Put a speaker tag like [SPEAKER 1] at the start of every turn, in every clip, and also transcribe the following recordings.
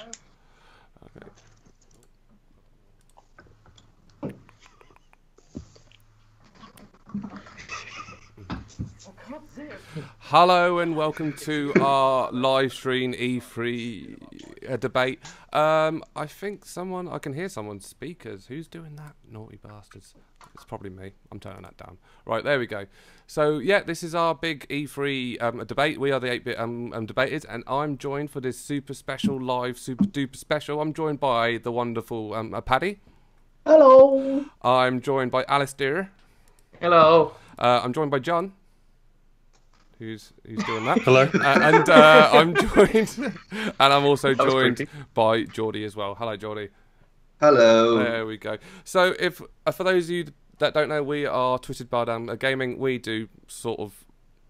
[SPEAKER 1] Okay. Hello and welcome to our live stream E3 debate. I think I can hear someone's speakers. Who's doing that? Naughty bastards. It's probably me. I'm turning that down. Right, there we go. So yeah, this is our big E3 debate. We are the 8-bit debaters, and I'm joined for this super special live, super duper special. I'm joined by the wonderful Paddy.
[SPEAKER 2] Hello.
[SPEAKER 1] I'm joined by Alistair.
[SPEAKER 3] Hello.
[SPEAKER 1] I'm joined by John. Who's doing that?
[SPEAKER 4] Hello.
[SPEAKER 1] And I'm joined, and I'm also joined by Geordie as well. Hello, Geordie.
[SPEAKER 2] Hello.
[SPEAKER 1] There we go. So, if for those of you that don't know, we are Twisted Bar Down Gaming. We do sort of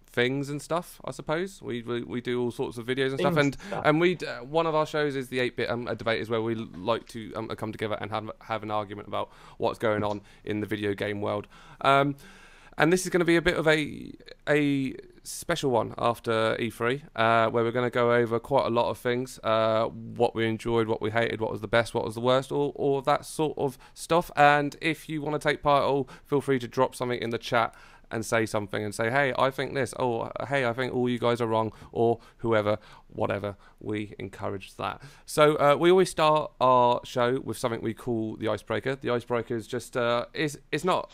[SPEAKER 1] things and stuff, I suppose. We do all sorts of videos and stuff, and we one of our shows is the 8-bit debate, is where we like to come together and have an argument about what's going on in the video game world. And this is going to be a bit of a special one after E3, where we're going to go over quite a lot of things, what we enjoyed, what we hated, what was the best, what was the worst, all of that sort of stuff. And if you want to take part at all, feel free to drop something in the chat and say something and say, hey, I think this, oh, hey, I think all you guys are wrong, or whoever, whatever. We encourage that. So we always start our show with something we call the icebreaker. The icebreaker is just, it's not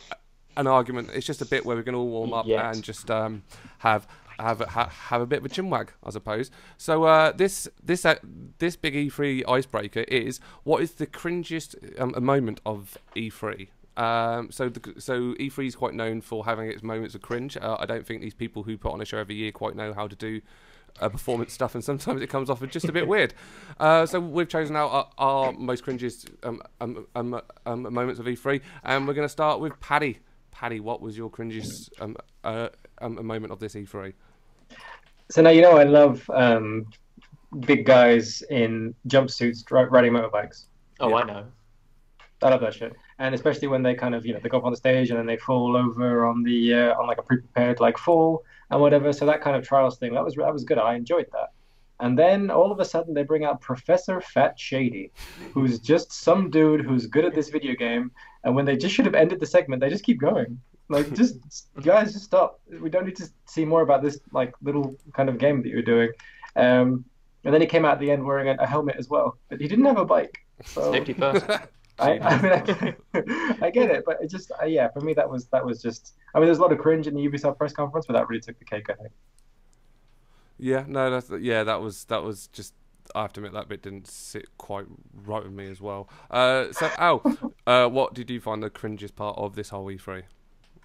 [SPEAKER 1] an argument, it's just a bit where we can all warm up and just have a bit of a chinwag, I suppose. So this big E3 icebreaker is, what is the cringiest moment of E3? So E3 is quite known for having its moments of cringe. I don't think these people who put on a show every year quite know how to do performance stuff, and sometimes it comes off as just a bit weird. So we've chosen out our most cringiest moments of E3, and we're going to start with Paddy. Paddy, what was your cringiest moment of this E3?
[SPEAKER 2] So now, I love big guys in jumpsuits riding motorbikes.
[SPEAKER 3] Oh, yeah. I know.
[SPEAKER 2] I love that shit. And especially when they kind of, they go up on the stage and then they fall over on the on like a pre-prepared like fall and whatever. So that kind of trials thing, that was good. I enjoyed that. And then all of a sudden they bring out Professor Fat Shady, who's just some dude who's good at this video game. And when they just should have ended the segment, they just keep going. Like, guys, just stop. We don't need to see more about this like little kind of game that you're doing. And then he came out at the end wearing a helmet as well, but he didn't have a bike. So
[SPEAKER 3] safety first.
[SPEAKER 2] I get it, but it just for me that was just. I mean, there's a lot of cringe in the Ubisoft press conference, but that really took the cake, I think.
[SPEAKER 1] Yeah, no, that was just. I have to admit that bit didn't sit quite right with me as well. So Al, what did you find the cringiest part of this whole E3?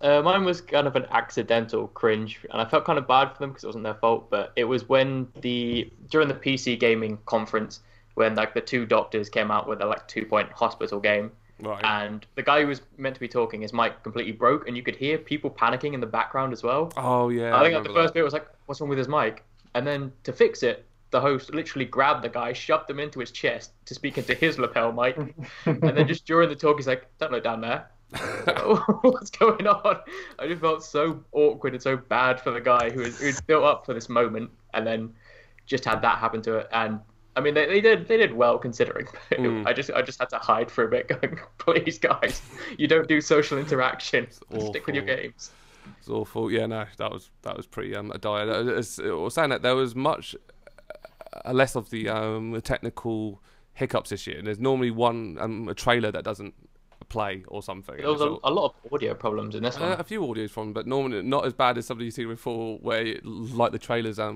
[SPEAKER 3] Mine was kind of an accidental cringe, and I felt kind of bad for them because it wasn't their fault. But it was when during the PC gaming conference, when like the two doctors came out with a like 2-point hospital game,
[SPEAKER 1] right.
[SPEAKER 3] And the guy who was meant to be talking, his mic completely broke, and you could hear people panicking in the background as well.
[SPEAKER 1] Oh yeah,
[SPEAKER 3] I think the first bit was like, what's wrong with his mic? And then to fix it, the host literally grabbed the guy, shoved him into his chest to speak into his lapel mic, and then just during the talk, he's like, "Don't look down there." What's going on? I just felt so awkward and so bad for the guy who'd built up for this moment, and then just had that happen to it. And I mean, they did well considering. I just had to hide for a bit, going, "Please, guys, you don't do social interaction. Stick with your games."
[SPEAKER 1] It's awful. Yeah, no, that was pretty dire. Saying that there was much less of the technical hiccups this year. And there's normally a trailer that doesn't play or something.
[SPEAKER 3] There was a lot of audio problems in this one.
[SPEAKER 1] A few audio problems, but normally not as bad as something you see before, where like the trailers are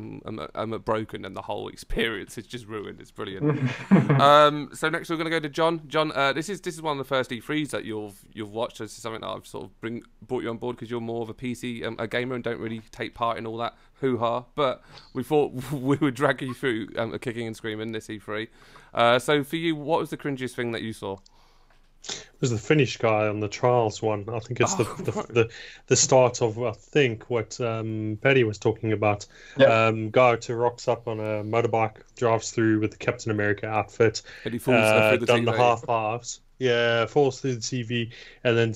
[SPEAKER 1] broken and the whole experience is just ruined. It's brilliant. So next we're going to go to John. John, this is one of the first E3s that you've watched. This is something that I've sort of brought you on board because you're more of a PC a gamer and don't really take part in all that hoo-ha. But we thought we would drag you through kicking and screaming this E3. So for you, what was the cringiest thing that you saw?
[SPEAKER 4] It was the Finnish guy on the trials one. I think it's the start of, I think, what Paddy was talking about. Yep. Guy who rocks up on a motorbike, drives through with the Captain America outfit,
[SPEAKER 1] and he falls through the
[SPEAKER 4] done
[SPEAKER 1] TV.
[SPEAKER 4] The half-halves. Yeah, falls through the TV, and then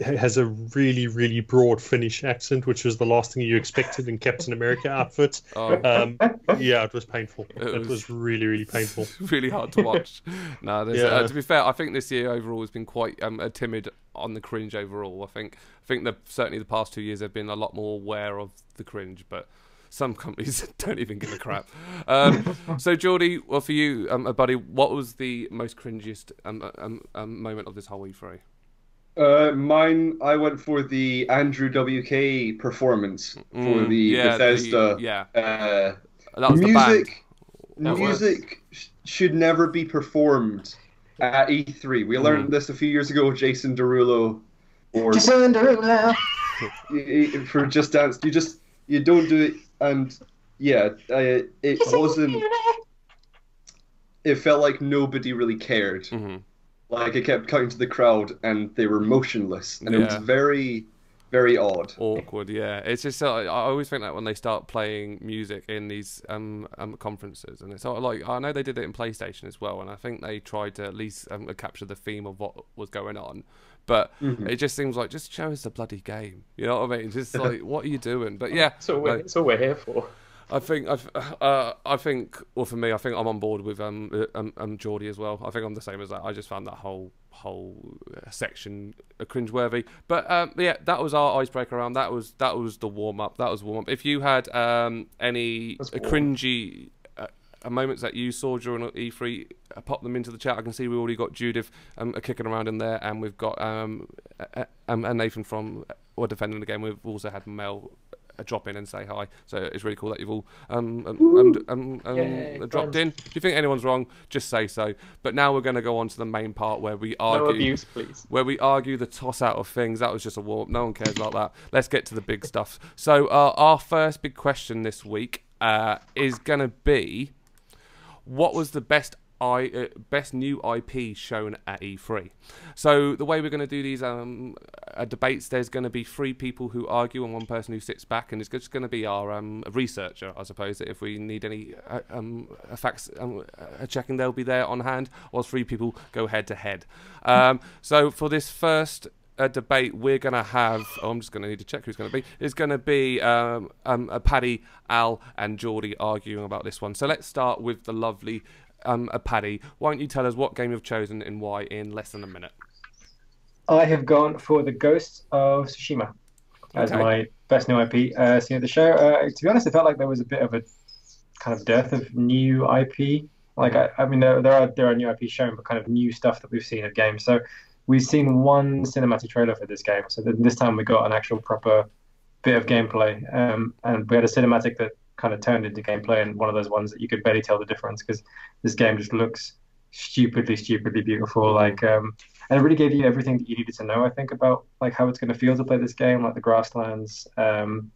[SPEAKER 4] has a really, really broad Finnish accent, which was the last thing you expected in Captain America outfit. Yeah, it was painful. It was really, really painful.
[SPEAKER 1] Really hard to watch. No, to be fair, I think this year overall has been quite timid on the cringe overall. I think certainly the past 2 years have been a lot more aware of the cringe, but some companies don't even give a crap. So, Geordie, well, for you, buddy, what was the most cringiest moment of this whole E3?
[SPEAKER 5] Mine, I went for the Andrew WK performance for the Bethesda.
[SPEAKER 1] That was
[SPEAKER 5] music.
[SPEAKER 1] The band.
[SPEAKER 5] Music should never be performed at E3. We learned this a few years ago with Jason Derulo.
[SPEAKER 2] Jason Derulo.
[SPEAKER 5] For Just Dance, you don't do it. And yeah, it wasn't. It felt like nobody really cared. Like it kept cutting to the crowd, and they were motionless, and it was very, very odd.
[SPEAKER 1] Awkward, yeah. It's just I always think that when they start playing music in these conferences, and it's sort of like, I know they did it in PlayStation as well, and I think they tried to at least capture the theme of what was going on. But it just seems like, just show us the bloody game. You know what I mean? Just like, what are you doing? But yeah,
[SPEAKER 3] it's all we're here for.
[SPEAKER 1] I think, well, for me, I think I'm on board with Geordie as well. I think I'm the same as that. I just found that whole section cringeworthy. But yeah, that was our icebreaker round. That was the warm up. If you had any cringy moments that you saw during E3, pop them into the chat. I can see we already got Judith kicking around in there, and we've got Nathan from defending the game. We've also had Mel drop in and say hi, so it's really cool that you've all dropped in. If you think anyone's wrong, just say so. But now we're going to go on to the main part where we argue.
[SPEAKER 3] No abuse, please.
[SPEAKER 1] Where we argue the toss out of things. That was just a warm up. No one cares about that. Let's get to the big stuff. So our first big question this week is going to be, what was the best new IP shown at E3? So the way we're going to do these debates, there's going to be 3 people who argue and 1 person who sits back, and it's just going to be our researcher, I suppose, that if we need any facts checking, they'll be there on hand, or 3 people go head to head. So for this first debate, we're going to have, I'm just going to need to check who's going to be. It's going to be Paddy, Al, and Geordie arguing about this one. So let's start with the lovely Paddy. Why don't you tell us what game you've chosen and why in less than a minute?
[SPEAKER 2] I have gone for the Ghost of Tsushima as my best new IP seen at the show. To be honest, it felt like there was a bit of a kind of dearth of new IP. Like I mean, there are new IP shown, but kind of new stuff that we've seen at games. So we've seen one cinematic trailer for this game. So this time we got an actual proper bit of gameplay, and we had a cinematic that kind of turned into gameplay, and one of those ones that you could barely tell the difference because this game just looks stupidly beautiful. Like, and it really gave you everything that you needed to know, I think, about like how it's going to feel to play this game, like the grasslands. And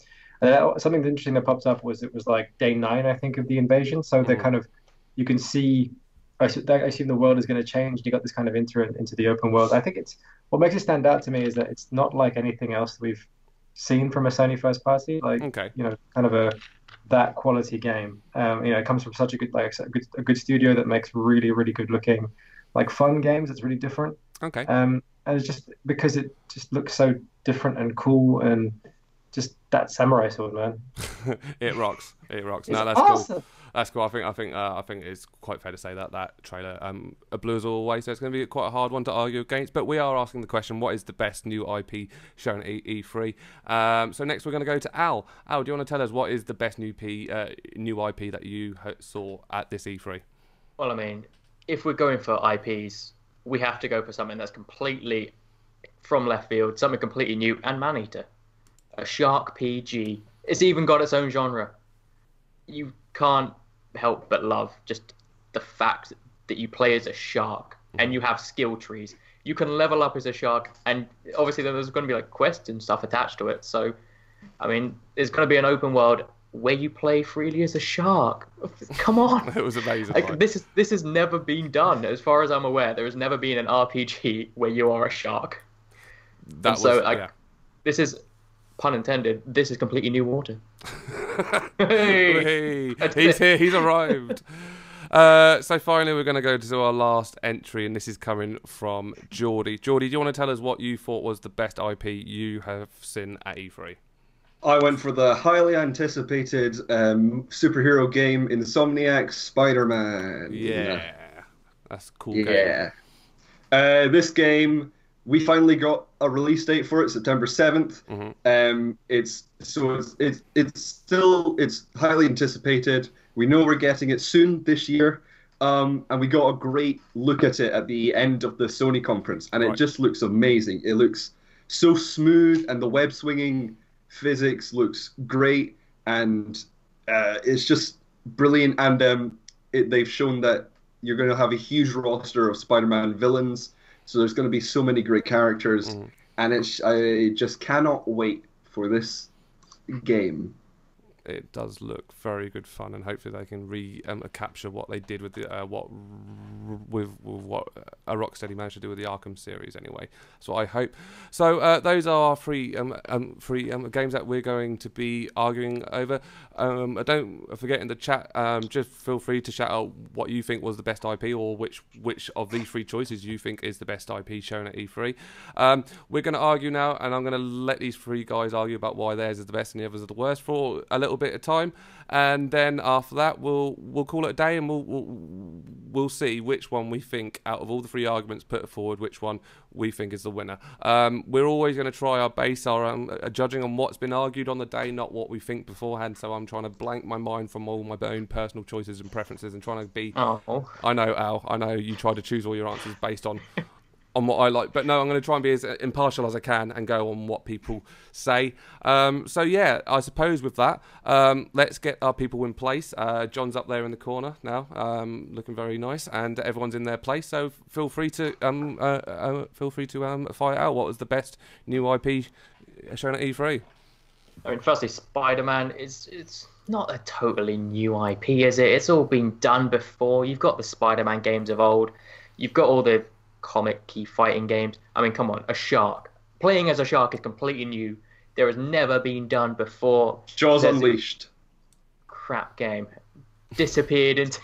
[SPEAKER 2] something interesting that popped up was it was like day 9, I think, of the invasion. So they're kind of, you can see, I assume the world is going to change. You got this kind of into the open world. I think it's what makes it stand out to me is that it's not like anything else that we've seen from a Sony first party. Like, you know, kind of that quality game. You know, it comes from such a good studio that makes really good looking, like, fun games. It's really different. And it's just because it just looks so different and cool, and just that samurai sword, man.
[SPEAKER 1] It rocks.
[SPEAKER 2] It's
[SPEAKER 1] no, that's
[SPEAKER 2] awesome.
[SPEAKER 1] Cool. That's cool. I think it's quite fair to say that trailer blew us all away. So it's going to be quite a hard one to argue against. But we are asking the question: what is the best new IP shown at E3? So next we're going to go to Al. Al, do you want to tell us what is the best new IP that you saw at this E3?
[SPEAKER 3] Well, I mean, if we're going for IPs, we have to go for something that's completely from left field, something completely new, and Maneater, a shark PG. It's even got its own genre. You can't help but love just the fact that you play as a shark and you have skill trees. You can level up as a shark, and obviously there's going to be like quests and stuff attached to it. So, I mean, there's going to be an open world where you play freely as a shark. Come on.
[SPEAKER 1] It was amazing.
[SPEAKER 3] Like, this has never been done. As far as I'm aware, there has never been an RPG where you are a shark. This is, pun intended, this is completely new water.
[SPEAKER 1] Hey, he's here. He's arrived. So finally, we're going to go to our last entry, and this is coming from Geordie. Geordie, do you want to tell us what you thought was the best IP you have seen at E3?
[SPEAKER 5] I went for the highly anticipated superhero game, Insomniac's Spider-Man.
[SPEAKER 1] Yeah, that's a cool game.
[SPEAKER 5] Yeah. This game, we finally got a release date for it, September 7th. It's highly anticipated. We know we're getting it soon this year. And we got a great look at it at the end of the Sony conference, and it just looks amazing. It looks so smooth, and the web swinging physics looks great, and it's just brilliant. And they've shown that you're going to have a huge roster of Spider-Man villains, so there's going to be so many great characters, and I just cannot wait for this game.
[SPEAKER 1] It does look very good fun, and hopefully they can capture what they did with the what Rocksteady managed to do with the Arkham series. Anyway, so I hope. So those are our three games that we're going to be arguing over. Don't forget in the chat. Just feel free to shout out what you think was the best IP, or which of these three choices you think is the best IP shown at E3. We're going to argue now, and I'm going to let these three guys argue about why theirs is the best and the others are the worst for a little bit of time, and then after that we'll call it a day, and we'll see which one we think out of all the three arguments put forward, which one we think is the winner. We're always going to try our base our judging on what's been argued on the day, not what we think beforehand. So I'm trying to blank my mind from all my own personal choices and preferences, and trying to be. Oh. I know, Al. I know you try to choose all your answers based on what I like, but no, I'm going to try and be as impartial as I can and go on what people say. So yeah, I suppose with that, let's get our people in place. John's up there in the corner now, looking very nice, and everyone's in their place. So feel free to fire out what was the best new IP shown at E3.
[SPEAKER 3] I mean, firstly, Spider-Man it's not a totally new IP, is it? It's all been done before. You've got the Spider-Man games of old. You've got all the comic key fighting games. I mean, come on, a shark. Playing as a shark is completely new. There has never been done before.
[SPEAKER 5] Jaws Unleashed.
[SPEAKER 3] Crap game. Disappeared into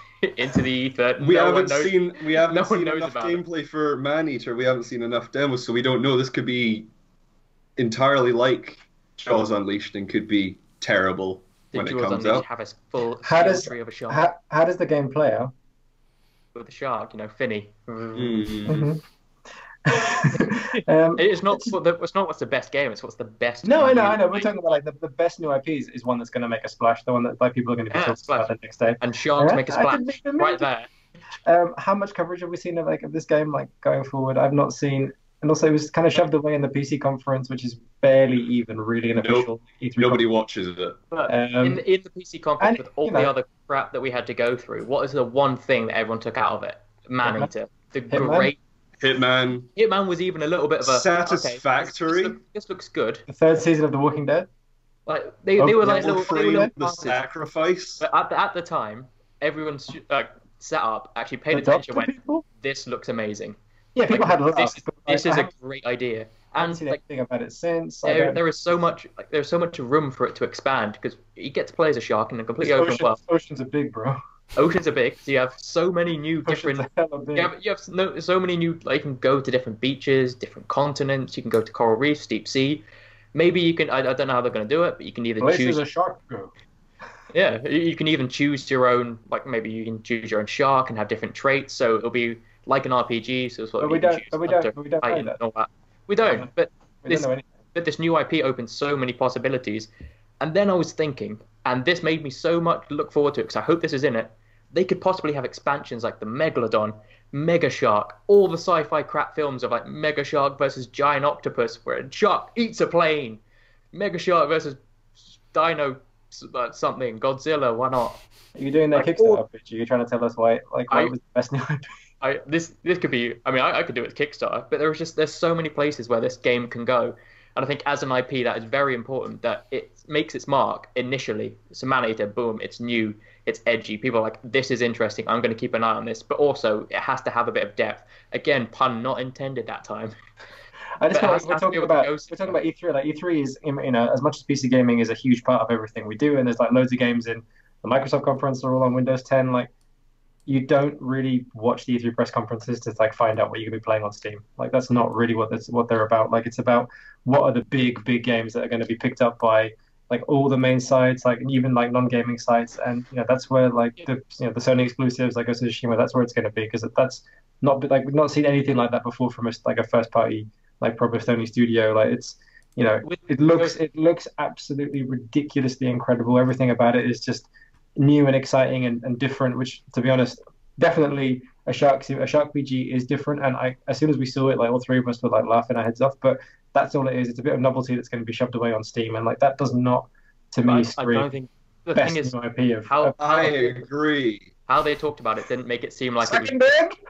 [SPEAKER 3] the ether.
[SPEAKER 5] We haven't seen enough gameplay for Maneater. We haven't seen enough demos, so we don't know. This could be entirely like Jaws Unleashed and could be terrible when it comes out.
[SPEAKER 3] Have a full history of a shark.
[SPEAKER 2] How does the game play out?
[SPEAKER 3] With the shark, Finney.
[SPEAKER 2] Mm-hmm.
[SPEAKER 3] It's not what's the best game. It's what's the best.
[SPEAKER 2] No, I know. We're talking about like the best new IPs is one that's going to make a splash. The one that like people are going to be talking about the next day.
[SPEAKER 3] And sharks make a splash right there.
[SPEAKER 2] How much coverage have we seen of this game going forward? I've not seen. And also, it was kind of shoved away in the PC conference, which is barely even really an official E3.
[SPEAKER 5] Nobody watches it.
[SPEAKER 3] But in the PC conference, with all the other crap that we had to go through, what is the one thing that everyone took out of it? Maneater. Great
[SPEAKER 5] Hitman.
[SPEAKER 3] Hitman was even a little bit of a
[SPEAKER 5] satisfactory.
[SPEAKER 3] Okay, this looks good.
[SPEAKER 2] The third season of The Walking Dead.
[SPEAKER 3] Like they were like little
[SPEAKER 5] the sacrifice.
[SPEAKER 3] But at the time, everyone set up actually paid attention. Went, this looks amazing.
[SPEAKER 2] Yeah, people had laughs.
[SPEAKER 3] This is a great idea.
[SPEAKER 2] I haven't seen anything about it since.
[SPEAKER 3] There is so much room for it to expand, because you get to play as a shark in a completely open world.
[SPEAKER 2] Oceans are big, bro.
[SPEAKER 3] Oceans are big, so you have so many new different. You have so many new. Like, you can go to different beaches, different continents. You can go to coral reefs, deep sea. Maybe you can. I don't know how they're going to do it, but you can either choose.
[SPEAKER 2] A shark go.
[SPEAKER 3] Yeah, you can even choose your own. Like, maybe you can choose your own shark and have different traits. So it'll be like an RPG. So it's what
[SPEAKER 2] we don't play that.
[SPEAKER 3] We don't. But this new IP opens so many possibilities. And then I was thinking, and this made me so much look forward to it, because I hope this is in it. They could possibly have expansions like the Megalodon, Mega Shark, all the sci-fi crap films of like Mega Shark versus Giant Octopus, where a shark eats a plane, Mega Shark versus Dino something, Godzilla. Why not?
[SPEAKER 2] Are you doing that Kickstarter pitch? Are you trying to tell us why it was the best new IP?
[SPEAKER 3] This could be. I mean, I could do it with Kickstarter, but there's so many places where this game can go. And I think as an IP, that is very important, that it makes its mark initially. So Maneater, boom, it's new, it's edgy. People are like, this is interesting, I'm going to keep an eye on this. But also, it has to have a bit of depth. Again, pun not intended that time.
[SPEAKER 2] I just we're talking about E3. Like, E3 is, as much as PC gaming is a huge part of everything we do, and there's like loads of games in the Microsoft conference are all on Windows 10. Like, you don't really watch the E3 press conferences to like find out what you're gonna be playing on Steam. Like that's not really what they're about. Like it's about what are the big games that are going to be picked up by like all the main sites, like even like non-gaming sites, and that's where like the Sony exclusives like Ghost of Tsushima, that's where it's going to be because that's not like we've not seen anything like that before from a first party like proper Sony studio. Like it's it looks absolutely ridiculously incredible. Everything about it is just new and exciting and different. Which, to be honest, definitely a shark PG is different. And as soon as we saw it, like all three of us were like laughing our heads off. But that's all it is. It's a bit of novelty that's going to be shoved away on Steam, and like that does not, to me, scream
[SPEAKER 3] I don't think the
[SPEAKER 2] best
[SPEAKER 3] thing is
[SPEAKER 2] new IP of.
[SPEAKER 3] how
[SPEAKER 5] I agree.
[SPEAKER 3] how they talked about it didn't make it seem like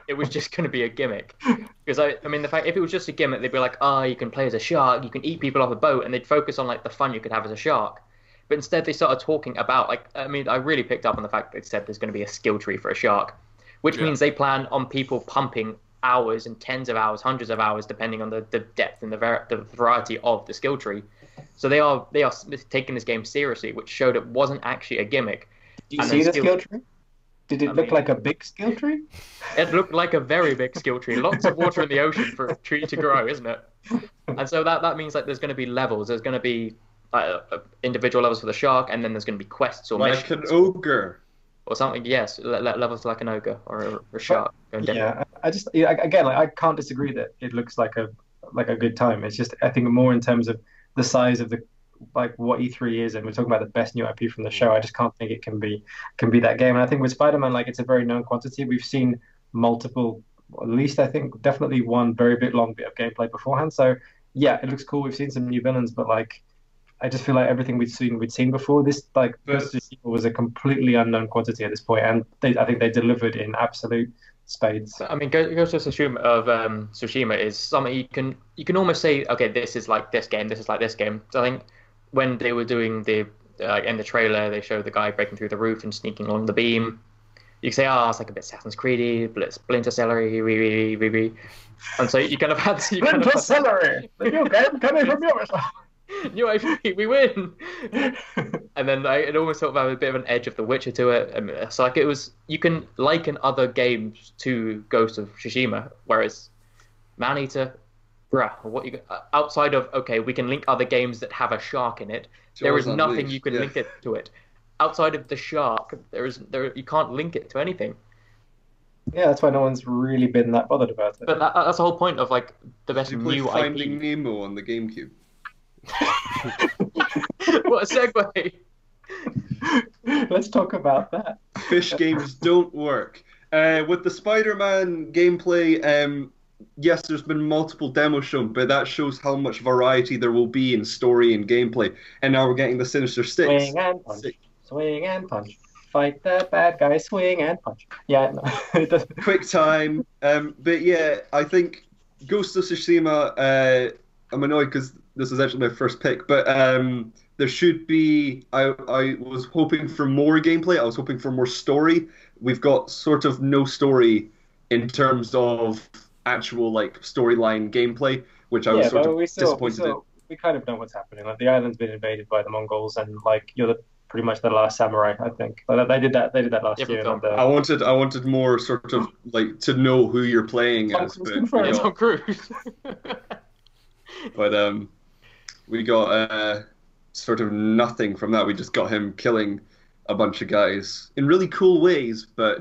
[SPEAKER 3] it was just going to be a gimmick. Because I mean, the fact if it was just a gimmick, they'd be like, you can play as a shark, you can eat people off a boat, and they'd focus on like the fun you could have as a shark. But instead, they started talking about like, I mean, I really picked up on the fact that they said there's going to be a skill tree for a shark, which means they plan on people pumping hours and tens of hours, hundreds of hours, depending on the depth and the variety of the skill tree. So they are taking this game seriously, which showed it wasn't actually a gimmick.
[SPEAKER 2] Do you see the skill tree? Did it look like a big skill tree?
[SPEAKER 3] It looked like a very big skill tree. Lots of water in the ocean for a tree to grow, isn't it? And so that means like there's going to be levels. There's going to be individual levels for the shark, and then there's going to be quests or
[SPEAKER 5] like
[SPEAKER 3] missions.
[SPEAKER 5] An ogre.
[SPEAKER 3] Or something, yes, levels like an ogre or a shark.
[SPEAKER 2] Yeah, again, like I can't disagree that it looks like a good time. It's just I think more in terms of the size of the like what E3 is, and we're talking about the best new IP from the show. I just can't think it can be that game. And I think with Spider-Man, like it's a very known quantity. We've seen multiple, at least I think definitely one very long bit of gameplay beforehand. So yeah, it looks cool. We've seen some new villains, but like I just feel like everything we'd seen before. This like was a completely unknown quantity at this point, and I think they delivered in absolute spades.
[SPEAKER 3] I mean, Ghost of Tsushima is something you can almost say, okay, this is like this game, this is like this game. So I think when they were doing the in the trailer, they showed the guy breaking through the roof and sneaking along the beam. You can say, it's like a bit Assassin's Creedy, Splinter Celery, and so you kind of had
[SPEAKER 2] Splinter Celery, the new game coming from Ubisoft.
[SPEAKER 3] New IP, we win. And then it almost sort of had a bit of an edge of The Witcher to it. And it's like you can liken other games to Ghost of Tsushima, whereas Maneater, outside of we can link other games that have a shark in it. There is nothing you can link it to it. Outside of the shark, you can't link it to anything.
[SPEAKER 2] Yeah, that's why no one's really been that bothered about it.
[SPEAKER 3] But that's the whole point of like the best new IP.
[SPEAKER 5] Finding Nemo on the GameCube.
[SPEAKER 3] What a segue.
[SPEAKER 2] Let's talk about that.
[SPEAKER 5] Fish games don't work. With the Spider-Man gameplay, yes, there's been multiple demos shown, but that shows how much variety there will be in story and gameplay. And now we're getting the Sinister Six.
[SPEAKER 2] Swing and punch. Swing and punch. Fight the bad guy, swing and punch. Yeah, no, it doesn't.
[SPEAKER 5] Quick time. But yeah, I think Ghost of Tsushima, I'm annoyed because this is actually my first pick, but there should be. I was hoping for more gameplay. I was hoping for more story. We've got sort of no story in terms of actual like storyline gameplay, which I was sort of disappointed in.
[SPEAKER 2] We kind of know what's happening. Like the island's been invaded by the Mongols, and like you're pretty much the last samurai. I think, but they did that. They did that last year.
[SPEAKER 5] I wanted more sort of like to know who you're playing as. But,
[SPEAKER 3] Tom Cruise.
[SPEAKER 5] But we got sort of nothing from that. We just got him killing a bunch of guys in really cool ways, but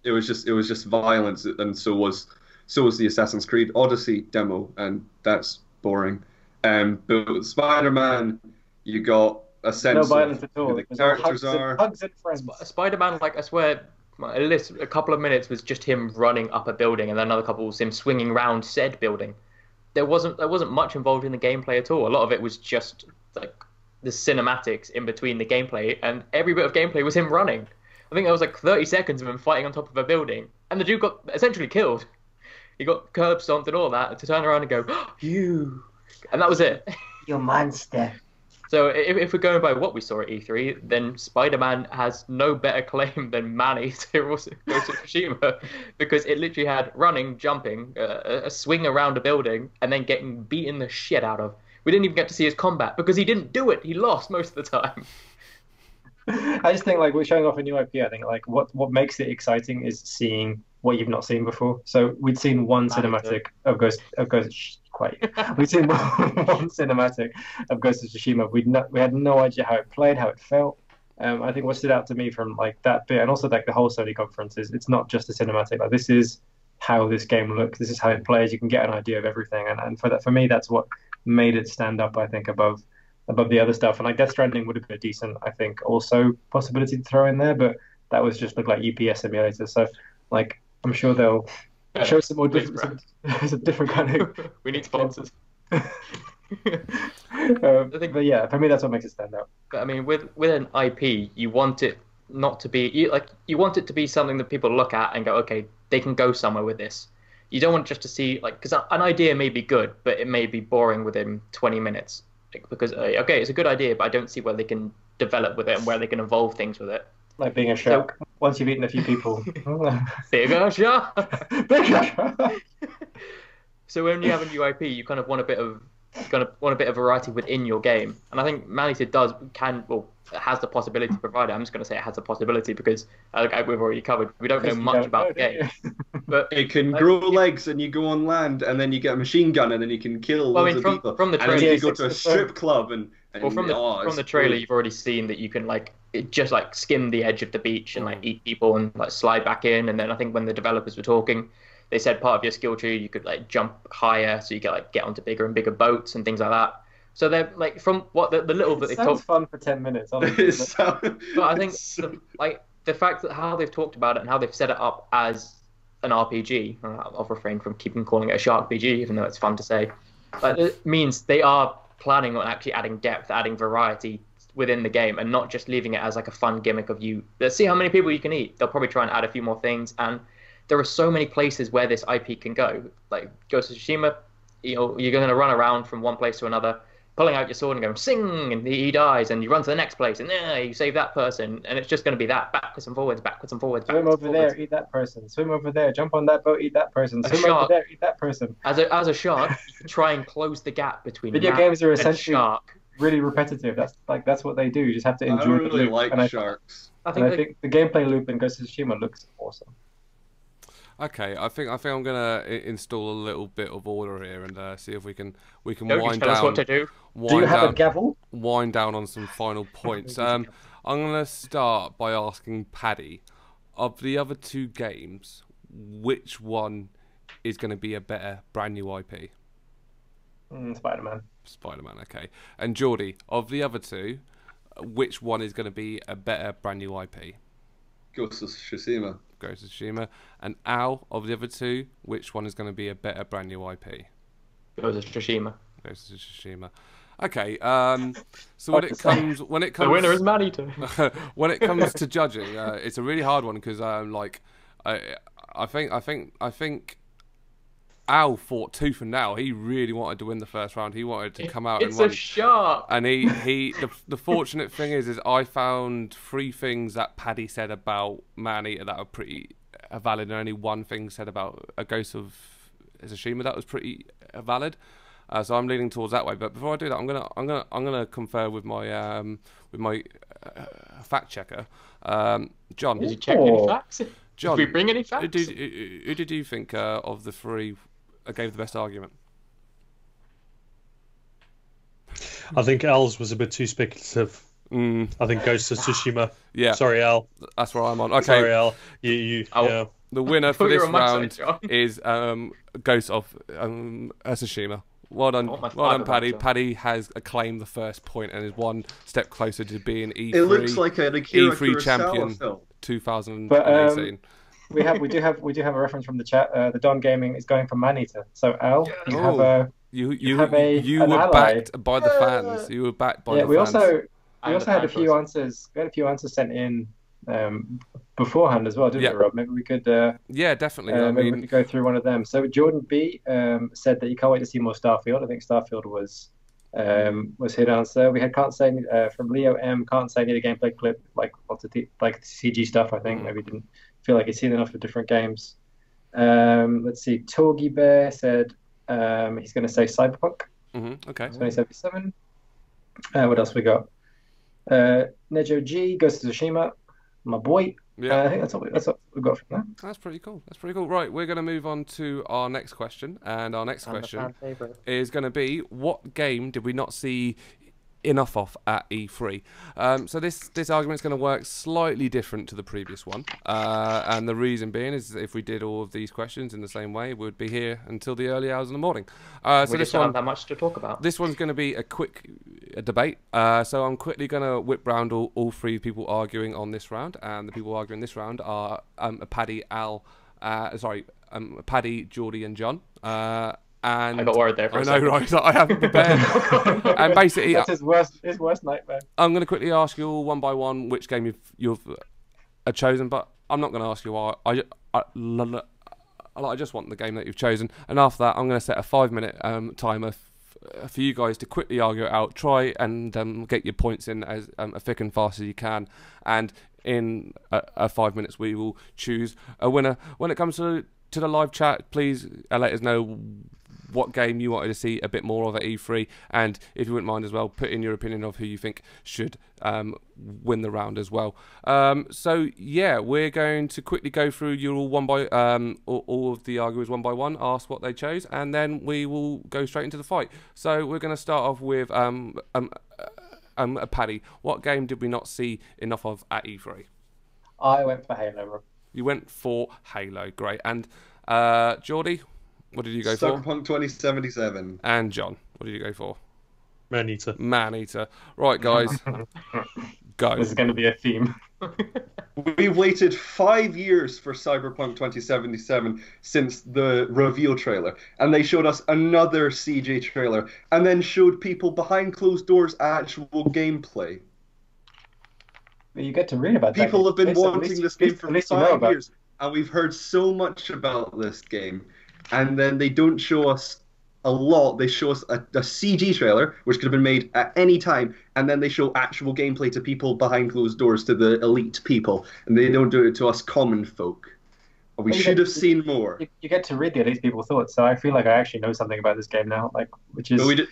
[SPEAKER 5] it was just violence, and so was the Assassin's Creed Odyssey demo, and that's boring. But with Spider-Man, you got a sense
[SPEAKER 2] no violence
[SPEAKER 5] of
[SPEAKER 2] at all.
[SPEAKER 5] who the characters are.
[SPEAKER 2] Hugs and friends.
[SPEAKER 3] Spider-Man, like I swear, a couple of minutes was just him running up a building, and then another couple was him swinging around said building. There wasn't much involved in the gameplay at all. A lot of it was just like the cinematics in between the gameplay, and every bit of gameplay was him running. I think there was like 30 seconds of him fighting on top of a building, and the dude got essentially killed. He got curb stomped and all that to turn around and go, you, and that was it.
[SPEAKER 2] You monster.
[SPEAKER 3] So if we're going by what we saw at E3, then Spider-Man has no better claim than Maneater or Ghost of Tsushima, because it literally had running, jumping, a swing around a building, and then getting beaten the shit out of. We didn't even get to see his combat, because he didn't do it. He lost most of the time.
[SPEAKER 2] I just think like we're showing off a new IP. I think like what makes it exciting is seeing what you've not seen before. So we'd seen one cinematic of Ghost. Quite. We'd seen one cinematic of Ghost of Tsushima. We had no idea how it played, how it felt. I think what stood out to me from like that bit, and also like the whole Sony conference, is it's not just a cinematic. Like this is how this game looks. This is how it plays. You can get an idea of everything, and for me, that's what made it stand up. I think above the other stuff. And like Death Stranding would have been a decent, I think, also possibility to throw in there, but that was just looked like UPS simulator. So like I'm sure they'll show some more different, some different kind of.
[SPEAKER 3] We need sponsors.
[SPEAKER 2] But yeah, for me, that's what makes it stand out.
[SPEAKER 3] But I mean, with an IP, you want it not to be you want it to be something that people look at and go, okay, they can go somewhere with this. You don't want just to see like, because an idea may be good, but it may be boring within 20 minutes. Because okay, it's a good idea, but I don't see where they can develop with it and where they can evolve things with it.
[SPEAKER 2] Like being a shark. Once you've eaten a few people,
[SPEAKER 3] bigger shark.
[SPEAKER 2] Bigger shark.
[SPEAKER 3] So when you have a new IP, you kind of want a bit of variety within your game, and I think Manita has the possibility to provide it. I'm just going to say it has the possibility because we've already covered. We don't know much about the game, but
[SPEAKER 5] it can grow legs, and you go on land, and then you get a machine gun, and then you can kill loads of people.
[SPEAKER 3] From the trailer,
[SPEAKER 5] and then you go to a strip club, and
[SPEAKER 3] from the trailer, you've already seen that you can just skim the edge of the beach and eat people and slide back in. And then I think when the developers were talking, they said part of your skill tree you could jump higher, so you could get onto bigger and bigger boats and things like that. So they're from what the little that they talked.
[SPEAKER 2] Sounds fun for 10 minutes. Honestly,
[SPEAKER 3] but I think the fact that how they've talked about it and how they've set it up as an RPG. I'll refrain from calling it a shark PG, even though it's fun to say. But it means they are planning on actually adding depth, adding variety within the game, and not just leaving it as a fun gimmick of let's see how many people you can eat. They'll probably try and add a few more things, and there are so many places where this IP can go. Like Ghost of Tsushima, you're going to run around from one place to another, pulling out your sword and going sing, and he dies, and you run to the next place, and you save that person, and it's just going to be that backwards and forwards, backwards and forwards.
[SPEAKER 2] Swim over there, eat that person. Swim over there, jump on that boat, eat that person. Swim over there, eat that person.
[SPEAKER 3] As a shark, you can try and close the gap between
[SPEAKER 2] video games are essentially
[SPEAKER 3] shark.
[SPEAKER 2] Really repetitive. That's what they do. You just have to enjoy.
[SPEAKER 5] I really like sharks.
[SPEAKER 2] I think the gameplay loop in Ghost of Tsushima looks awesome.
[SPEAKER 1] Okay, I think I'm gonna install a little bit of order here and see if we can
[SPEAKER 3] Don't
[SPEAKER 1] wind
[SPEAKER 3] tell
[SPEAKER 1] down.
[SPEAKER 3] us what to do.
[SPEAKER 2] Do you have a gavel?
[SPEAKER 1] Wind down on some final points. I'm gonna start by asking Paddy, of the other two games, which one is going to be a better brand new IP?
[SPEAKER 2] Spider-Man.
[SPEAKER 1] Spider-Man, okay. And Geordie, of the other two, which one is going to be a better brand new IP?
[SPEAKER 5] Ghost of Tsushima.
[SPEAKER 1] Ghost of Tsushima. And Al, of the other two, which one is going to be a better brand new IP?
[SPEAKER 3] Ghost of Tsushima.
[SPEAKER 1] Ghost of Tsushima. Okay. So when it comes,
[SPEAKER 3] the winner is Manito.
[SPEAKER 1] When it comes to judging, it's a really hard one because I think Al fought tooth and nail. He really wanted to win the first round. He wanted to come out and win.
[SPEAKER 3] It's a shark.
[SPEAKER 1] And the fortunate thing is I found 3 things that Paddy said about Maneater that were pretty valid, and only 1 thing said about a Ghost of Tsushima that was pretty valid. So I'm leaning towards that way. But before I do that, I'm gonna confer with my fact checker, John.
[SPEAKER 3] Did you check any facts?
[SPEAKER 1] John,
[SPEAKER 3] did we bring any facts?
[SPEAKER 1] Who did you think of the 3 gave the best argument?
[SPEAKER 4] I think Al's was a bit too speculative. I think Ghost of Tsushima.
[SPEAKER 1] Yeah.
[SPEAKER 4] Sorry, Al.
[SPEAKER 1] That's where I'm on. Okay.
[SPEAKER 4] Sorry, Al. Yeah.
[SPEAKER 1] The winner for this round is Ghost of Tsushima. Well done, Paddy. Paddy has claimed the first point and is 1 step closer to being E3.
[SPEAKER 5] It looks like an Akira
[SPEAKER 1] E3
[SPEAKER 5] Kurosawa
[SPEAKER 1] champion
[SPEAKER 5] film.
[SPEAKER 1] 2018.
[SPEAKER 2] We do have a reference from the chat. The Don Gaming is going for Maneater. So Al, you
[SPEAKER 1] were backed by the fans. You were backed by the fans.
[SPEAKER 2] We also had a few answers. We had a few answers sent in beforehand as well, didn't we, Rob? Maybe we could.
[SPEAKER 1] Yeah, definitely.
[SPEAKER 2] Maybe we could go through one of them. So Jordan B said that he can't wait to see more Starfield. I think Starfield was his answer. We had can't say from Leo M. Can't say need a gameplay clip like lots of CG stuff. I think maybe didn't feel like he's seen enough of different games. Let's see. Torgy Bear said he's going to say Cyberpunk.
[SPEAKER 1] Okay.
[SPEAKER 2] 2077. What else we got? Nejo G, Ghost of Tsushima, my boy.
[SPEAKER 1] Yeah.
[SPEAKER 2] I think that's what we've got from there.
[SPEAKER 1] That's pretty cool. That's pretty cool. Right, we're going to move on to our next question, and our next question is going to be: what game did we not see enough of at E3? So this argument's going to work slightly different to the previous one, and the reason being is if we did all of these questions in the same way, we'd be here until the early hours in the morning. So
[SPEAKER 3] we just don't have that much to talk about.
[SPEAKER 1] This one's going to be a quick debate. So I'm quickly going to whip round all three people arguing on this round, and the people arguing this round are Paddy, Paddy, Geordie, and John. And
[SPEAKER 3] I got worried there for a second.
[SPEAKER 1] I know, right? I haven't prepared. And basically,
[SPEAKER 2] that's his worst nightmare.
[SPEAKER 1] I'm going to quickly ask you all one by one which game you've chosen, but I'm not going to ask you why. I just want the game that you've chosen, and after that, I'm going to set a 5-minute timer for you guys to quickly argue it out. Try and get your points in as thick and fast as you can, and in 5 minutes, we will choose a winner. When it comes to the live chat, please let us know what game you wanted to see a bit more of at E3, and if you wouldn't mind as well, put in your opinion of who you think should win the round as well. So yeah, we're going to quickly go through you all one by all of the arguers one by one, ask what they chose, and then we will go straight into the fight. So we're going to start off with Paddy. What game did we not see enough of at E3?
[SPEAKER 2] I went for Halo.
[SPEAKER 1] You went for Halo, great. And Geordie, what did you go for?
[SPEAKER 5] Cyberpunk 2077.
[SPEAKER 1] And John, what did you go for?
[SPEAKER 4] Maneater.
[SPEAKER 1] Maneater. Right, guys, go.
[SPEAKER 2] This is going to be a theme.
[SPEAKER 5] We waited 5 years for Cyberpunk 2077 since the reveal trailer, and they showed us another CG trailer, and then showed people behind closed doors actual gameplay.
[SPEAKER 2] You get to read about
[SPEAKER 5] people
[SPEAKER 2] that.
[SPEAKER 5] have been wanting this game for 5 years, and we've heard so much about this game, and then they don't show us a lot. They show us a CG trailer, which could have been made at any time, and then they show actual gameplay to people behind closed doors, to the elite people, and they don't do it to us common folk. We should have seen more.
[SPEAKER 2] You get to read the elite people's thoughts, so I feel like I actually know something about this game now, which is...
[SPEAKER 5] But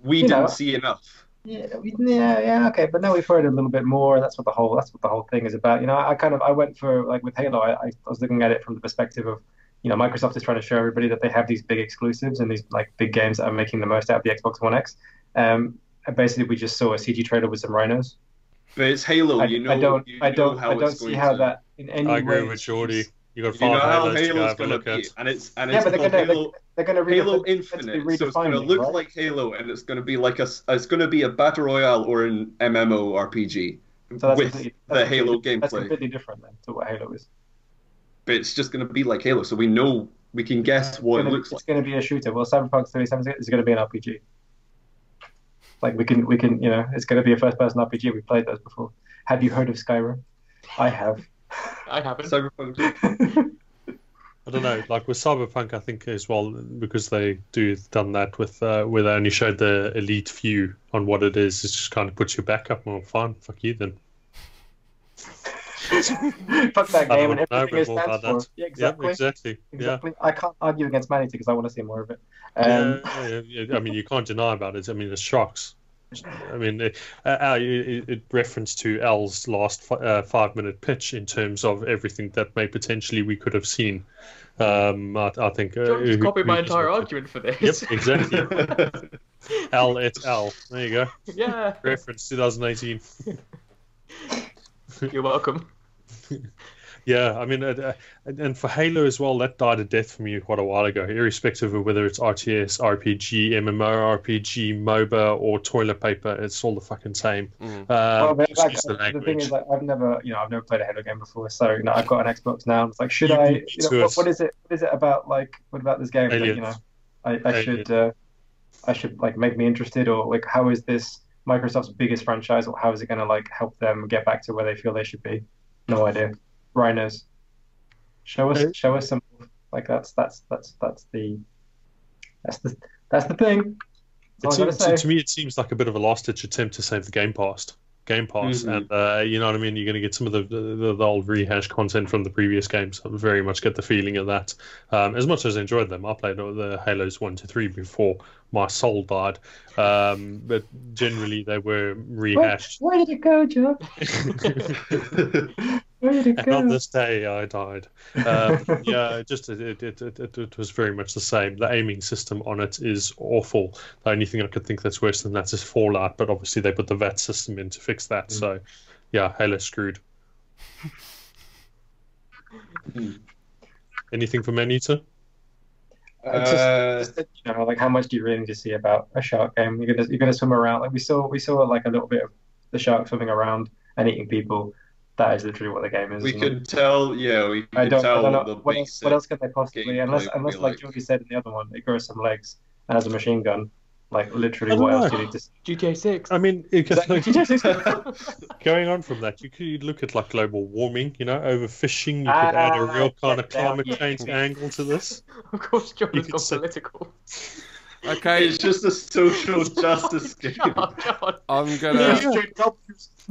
[SPEAKER 5] we didn't see enough.
[SPEAKER 2] Yeah, okay, but now we've heard a little bit more. That's what the whole thing is about. I went for, like, with Halo, I was looking at it from the perspective of, Microsoft is trying to show everybody that they have these big exclusives and these, like, big games that are making the most out of the Xbox One X. And basically, we just saw a CG trailer with some rhinos.
[SPEAKER 5] But it's Halo.
[SPEAKER 2] I don't see how that in any way.
[SPEAKER 4] I agree with Geordie. You got 5
[SPEAKER 5] Halos
[SPEAKER 4] to have a look at.
[SPEAKER 5] And it's
[SPEAKER 2] but they're going to
[SPEAKER 5] Halo Infinite, so it's going to look like Halo, and it's going to be a battle royale or an MMORPG with the Halo gameplay.
[SPEAKER 2] That's completely different then to what Halo is.
[SPEAKER 5] But it's just going to be like Halo, so we can guess what it looks like.
[SPEAKER 2] It's going to be a shooter. Well, Cyberpunk 2077 is going to be an RPG. Like we can, it's going to be a first-person RPG. We played those before. Have you heard of Skyrim? I have.
[SPEAKER 3] I haven't.
[SPEAKER 5] Cyberpunk.
[SPEAKER 4] I don't know. Like with Cyberpunk, I think as well, because they done that with where they only showed the elite view on what it is. It just kind of puts you back up. Well, fine, fuck you then.
[SPEAKER 2] Fuck that game and everything it stands for. Yeah, exactly.
[SPEAKER 4] Yeah, exactly. Yeah.
[SPEAKER 2] I can't argue against Manity because I want to see more of it.
[SPEAKER 4] Yeah. I mean, you can't deny about it. I mean, it's shocks. I mean, it reference to Al's last 5-minute pitch in terms of everything that may potentially we could have seen. I think.
[SPEAKER 3] John just copied my entire argument for this.
[SPEAKER 4] Yep, exactly. Al et al. There you go.
[SPEAKER 3] Yeah.
[SPEAKER 4] Reference 2018.
[SPEAKER 3] You're welcome.
[SPEAKER 4] Yeah, I mean, and for Halo as well, that died a death for me quite a while ago, irrespective of whether it's RTS, RPG, MMORPG, MOBA, or toilet paper. It's all the fucking same.
[SPEAKER 2] The thing is, I've never played a Halo game before, so I've got an Xbox now. It's like, should I? What is it? What is it about? Like, what about this game? I should like make me interested, or like, how is this Microsoft's biggest franchise, or how is it going to like help them get back to where they feel they should be? No idea. Rhinos. Show us some, like that's the thing.
[SPEAKER 4] To me, it seems like a bit of a last-ditch attempt to save the Game Pass. Game Pass, and you know what I mean. You're going to get some of the old rehash content from the previous games. I very much get the feeling of that. As much as I enjoyed them, I played the Halos 1 to 3 before my soul died. But generally, they were rehashed.
[SPEAKER 2] Where did it go, Joe? Where did it go?
[SPEAKER 4] And on this day, I died. Yeah, it was very much the same. The aiming system on it is awful. The only thing I could think that's worse than that is Fallout, but obviously they put the VAT system in to fix that. So, yeah, Halo screwed. Anything for Maneater?
[SPEAKER 2] Just you know, like how much do you really need to see about a shark game? You're gonna swim around. Like we saw like a little bit of the shark swimming around and eating people. That is literally what the game is.
[SPEAKER 5] We could tell, we could tell.
[SPEAKER 2] I don't know what else can they possibly, unless like Georgie said in the other one, it grows some legs and has a machine gun. Like literally, what else do you need to see?
[SPEAKER 3] GTA 6.
[SPEAKER 4] I mean,
[SPEAKER 2] GTA 6.
[SPEAKER 4] going on from that, you could look at like global warming, overfishing. You could add a real kind of climate change angle to this.
[SPEAKER 3] Of course, John's gone political.
[SPEAKER 1] Okay,
[SPEAKER 5] it's just a social justice game.
[SPEAKER 1] I'm gonna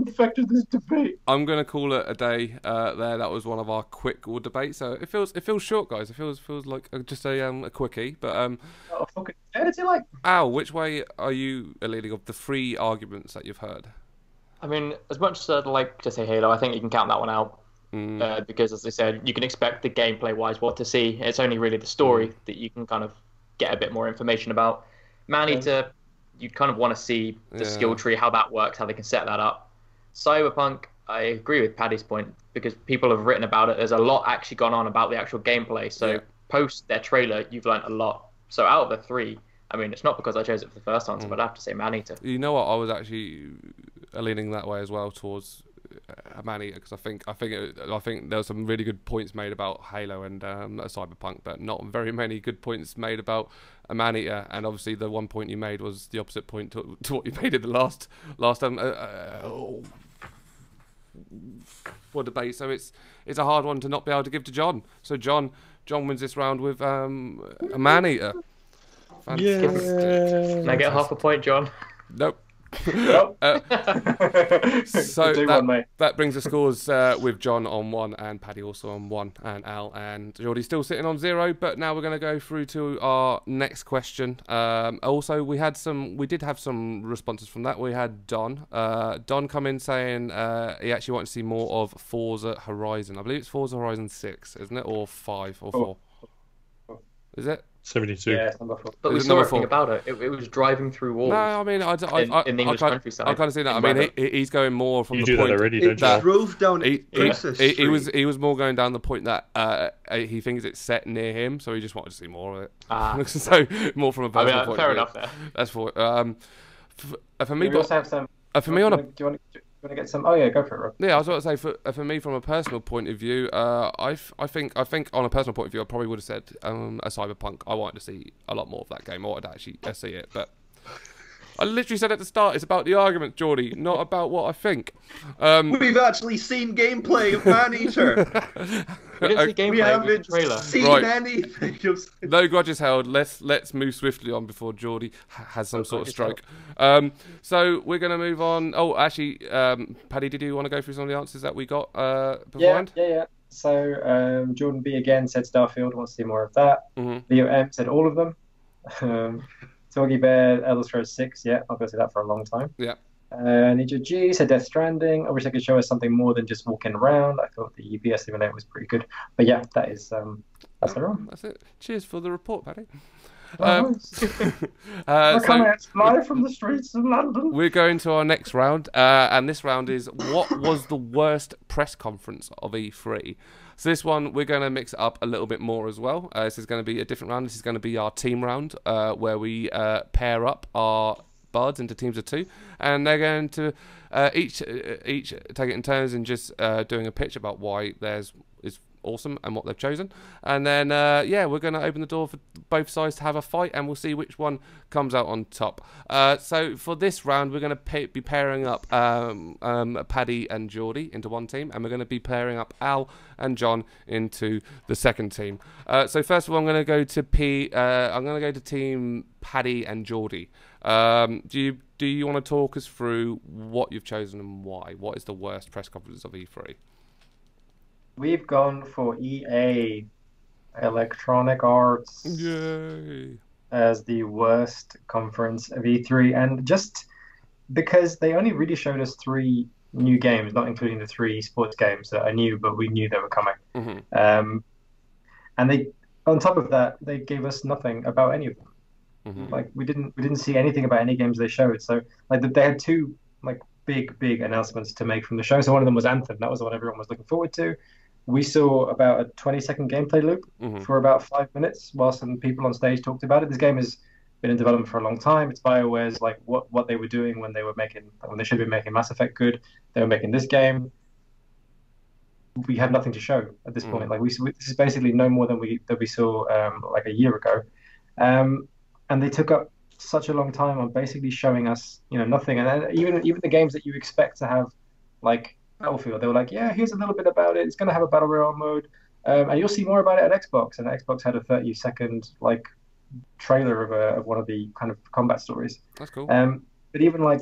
[SPEAKER 2] affected this debate.
[SPEAKER 1] I'm gonna call it a day. There, that was one of our quick debate. So it feels short, guys. It feels like just a quickie. But
[SPEAKER 2] oh, fucking editing, like.
[SPEAKER 1] Al, which way are you leaning of the three arguments that you've heard?
[SPEAKER 3] I mean, as much as I'd like to say Halo, I think you can count that one out. Because, as I said, you can expect the gameplay-wise what to see. It's only really the story that you can kind of get a bit more information about. Maneater, you kind of want to see the skill tree, how that works, how they can set that up. Cyberpunk, I agree with Paddy's point, because people have written about it. There's a lot actually gone on about the actual gameplay. So post their trailer, you've learned a lot. So out of the three, I mean, it's not because I chose it for the first answer, but I have to say Maneater.
[SPEAKER 1] You know what? I was actually leaning that way as well towards Maneater, because I think there were some really good points made about Halo and Cyberpunk, but not very many good points made about Maneater. And obviously, the one point you made was the opposite point to what you made in the last debate. So it's a hard one to not be able to give to John. So John wins this round with a Maneater.
[SPEAKER 4] Yeah.
[SPEAKER 3] Can I get half a point, John?
[SPEAKER 1] Nope.
[SPEAKER 2] Nope.
[SPEAKER 1] So that brings the scores with John on 1 and Paddy also on 1 and Al and Geordie still sitting on 0. But now we're going to go through to our next question. Also, we did have some responses from that. We had Don come in saying he actually wanted to see more of Forza Horizon. I believe it's Forza Horizon 6, isn't it, or 5 or 4? Is it?
[SPEAKER 4] 72.
[SPEAKER 2] Yeah, it's number 4.
[SPEAKER 3] But we saw everything about it. It was driving through walls.
[SPEAKER 1] No, I mean, in the English countryside. I kind of see that. I mean, he's going more from the point
[SPEAKER 4] that already, don't you?
[SPEAKER 5] Drove down
[SPEAKER 1] he was more going down the point that he thinks it's set near him, so he just wanted to see more of it. So more from a personal point
[SPEAKER 3] fair
[SPEAKER 1] of view.
[SPEAKER 3] enough there.
[SPEAKER 1] That's for me.
[SPEAKER 2] We also have some.
[SPEAKER 1] For me,
[SPEAKER 2] do you want to get some? Oh yeah, go for it, Rob.
[SPEAKER 1] Yeah, I was about to say for me from a personal point of view, I think on a personal point of view, I probably would have said a Cyberpunk. I wanted to see a lot more of that game. I wanted to actually see it, but I literally said at the start, it's about the argument, Geordie, not about what I think.
[SPEAKER 5] We've actually seen gameplay of Maneater.
[SPEAKER 3] We didn't see gameplay.
[SPEAKER 5] We haven't
[SPEAKER 3] trailer.
[SPEAKER 5] seen anything.
[SPEAKER 1] No grudges held. Let's move swiftly on before Geordie has some sort of stroke. So we're going to move on. Oh, actually, Paddy, did you want to go through some of the answers that we got beforehand?
[SPEAKER 2] Yeah. So Jordan B again said Starfield, wants to see more of that. Leo M said all of them. Torgy Bear, Elder Scrolls 6, yeah, I'll go see that for a long time.
[SPEAKER 1] Yeah.
[SPEAKER 2] Ninja G said Death Stranding. I wish they could show us something more than just walking around. I thought the UPS simulator was pretty good. But yeah, that's everyone.
[SPEAKER 1] That's it. Cheers for the report, Paddy.
[SPEAKER 2] We're coming live from the streets of London.
[SPEAKER 1] We're going to our next round, and this round is what was the worst press conference of E3? So this one, we're going to mix it up a little bit more as well. This is going to be a different round. This is going to be our team round, where we pair up our bards into teams of 2, and they're going to each take it in turns and just doing a pitch about why theirs is awesome and what they've chosen. And then we're going to open the door for both sides to have a fight, and we'll see which one comes out on top. So for this round, we're going to be pairing up Paddy and Geordie into one team, and we're going to be pairing up Al and John into the second team. So first of all, I'm going to go to team Paddy and Geordie. Do do you want to talk us through what you've chosen and why? What is the worst press conference of E3?
[SPEAKER 2] We've gone for EA, Electronic Arts,
[SPEAKER 1] Yay!
[SPEAKER 2] as the worst conference of E3, and just because they only really showed us 3 new games, not including the 3 sports games that I knew, but we knew they were coming. And they, on top of that, they gave us nothing about any of them. Like we didn't see anything about any games they showed. So like they had 2 like big announcements to make from the show. So one of them was Anthem. That was the one everyone was looking forward to. We saw about a 20-second gameplay loop for about 5 minutes while some people on stage talked about it. This game has been in development for a long time. It's BioWare's like what they were doing when they should have been making Mass Effect good. They were making this game. We have nothing to show at this point. Like this is basically no more than we saw like a year ago. And they took up such a long time on basically showing us, nothing. And then even the games that you expect to have, like Battlefield, they were like, yeah, here's a little bit about it. It's going to have a battle royale mode, and you'll see more about it at Xbox. And Xbox had a 30-second like trailer of one of the kind of combat stories.
[SPEAKER 1] That's cool.
[SPEAKER 2] But even like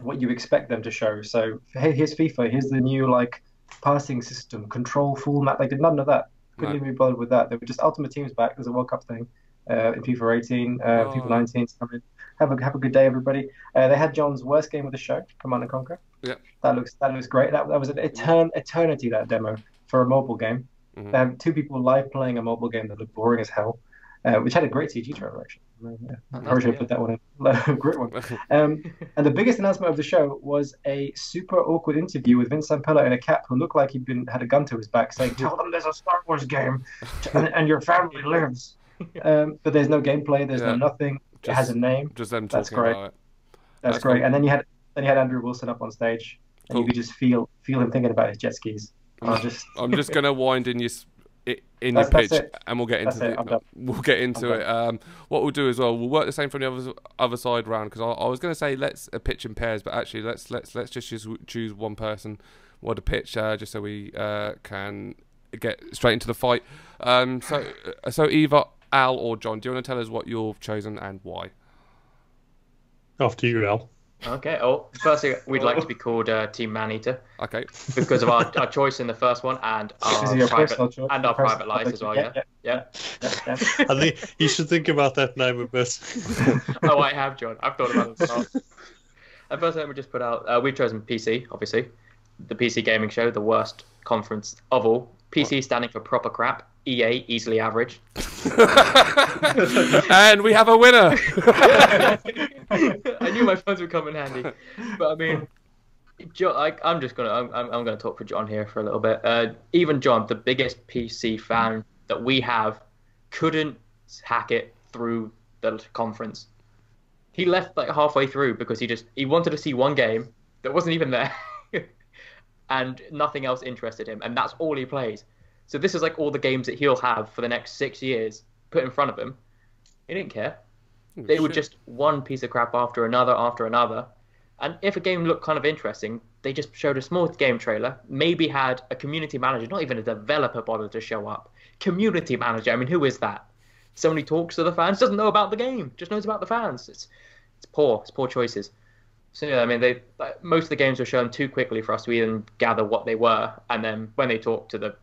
[SPEAKER 2] what you expect them to show. So hey, here's FIFA. Here's the new like passing system, control full map. They did none of that. Couldn't even be bothered with that. They were just Ultimate Team's back. There's a World Cup thing. In FIFA 18, FIFA 19 coming. Have a good day, everybody. They had John's worst game of the show, Command and Conquer.
[SPEAKER 1] Yeah,
[SPEAKER 2] that looks great. That was an eternity, that demo for a mobile game. They had 2 people live playing a mobile game that looked boring as hell, which had a great CG trailer actually. I probably should put that one in. Great one. And the biggest announcement of the show was a super awkward interview with Vince Zampella in a cap who looked like had a gun to his back, saying, "Tell them there's a Star Wars game, and your family lives." But there's no gameplay. There's no nothing. It has a name.
[SPEAKER 1] Just them talking about it.
[SPEAKER 2] That's great. Cool. And then you had Andrew Wilson up on stage, and you could just feel him thinking about his jet skis.
[SPEAKER 1] I'm just gonna wind in your pitch, and we'll get into it. What we'll do as well, we'll work the same from the other side round, because I was gonna say let's pitch in pairs, but actually let's just choose one person what to pitch, just so we can get straight into the fight. So either Al or John, do you want to tell us what you've chosen and why?
[SPEAKER 4] After you, Al.
[SPEAKER 3] Okay. Firstly, we'd like to be called Team Maneater.
[SPEAKER 1] Okay.
[SPEAKER 3] Because of our choice in the first one and our private lives as well. Yeah.
[SPEAKER 4] I think you should think about that name a bit.
[SPEAKER 3] Oh, I have, John. I've thought about it a lot. And first, let me just put out. We've chosen PC, obviously, the PC gaming show, the worst conference of all. PC standing for proper crap. EA, easily average.
[SPEAKER 1] And we have a winner.
[SPEAKER 3] I knew my phones would come in handy, but I mean, John, I'm gonna talk for John here for a little bit. Even John, the biggest PC fan that we have, couldn't hack it through the conference. He left like halfway through because he wanted to see one game that wasn't even there, and nothing else interested him, and that's all he plays. So this is like all the games that he'll have for the next 6 years put in front of him. He didn't care. They were just one piece of crap after another. And if a game looked kind of interesting, they just showed a small game trailer, maybe had a community manager, not even a developer bothered to show up. Community manager, I mean, who is that? Somebody talks to the fans, doesn't know about the game, just knows about the fans. It's poor choices. So yeah, I mean, most of the games were shown too quickly for us to even gather what they were. And then when they talked to the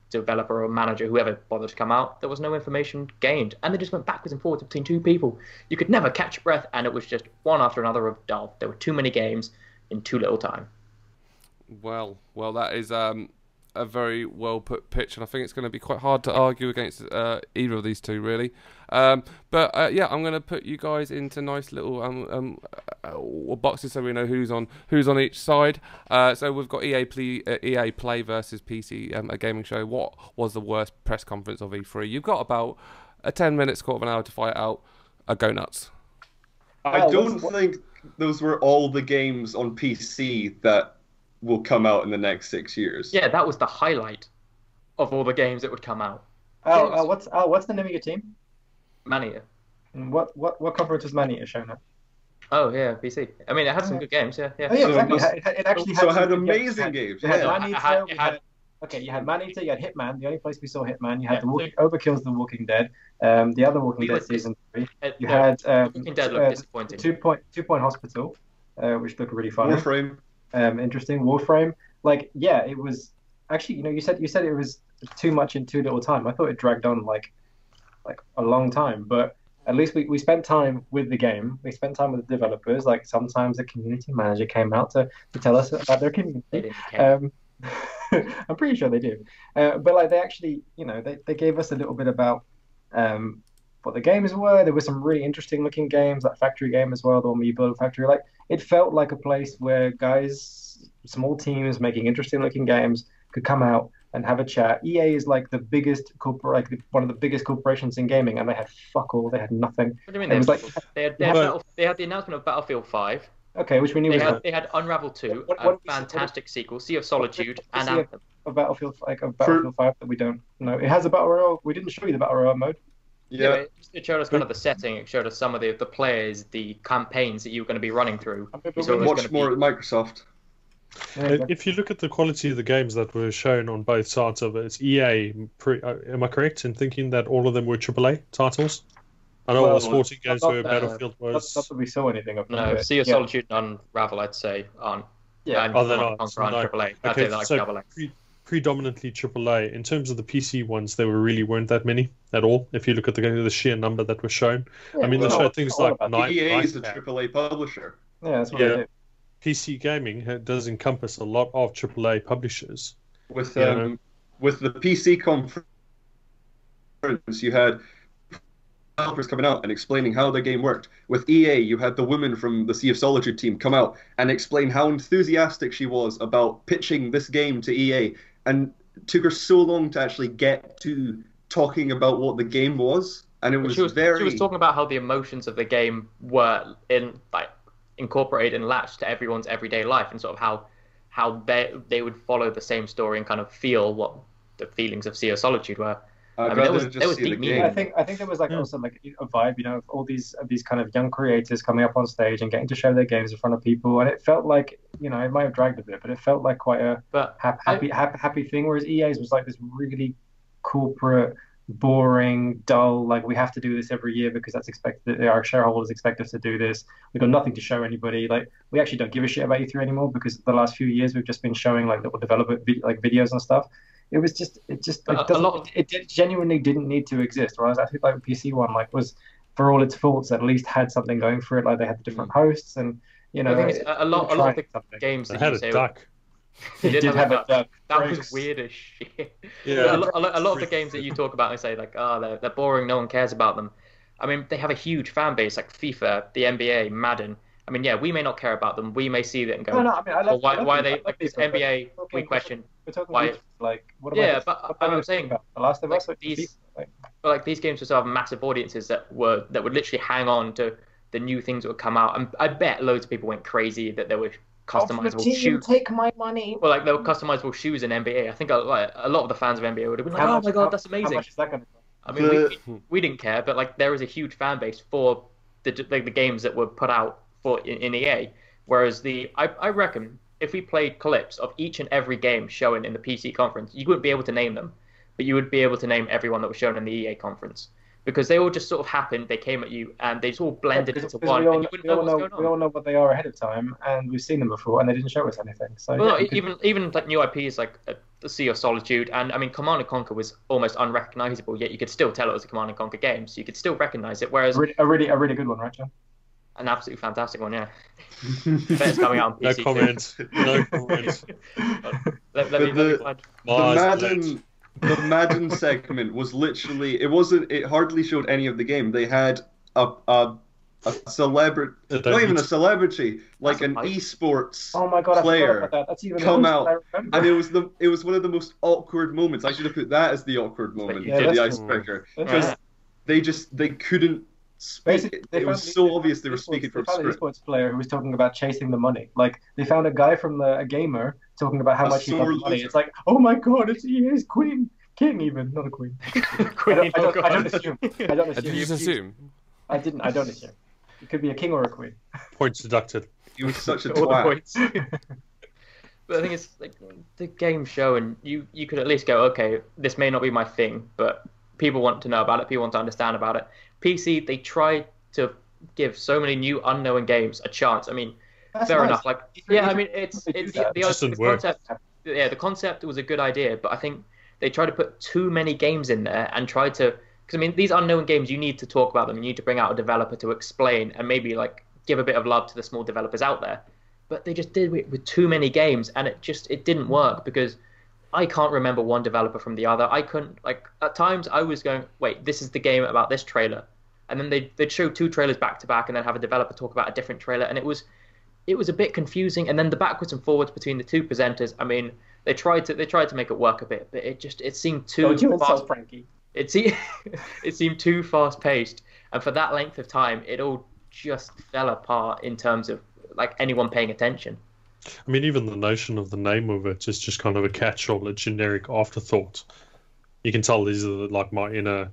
[SPEAKER 3] developer or manager, whoever bothered to come out, there was no information gained, and they just went backwards and forwards between 2 people. You could never catch your breath, and it was just one after another of dull. There were too many games in too little time.
[SPEAKER 1] Well, that is a very well put pitch, and I think it's going to be quite hard to argue against either of these two, really. But I'm going to put you guys into nice little boxes so we know who's on each side. So we've got EA Play versus PC, a gaming show. What was the worst press conference of E3? You've got about a 10 minutes, quarter of an hour to fight out. Go nuts.
[SPEAKER 5] I don't think those were all the games on PC that will come out in the next 6 years.
[SPEAKER 3] Yeah, that was the highlight of all the games that would come out.
[SPEAKER 2] What's the name of your team?
[SPEAKER 3] Mania.
[SPEAKER 2] And what conference was Mania shown at?
[SPEAKER 3] Oh yeah, PC. I mean, it had some good games. Yeah.
[SPEAKER 2] Oh, yeah, exactly. It actually
[SPEAKER 5] had amazing games.
[SPEAKER 2] It had Mania. okay, you had Maneater, you had Hitman. The only place we saw Hitman. You had Overkill's The Walking Dead. The other Walking Dead season 3. You had
[SPEAKER 3] Walking Dead looked disappointing.
[SPEAKER 2] Two Point Hospital, which looked really funny.
[SPEAKER 5] Warframe.
[SPEAKER 2] Interesting. Warframe. Like, yeah, it was actually. You said it was too much in too little time. I thought it dragged on like a long time, but at least we spent time with the game. We spent time with the developers. Like, sometimes the community manager came out to tell us about their community.
[SPEAKER 3] They didn't care.
[SPEAKER 2] I'm pretty sure they do. But like, they actually, they gave us a little bit about what the games were. There were some really interesting looking games, like Factory Game as well, the one where you build a factory. Like, it felt like a place where guys, small teams making interesting looking games could come out and have a chat. EA is like the biggest one of the biggest corporations in gaming, and they had fuck all. They had nothing.
[SPEAKER 3] What do you mean? They had the announcement of Battlefield 5.
[SPEAKER 2] Okay, which we knew
[SPEAKER 3] they had Unravel 2, a fantastic sequel, Sea of Solitude, and Anthem.
[SPEAKER 2] A Battlefield 5 that we don't know. It has a battle royale. We didn't show you the battle royale mode.
[SPEAKER 5] Yeah,
[SPEAKER 3] it showed us kind of the setting. It showed us some of the players, the campaigns that you were going to be running through.
[SPEAKER 5] Much more at Microsoft.
[SPEAKER 4] If you look at the quality of the games that were shown on both sides of it, it's EA. Am I correct in thinking that all of them were AAA titles? I know all the sporting games were. Battlefield was.
[SPEAKER 2] Not that we saw anything of them.
[SPEAKER 3] No, Sea of Solitude and Unravel, I'd say, aren't.
[SPEAKER 2] Yeah,
[SPEAKER 3] they're not. AAA.
[SPEAKER 4] Okay, so predominantly AAA. In terms of the PC ones, there really weren't that many at all. If you look at the sheer number that was shown, I mean, they showed things like
[SPEAKER 5] EA is a AAA publisher.
[SPEAKER 2] Yeah, that's what they do.
[SPEAKER 4] PC gaming does encompass a lot of AAA publishers.
[SPEAKER 5] With the PC conference, you had developers coming out and explaining how the game worked. With EA, you had the woman from the Sea of Solitude team come out and explain how enthusiastic she was about pitching this game to EA, and it took her so long to actually get to talking about what the game was. And it was
[SPEAKER 3] she was talking about how the emotions of the game were incorporated and latched to everyone's everyday life, and sort of how they would follow the same story and kind of feel what the feelings of Sea of Solitude were. There was deep meaning.
[SPEAKER 2] I think there was also like a vibe, of all these kind of young creators coming up on stage and getting to show their games in front of people, and it felt like it might have dragged a bit, but it felt like quite a happy thing. Whereas EA's was like this really corporate, boring, dull. Like, we have to do this every year because that's expected. Our shareholders expect us to do this. We've got nothing to show anybody. Like, we actually don't give a shit about E3 anymore because the last few years we've just been showing like little developer videos and stuff. It genuinely didn't need to exist. Whereas I think like the PC one was, for all its faults, at least had something going for it. Like, they had the different hosts, and
[SPEAKER 3] I think a lot of the games that
[SPEAKER 4] had a duck.
[SPEAKER 3] It did have a duck. That was weird as shit. Yeah. A lot of the games that you talk about and say like, they're boring, no one cares about them. I mean, they have a huge fan base, like FIFA, the NBA, Madden. I mean, yeah, we may not care about them. We may see it and go, why are they like this NBA? We question why.
[SPEAKER 2] What about?
[SPEAKER 3] I'm saying
[SPEAKER 2] The Last of Us.
[SPEAKER 3] These games just have massive audiences that would literally hang on to the new things that would come out. And I bet loads of people went crazy that there were customizable shoes.
[SPEAKER 2] Take my money.
[SPEAKER 3] Well, there were customizable shoes in NBA. I think a lot of the fans of NBA would have been like, "Oh my god, that's amazing!"
[SPEAKER 2] How much is that going to cost?
[SPEAKER 3] I mean, we didn't care, but there is a huge fan base for the games that were put out in EA. Whereas I reckon if we played clips of each and every game shown in the PC conference, you wouldn't be able to name them, but you would be able to name everyone that was shown in the EA conference. Because they all just sort of happened, they came at you, and they just all blended into one, and you wouldn't know what's going on.
[SPEAKER 2] We all know what they are ahead of time, and we've seen them before, and they didn't show us anything. So
[SPEAKER 3] even like new IPs like the Sea of Solitude, and I mean Command & Conquer was almost unrecognizable, yet you could still tell it was a Command & Conquer game, so you could still recognize it. Whereas
[SPEAKER 2] a really good one, right, John?
[SPEAKER 3] An absolutely fantastic one, yeah. It's coming out on PC.
[SPEAKER 4] No comment.
[SPEAKER 5] The Madden segment was literally, it hardly showed any of the game. They had a celebrity, not even a celebrity, like an esports player come out, and it was one of the most awkward moments. I should have put that as the awkward moment, the icebreaker, because they couldn't speak. It was so obvious they were speaking from script.
[SPEAKER 2] They found an esports player who was talking about chasing the money. Like, they found a guy from a gamer talking about how much he got the money. It's like, oh my god, it's EA's king even, not a queen.
[SPEAKER 3] Queen.
[SPEAKER 2] I don't assume.
[SPEAKER 1] Did you just assume?
[SPEAKER 2] I don't assume. It could be a king or a queen.
[SPEAKER 4] Points deducted.
[SPEAKER 5] He was such a twat.
[SPEAKER 3] But I think it's like the game show, and you could at least go, okay, this may not be my thing, but people want to know about it. People want to understand about it. PC, they try to give so many new unknown games a chance. I mean,
[SPEAKER 2] That's
[SPEAKER 3] fair
[SPEAKER 2] nice.
[SPEAKER 3] enough. Like, yeah, I mean, it's
[SPEAKER 2] It
[SPEAKER 3] the concept. Yeah, the concept was a good idea, but I think they tried to put too many games in there and tried to. Because I mean, these unknown games, you need to talk about them. You need to bring out a developer to explain and maybe like give a bit of love to the small developers out there. But they just did it with too many games, and it didn't work because I can't remember one developer from the other. I couldn't, like, at times I was going, wait, this is the game about this trailer, and then they'd show two trailers back to back and then have a developer talk about a different trailer, and it was a bit confusing. And then the backwards and forwards between the two presenters, I mean, they tried to make it work a bit, but it seemed too fast.
[SPEAKER 2] Frankie.
[SPEAKER 3] It seemed too fast paced, and for that length of time, it all just fell apart in terms of like anyone paying attention.
[SPEAKER 4] I mean, even the notion of the name of it is just kind of a catch-all, a generic afterthought. You can tell these are like my inner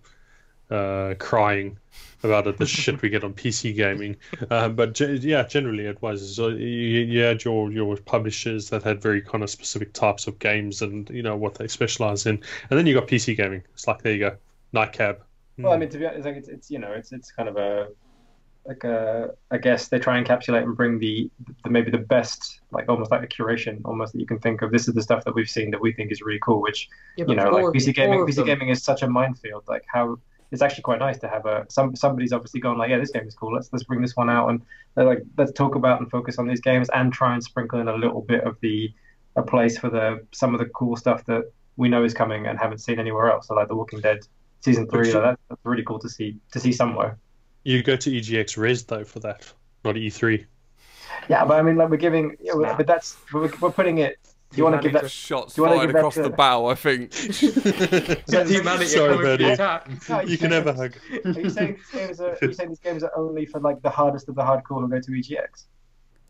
[SPEAKER 4] crying about it, the shit we get on PC gaming. But yeah, generally it was. So you had your publishers that had very kind of specific types of games and what they specialize in, and then you got PC gaming. It's like, there you go, nightcab.
[SPEAKER 2] Well, I mean, to be honest, it's kind of a I guess they try and encapsulate and bring the maybe the best, like almost like a curation almost that you can think of. This is the stuff that we've seen that we think is really cool, which like PC gaming is such a minefield. Like, how it's actually quite nice to have somebody's obviously gone like, yeah, this game is cool, let's bring this one out, and they're like, let's talk about and focus on these games and try and sprinkle in a little bit of a place for some of the cool stuff that we know is coming and haven't seen anywhere else. So like The Walking Dead season 3, that's really cool to see somewhere.
[SPEAKER 4] You go to EGX Res though for that, not E3.
[SPEAKER 2] Yeah, but I mean, like, we're giving, but we're putting it. Do you want to give that
[SPEAKER 1] shots fired across the bow? I think.
[SPEAKER 4] Sorry, buddy. You can have a hug.
[SPEAKER 2] Are you saying these games are only for like the hardest of the hardcore who go to EGX?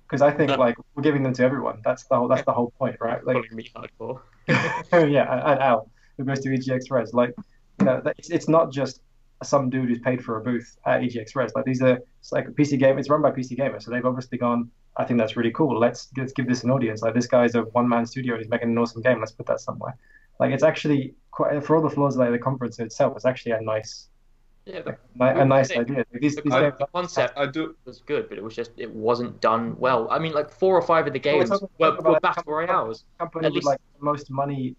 [SPEAKER 2] Because I think like we're giving them to everyone. That's the whole point, right? Like,
[SPEAKER 3] calling me hardcore.
[SPEAKER 2] Yeah, and Al who goes to EGX Res. Like, it's not just some dude who's paid for a booth at EGX Res. Like, it's like a PC game. It's run by PC gamers, so they've obviously gone, I think that's really cool. Let's give this an audience. Like, this guy's a one-man studio and he's making an awesome game. Let's put that somewhere. Like, it's actually quite, for all the flaws of the conference itself, it's actually a nice, idea.
[SPEAKER 3] The concept was good, but it wasn't done well. I mean, like 4 or 5 of the games were battle royales.
[SPEAKER 2] Company with like the most money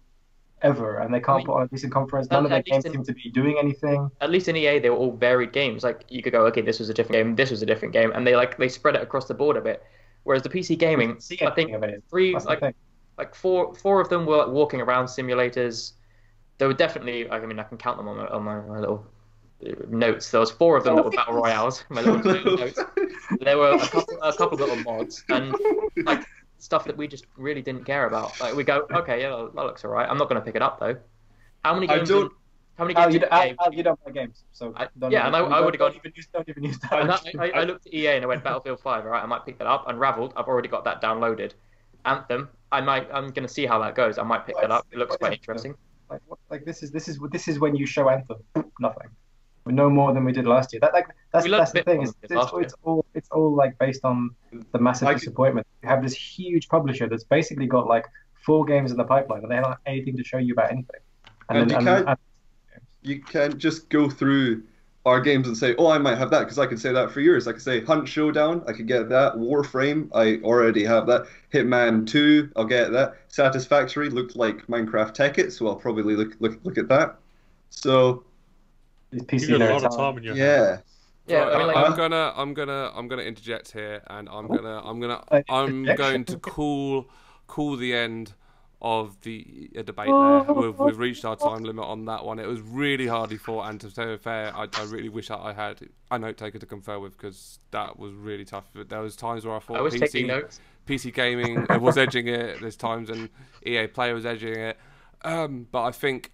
[SPEAKER 2] ever, and they can't put on a decent conference. None of their games seem to be doing anything.
[SPEAKER 3] At least in EA, they were all varied games. Like, you could go, okay, this was a different game, this was a different game, and they spread it across the board a bit. Whereas the PC gaming, I think four of them were like walking around simulators. There were definitely, I mean, I can count them on my little notes. There was 4 of them that were battle royales. My little notes. There were a couple little mods and like stuff that we just really didn't care about. Like, we go, okay, yeah, that looks alright. I'm not going to pick it up though. How many games? You don't play games, so I would have gone. Don't even use that. I looked at EA and I went, Battlefield 5. Alright, I might pick that up. Unraveled, I've already got that downloaded. Anthem, I'm going to see how that goes. I might pick that up. It looks quite interesting.
[SPEAKER 2] Like this is when you show Anthem. Nothing. We know more than we did last year. That's the thing. It's all like based on the massive disappointment. You have this huge publisher that's basically got like 4 games in the pipeline, and they don't have anything to show you about anything.
[SPEAKER 5] You can't just go through our games and say, oh, I might have that, because I could say that for years. I could say Hunt Showdown, I could get that. Warframe, I already have that. Hitman 2, I'll get that. Satisfactory looked like Minecraft Tekkit, so I'll probably look at that. So
[SPEAKER 2] PC
[SPEAKER 4] you got a lot of time in your
[SPEAKER 5] hand.
[SPEAKER 3] Yeah, I mean, like,
[SPEAKER 1] I'm gonna interject here, and I'm going to call the end of the debate there. We've reached our time limit on that one. It was really hardly fought, and to say fair, I really wish I had a note taker to confer with, because that was really tough. There was times where I thought PC gaming was edging it. There's times when EA Play was edging it. But I think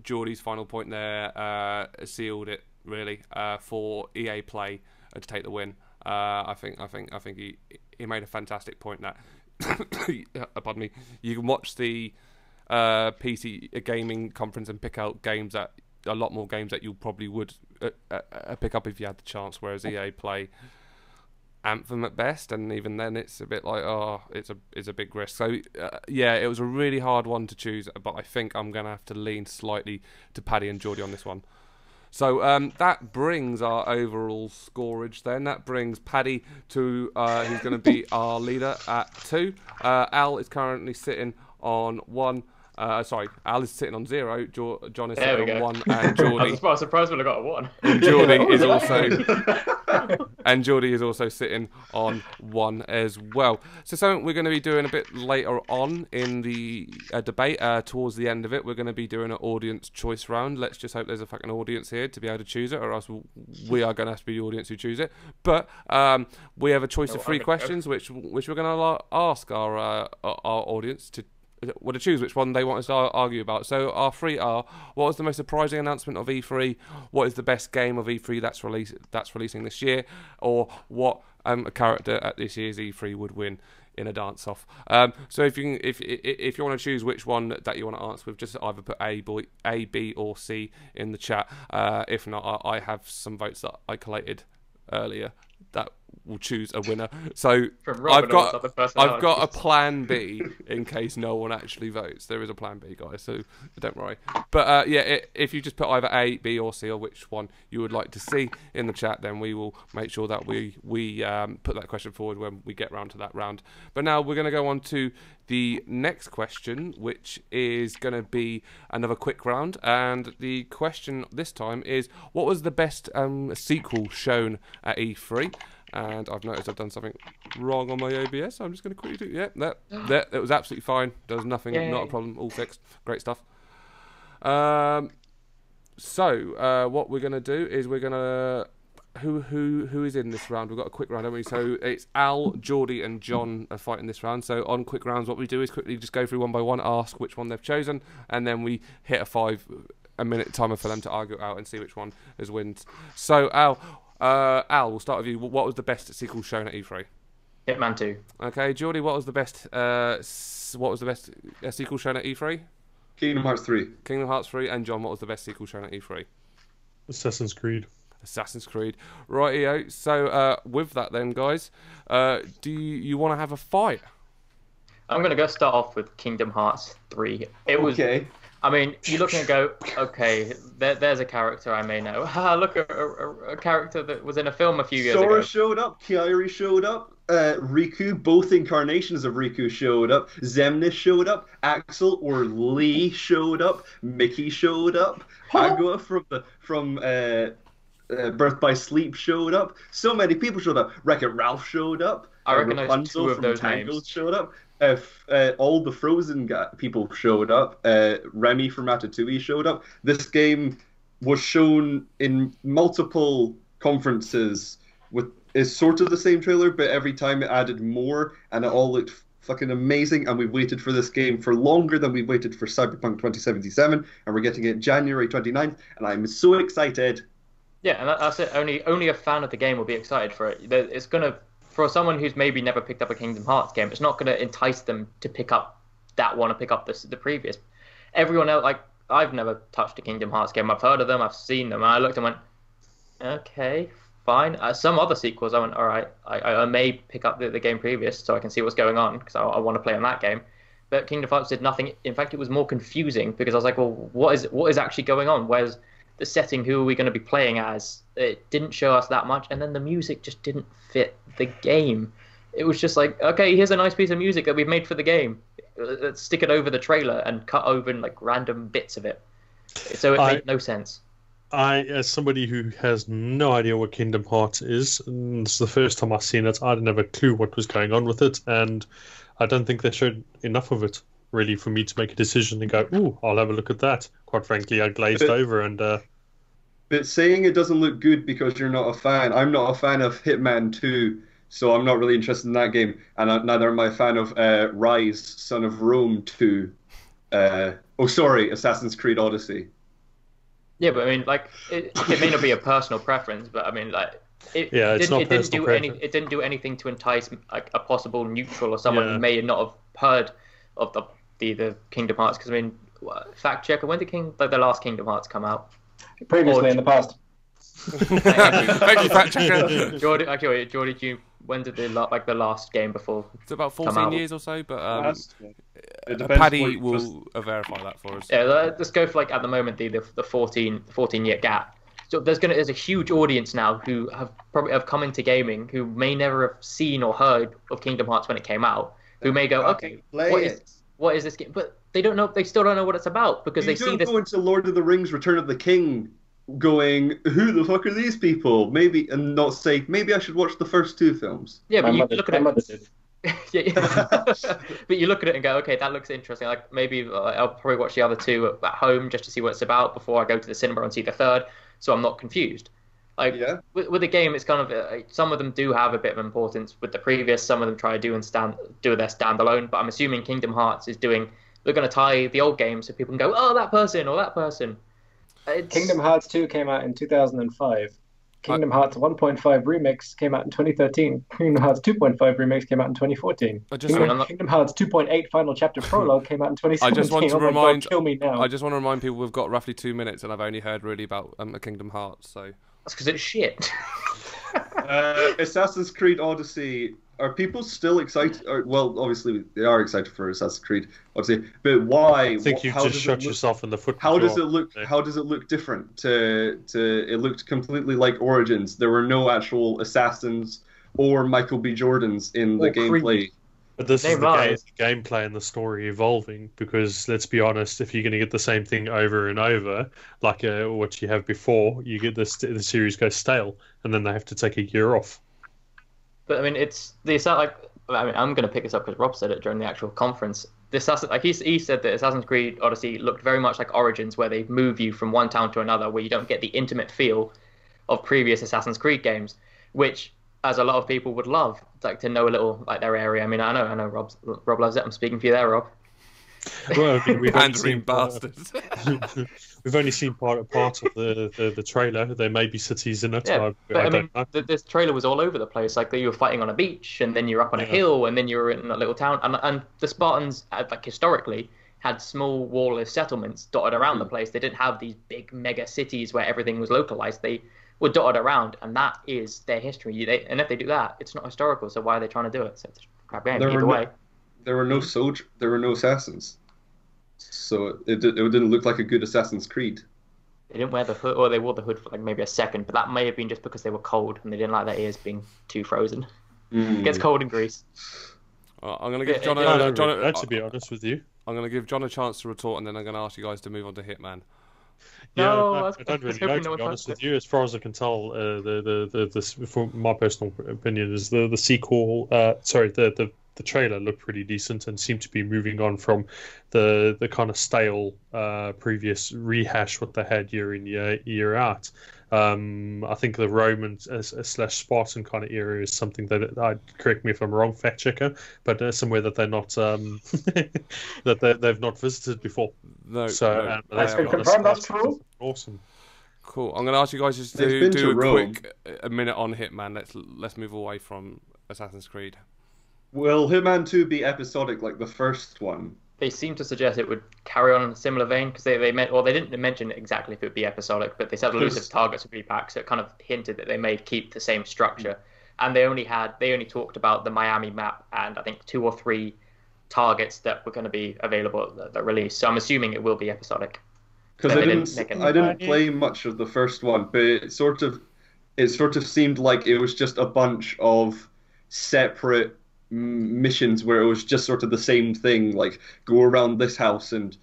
[SPEAKER 1] Geordie's final point there sealed it really for EA Play to take the win. I think he made a fantastic point that. Pardon me. You can watch the PC gaming conference and pick out a lot more games that you probably would pick up if you had the chance. Whereas EA Play, Anthem at best, and even then it's a bit like, oh, it's a big risk. So yeah, it was a really hard one to choose, but I think I'm gonna have to lean slightly to Paddy and Geordie on this one. So that brings our overall scorage then. That brings Paddy to, who's going to be our leader at 2. Al is currently sitting on 1. Al is sitting on 0. John is sitting on 1, and Geordie.
[SPEAKER 3] I was surprised when I got a 1.
[SPEAKER 1] And Geordie is also sitting on 1 as well. So something we're going to be doing a bit later on in the debate. Towards the end of it, we're going to be doing an audience choice round. Let's just hope there's a fucking audience here to be able to choose it, or else we are going to have to be the audience who choose it. But we have a choice of 3 questions, which we're going to ask our audience to choose which one they want us to argue about. So our 3 are: what was the most surprising announcement of E3? What is the best game of E3 that's releasing this year? Or what a character at this year's E3 would win in a dance-off? So if you want to choose which one that you want to answer with, just either put A, B, or C in the chat. If not, I have some votes that I collated earlier that will choose a winner. So I've got a plan B in case no one actually votes. There is a plan B, guys, so don't worry. But if you just put either A, B, or C, or which one you would like to see in the chat, then we will make sure that we put that question forward when we get round to that round. But now we're going to go on to the next question, which is going to be another quick round. And the question this time is: what was the best sequel shown at E3? And I've noticed I've done something wrong on my OBS, so I'm just going to quickly do. Yeah, that was absolutely fine. There was nothing, not a problem, all fixed. Great stuff. So what we're going to do is we're going to who is in this round? We've got a quick round, haven't we? So it's Al, Geordie, and John are fighting this round. So on quick rounds, what we do is quickly just go through one by one, ask which one they've chosen, and then we hit a 5-minute timer for them to argue out and see which one has wins. So Al, we'll start with you. What was the best sequel shown at E3?
[SPEAKER 3] Hitman 2.
[SPEAKER 1] Okay, Geordie, what was the best sequel shown at E3?
[SPEAKER 5] Kingdom Hearts 3.
[SPEAKER 1] Kingdom Hearts 3. And John, what was the best sequel shown at E3?
[SPEAKER 4] Assassin's Creed.
[SPEAKER 1] Assassin's Creed. Rightio. So with that then, guys, do you want to have a fight?
[SPEAKER 3] I'm going to go start off with Kingdom Hearts 3. It was... Okay. I mean, you look and go, okay, there's a character I may know. Look, a character that was in a film a few years ago.
[SPEAKER 5] Sora showed up, Kairi showed up, Riku, both incarnations of Riku showed up, Xemnas showed up, Axel or Lee showed up, Mickey showed up, Agua from Birth by Sleep showed up. So many people showed up. Wreck-It Ralph showed up.
[SPEAKER 3] I recognize 2 of those names.
[SPEAKER 5] Showed up. All the Frozen people showed up. Remy from Ratatouille showed up. This game was shown in multiple conferences is sort of the same trailer, but every time it added more, and it all looked fucking amazing. And we waited for this game for longer than we waited for Cyberpunk 2077, and we're getting it January 29th, and I'm so excited.
[SPEAKER 3] Yeah, and that's it. Only a fan of the game will be excited for it. It's gonna. For someone who's maybe never picked up a Kingdom Hearts game, it's not going to entice them to pick up that one or pick up the previous. Everyone else, like, I've never touched a Kingdom Hearts game. I've heard of them, I've seen them, and I looked and went, okay, fine. Some other sequels, I went, all right, I may pick up the game previous so I can see what's going on, because I want to play on that game. But Kingdom Hearts did nothing. In fact, it was more confusing, because I was like, well, what is actually going on? Where's the setting? Who are we going to be playing as? It didn't show us that much, and then the music just didn't fit the game. It was just like, okay, here's a nice piece of music that we've made for the game. Let's stick it over the trailer and cut over in like random bits of it. So it made no sense.
[SPEAKER 4] As somebody who has no idea what Kingdom Hearts is, and this is the first time I've seen it, I didn't have a clue what was going on with it, and I don't think they showed enough of it really for me to make a decision and go, ooh, I'll have a look at that. Quite frankly, I glazed over and...
[SPEAKER 5] But saying it doesn't look good because you're not a fan, I'm not a fan of Hitman 2, so I'm not really interested in that game, and neither am I a fan of Rise, Son of Rome 2. Assassin's Creed Odyssey.
[SPEAKER 3] Yeah, but I mean, like, it may not be a personal preference, but I mean, like, it didn't do anything to entice like a possible neutral or someone who may not have heard of the Kingdom Hearts. Because I mean, fact checker, when did the last Kingdom Hearts come out?
[SPEAKER 2] Previously in the past.
[SPEAKER 1] Thank you, fact checker.
[SPEAKER 3] Geordie, when did the last game before?
[SPEAKER 1] It's about 14 years or so, but
[SPEAKER 5] it depends
[SPEAKER 1] Paddy will verify that for us.
[SPEAKER 3] Yeah, let's go for at the moment the 14-year gap. So there's a huge audience now who have come into gaming who may never have seen or heard of Kingdom Hearts when it came out. Who may go, okay, what is this game? But they don't know. They still don't know what it's about because they see this.
[SPEAKER 5] Go into Lord of the Rings: Return of the King, going, who the fuck are these people? Maybe, and not say, maybe I should watch the first 2 films.
[SPEAKER 3] Yeah, but you look at it. Yeah. But you look at it and go, okay, that looks interesting. Like maybe I'll probably watch the other 2 at home just to see what it's about before I go to the cinema and see the third, so I'm not confused. With the game, it's kind of some of them do have a bit of importance with the previous. Some of them try to do their standalone. But I'm assuming Kingdom Hearts is doing. They're going to tie the old game so people can go, oh, that person or that person.
[SPEAKER 2] Kingdom Hearts 2 came out in 2005. Kingdom Hearts 1.5 Remix came out in 2013. Kingdom Hearts 2.5 Remix came out in 2014. Kingdom Hearts 2.8 Final Chapter Prologue came out in 2017.
[SPEAKER 1] I just want to remind.
[SPEAKER 2] God, kill me now.
[SPEAKER 1] I just want to remind people we've got roughly 2 minutes, and I've only heard really about Kingdom Hearts. So
[SPEAKER 3] that's because it's shit.
[SPEAKER 5] Assassin's Creed Odyssey. Are people still excited? Well, obviously they are excited for Assassin's Creed Odyssey, but why?
[SPEAKER 4] I think you just shot yourself in the foot.
[SPEAKER 5] How does it look? How does it look different? It looked completely like Origins. There were no actual assassins or Michael B. Jordans in the gameplay.
[SPEAKER 4] But this is the gameplay and the story evolving, because let's be honest, if you're going to get the same thing over and over, like what you have before, you get the series goes stale, and then they have to take a year off.
[SPEAKER 3] But I mean, I'm going to pick this up because Rob said it during the actual conference. He said that Assassin's Creed Odyssey looked very much like Origins, where they move you from one town to another, where you don't get the intimate feel of previous Assassin's Creed games, which, as a lot of people would love, like to know a little like their area. I mean, I know Rob loves it. I'm speaking for you there, Rob.
[SPEAKER 4] Well, I mean, we've only seen
[SPEAKER 1] bastards.
[SPEAKER 4] We've only seen part of the trailer. There may be cities in it.
[SPEAKER 3] Yeah, I mean, this trailer was all over the place. Like you were fighting on a beach, and then you're up on a hill, and then you were in a little town. And the Spartans, like historically, had small warless settlements dotted around the place. They didn't have these big mega cities where everything was localized. They were dotted around, and that is their history. And if they do that, it's not historical. So why are they trying to do it? So it's a crap game. Either way.
[SPEAKER 5] There were no there were no assassins, so it didn't look like a good Assassin's Creed.
[SPEAKER 3] They didn't wear the hood, or they wore the hood for like maybe a second, but that may have been just because they were cold and they didn't like their ears being too frozen. It gets cold in Greece.
[SPEAKER 1] I'm going to give John.
[SPEAKER 4] To be honest with you,
[SPEAKER 1] I'm going to give John a chance to retort, and then I'm going to ask you guys to move on to Hitman.
[SPEAKER 4] I don't really know, to be honest with you. As far as I can tell, for my personal opinion, is the sequel. The trailer looked pretty decent and seemed to be moving on from the kind of stale previous rehash what they had year in year out. I think the Roman / Spartan kind of era is something that correct me if I'm wrong, fact checker, but somewhere that they're not that they've not visited before.
[SPEAKER 1] No,
[SPEAKER 2] so that's true.
[SPEAKER 4] Awesome.
[SPEAKER 1] Cool. I'm going to ask you guys just to do a minute on Hitman. Let's move away from Assassin's Creed.
[SPEAKER 5] Will Hitman 2 be episodic like the first one?
[SPEAKER 3] They seem to suggest it would carry on in a similar vein, because they didn't mention exactly if it would be episodic, but they said elusive targets would be back, so it kind of hinted that they may keep the same structure. And they only talked about the Miami map and I think 2 or 3 targets that were going to be available at the release. So I'm assuming it will be episodic.
[SPEAKER 5] Because I didn't play much of the first one, but it sort of seemed like it was just a bunch of separate missions where it was just sort of the same thing, like go around this house and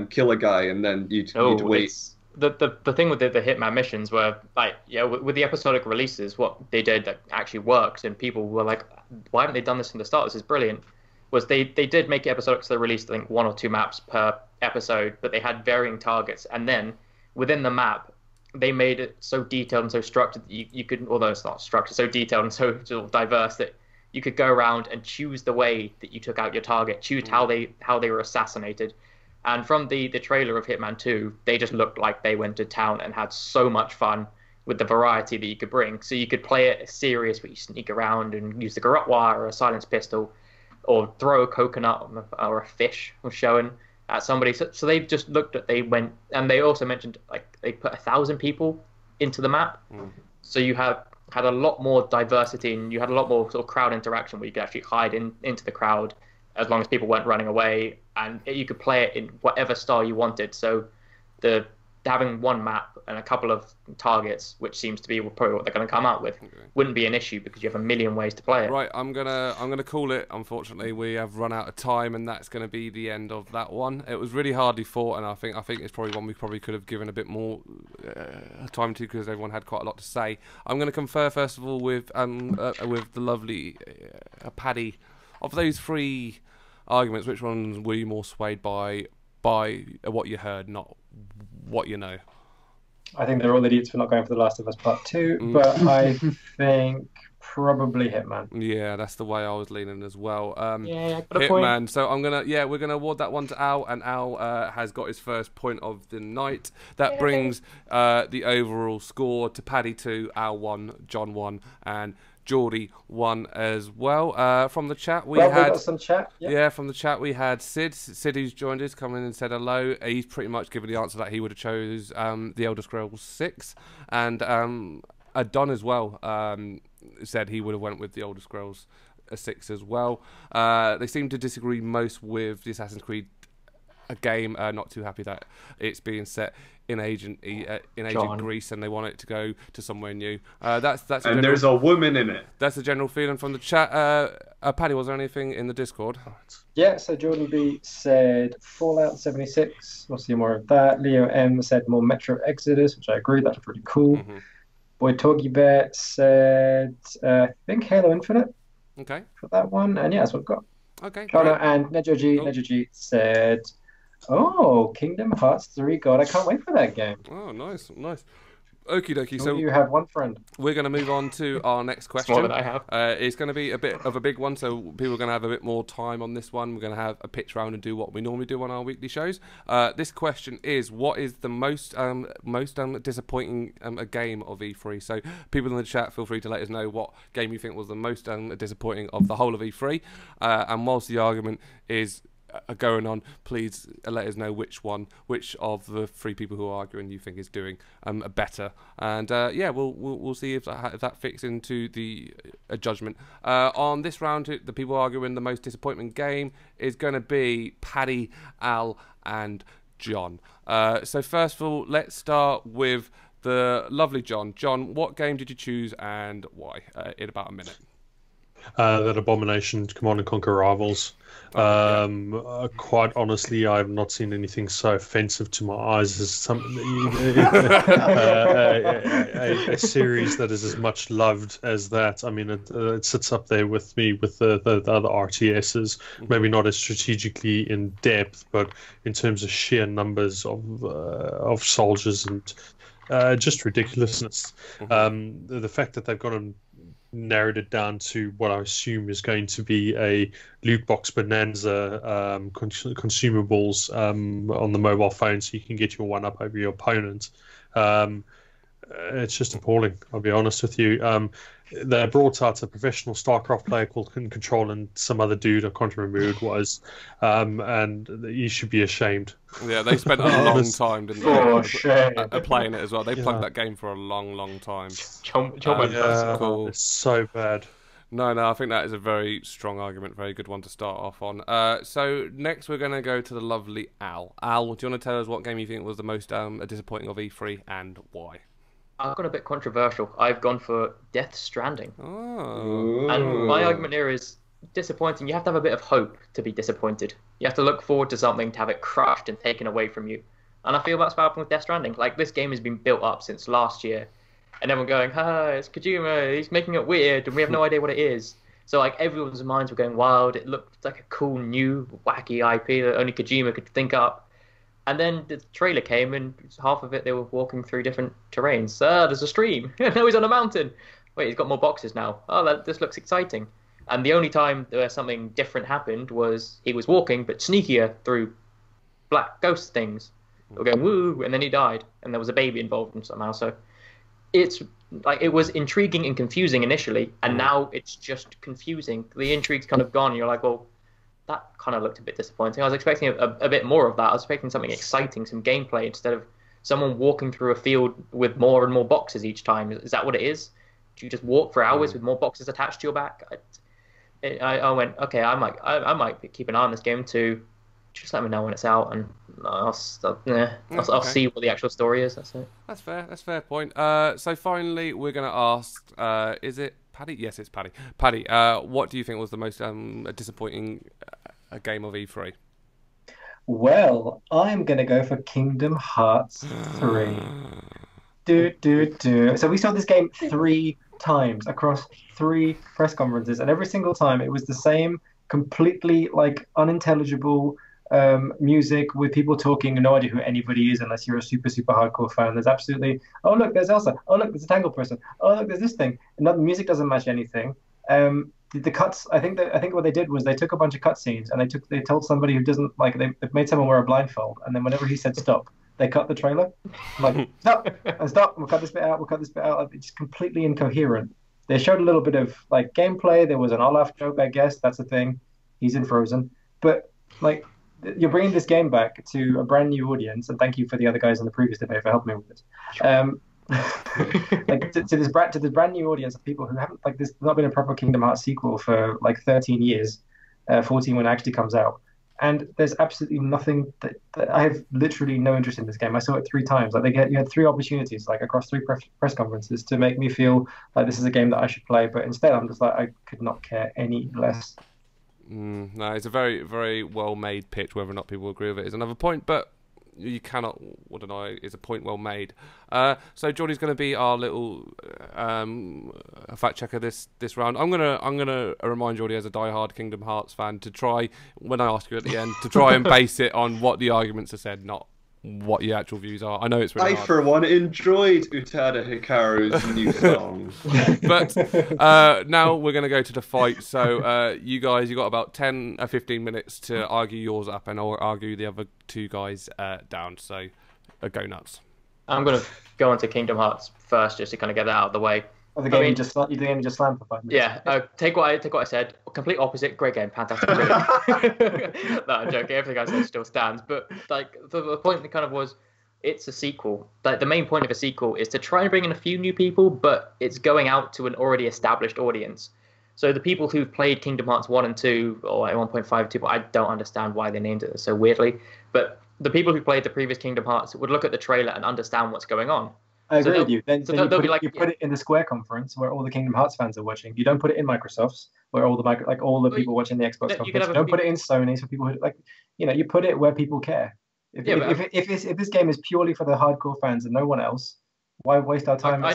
[SPEAKER 5] kill a guy, and then you'd wait.
[SPEAKER 3] The thing with the Hitman missions were like, with the episodic releases, what they did that actually worked, and people were like, why haven't they done this from the start? This is brilliant. Was they did make it episodic, so they released I think 1 or 2 maps per episode, but they had varying targets, and then within the map they made it so detailed and so structured that you could, although it's not structured, so detailed and so sort of diverse that you could go around and choose the way that you took out your target, choose how they were assassinated. And from the trailer of Hitman 2, they just looked like they went to town and had so much fun with the variety that you could bring. So you could play it serious, where you sneak around and use the garrote wire or a silenced pistol, or throw a coconut or a fish was showing at somebody. So they just looked at, they went, and they also mentioned like they put 1,000 people into the map. So you had a lot more diversity, and you had a lot more sort of crowd interaction where you could actually hide into the crowd as long as people weren't running away, and you could play it in whatever style you wanted. So having one map and a couple of targets, which seems to be probably what they're going to come out with, wouldn't be an issue because you have a million ways to play it.
[SPEAKER 1] Right, I'm gonna call it. Unfortunately, we have run out of time, and that's going to be the end of that one. It was really hardly fought, and I think it's probably one we probably could have given a bit more time to, because everyone had quite a lot to say. I'm going to confer first of all with the lovely Paddy. Of those three arguments, which ones were you more swayed by what you heard, not what you know?
[SPEAKER 2] I think they're all idiots for not going for The Last of Us Part 2, but I think probably Hitman.
[SPEAKER 1] Yeah, that's the way I was leaning as well.
[SPEAKER 3] Yeah, got a
[SPEAKER 1] Hitman.
[SPEAKER 3] point.
[SPEAKER 1] So we're gonna award that one to Al, and Al has got his first point of the night. That brings the overall score to Paddy 2, Al 1, John 1, and Geordie 1 as well. From the chat we
[SPEAKER 2] got some chat.
[SPEAKER 1] Yeah, from the chat we had Sid who's joined us, come in and said hello. He's pretty much given the answer that he would have chose the Elder Scrolls 6, and Don as well said he would have went with the Elder Scrolls 6 as well. They seem to disagree most with the Assassin's Creed game. Not too happy that it's being set in ancient Greece, and they want it to go to somewhere new.
[SPEAKER 5] There's a woman in it.
[SPEAKER 1] That's the general feeling from the chat. Paddy, was there anything in the Discord?
[SPEAKER 2] Yeah, so Jordan B said Fallout 76. We'll see more of that. Leo M said more Metro Exodus, which I agree, that's pretty cool. Boy Torgy Bear said I think Halo Infinite.
[SPEAKER 1] Okay.
[SPEAKER 2] For that one, and yeah, that's what I've got.
[SPEAKER 1] Okay.
[SPEAKER 2] And Nejo G said, "Oh, Kingdom Hearts 3, God, I can't wait for that game."
[SPEAKER 1] Oh, nice. Okie dokie. So
[SPEAKER 2] you have one friend.
[SPEAKER 1] We're going to move on to our next question.
[SPEAKER 3] More than I have.
[SPEAKER 1] It's going to be a bit of a big one, so people are going to have a bit more time on this one. We're going to have a pitch round and do what we normally do on our weekly shows. This question is: what is the most disappointing game of E3? So people in the chat, feel free to let us know what game you think was the most disappointing of the whole of E3. And whilst the argument is going on, please let us know which of the three people who are arguing you think is doing better, and we'll see if that fits into the judgment. On this round, the people arguing the most disappointment game is going to be Paddy, Al, and John. So first of all, let's start with the lovely John. John, what game did you choose and why? In about a minute.
[SPEAKER 4] That Abomination Command & Conquer Rivals. Quite honestly, I've not seen anything so offensive to my eyes as a series that is as much loved as that. I mean, it sits up there with me with the other RTSs, maybe not as strategically in depth, but in terms of sheer numbers of soldiers and just ridiculousness. The fact that they've got them narrowed it down to what I assume is going to be a loot box bonanza, consumables on the mobile phone, so you can get your one up over your opponent. It's just appalling, I'll be honest with you. They brought out a professional StarCraft player called Control and some other dude, I can't remember who it was, and you should be ashamed.
[SPEAKER 1] Yeah, they spent a long time, didn't they, playing it as well. They plugged that game for a long time.
[SPEAKER 4] Cool. It's so bad.
[SPEAKER 1] No, I think that is a very strong argument, very good one to start off on. So next we're going to go to the lovely Al. Al, do you want to tell us what game you think was the most disappointing of E3 and why?
[SPEAKER 3] I've gone a bit controversial. I've gone for Death Stranding.
[SPEAKER 1] Oh.
[SPEAKER 3] And my argument here is disappointing. You have to have a bit of hope to be disappointed. You have to look forward to something to have it crushed and taken away from you. And I feel that's what happened with Death Stranding. Like, this game has been built up since last year. And everyone going, it's Kojima, he's making it weird, and we have no idea what it is. So, like, everyone's minds were going wild. It looked like a cool, new, wacky IP that only Kojima could think up. And then the trailer came, and half of it they were walking through different terrains. There's a stream. No, he's on a mountain. Wait, he's got more boxes now. This looks exciting. And the only time where something different happened was he was walking, but sneakier through black ghost things. They were going, woo, and then he died. And there was a baby involved somehow. So it's like, it was intriguing and confusing initially, and now it's just confusing. The intrigue's kind of gone, and you're like, well, that kind of looked a bit disappointing. I was expecting a bit more of that. I was expecting something exciting, some gameplay, instead of someone walking through a field with more and more boxes each time? Is that what it is? Do you just walk for hours with more boxes attached to your back? I went, okay, I might keep an eye on this game too. Just let me know when it's out, and I'll see what the actual story is. That's it.
[SPEAKER 1] That's fair. That's a fair point. So finally, we're going to ask, is it Paddy? Yes, it's Paddy. Paddy, what do you think was the most disappointing game of E3?
[SPEAKER 2] Well, I'm going to go for Kingdom Hearts 3. So we saw this game 3 times across 3 press conferences, and every single time it was the same completely like unintelligible music with people talking and no idea who anybody is unless you're a super hardcore fan. There's absolutely, oh look, there's Elsa, oh look, there's a Tangle person, oh look, there's this thing, and the music doesn't match anything. The cuts, I think what they did was they took a bunch of cutscenes and they told somebody who doesn't like, they made someone wear a blindfold, and then whenever he said stop, they cut the trailer. Like, stop, and stop, we'll cut this bit out, It's completely incoherent. They showed a little bit of like gameplay. There was an Olaf joke, I guess. That's a thing. He's in Frozen. But like, you're bringing this game back to a brand new audience, and thank you for the other guys in the previous debate for helping me with this. Like to this brand new audience of people who haven't like, there's not been a proper Kingdom Hearts sequel for like 13 years, 14 when it actually comes out. And there's absolutely nothing that I have literally no interest in this game. I saw it 3 times. Like you had 3 opportunities, like across 3 press conferences, to make me feel like this is a game that I should play. But instead, I'm just like, I could not care any less.
[SPEAKER 1] No, it's a very, very well-made pitch. Whether or not people agree with it is another point, but you cannot deny it's a point well made. So Jordy's going to be our little fact checker this round. I'm gonna remind Jordy, as a diehard Kingdom Hearts fan, to try, when I ask you at the end, to try and base it on what the arguments are said, not what your actual views are. I know it's really hard.
[SPEAKER 5] I, for one, enjoyed Utada Hikaru's new song.
[SPEAKER 1] But now we're going to go to the fight. So you guys, you got about 10 or 15 minutes to argue yours up, and I'll argue the other 2 guys down. So go nuts.
[SPEAKER 3] I'm going to go on to Kingdom Hearts first, just to kind of get that out of the way.
[SPEAKER 2] Oh, the game you just slammed for 5 minutes.
[SPEAKER 3] Yeah, take what I said. Complete opposite. Great game, fantastic. No, I'm joking. Everything I said still stands. But like the point that kind of was, it's a sequel. Like the main point of a sequel is to try and bring in a few new people, but it's going out to an already established audience. So the people who've played Kingdom Hearts 1 and 2, or 1.5, 2, I don't understand why they named it so weirdly. But the people who played the previous Kingdom Hearts would look at the trailer and understand what's going on.
[SPEAKER 2] I agree with you. Then you put it in the Square conference where all the Kingdom Hearts fans are watching. You don't put it in Microsoft's where all the people watching the Xbox conference. You don't put it in Sony's for people who you put it where people care. If this game is purely for the hardcore fans and no one else, why waste our time?
[SPEAKER 3] I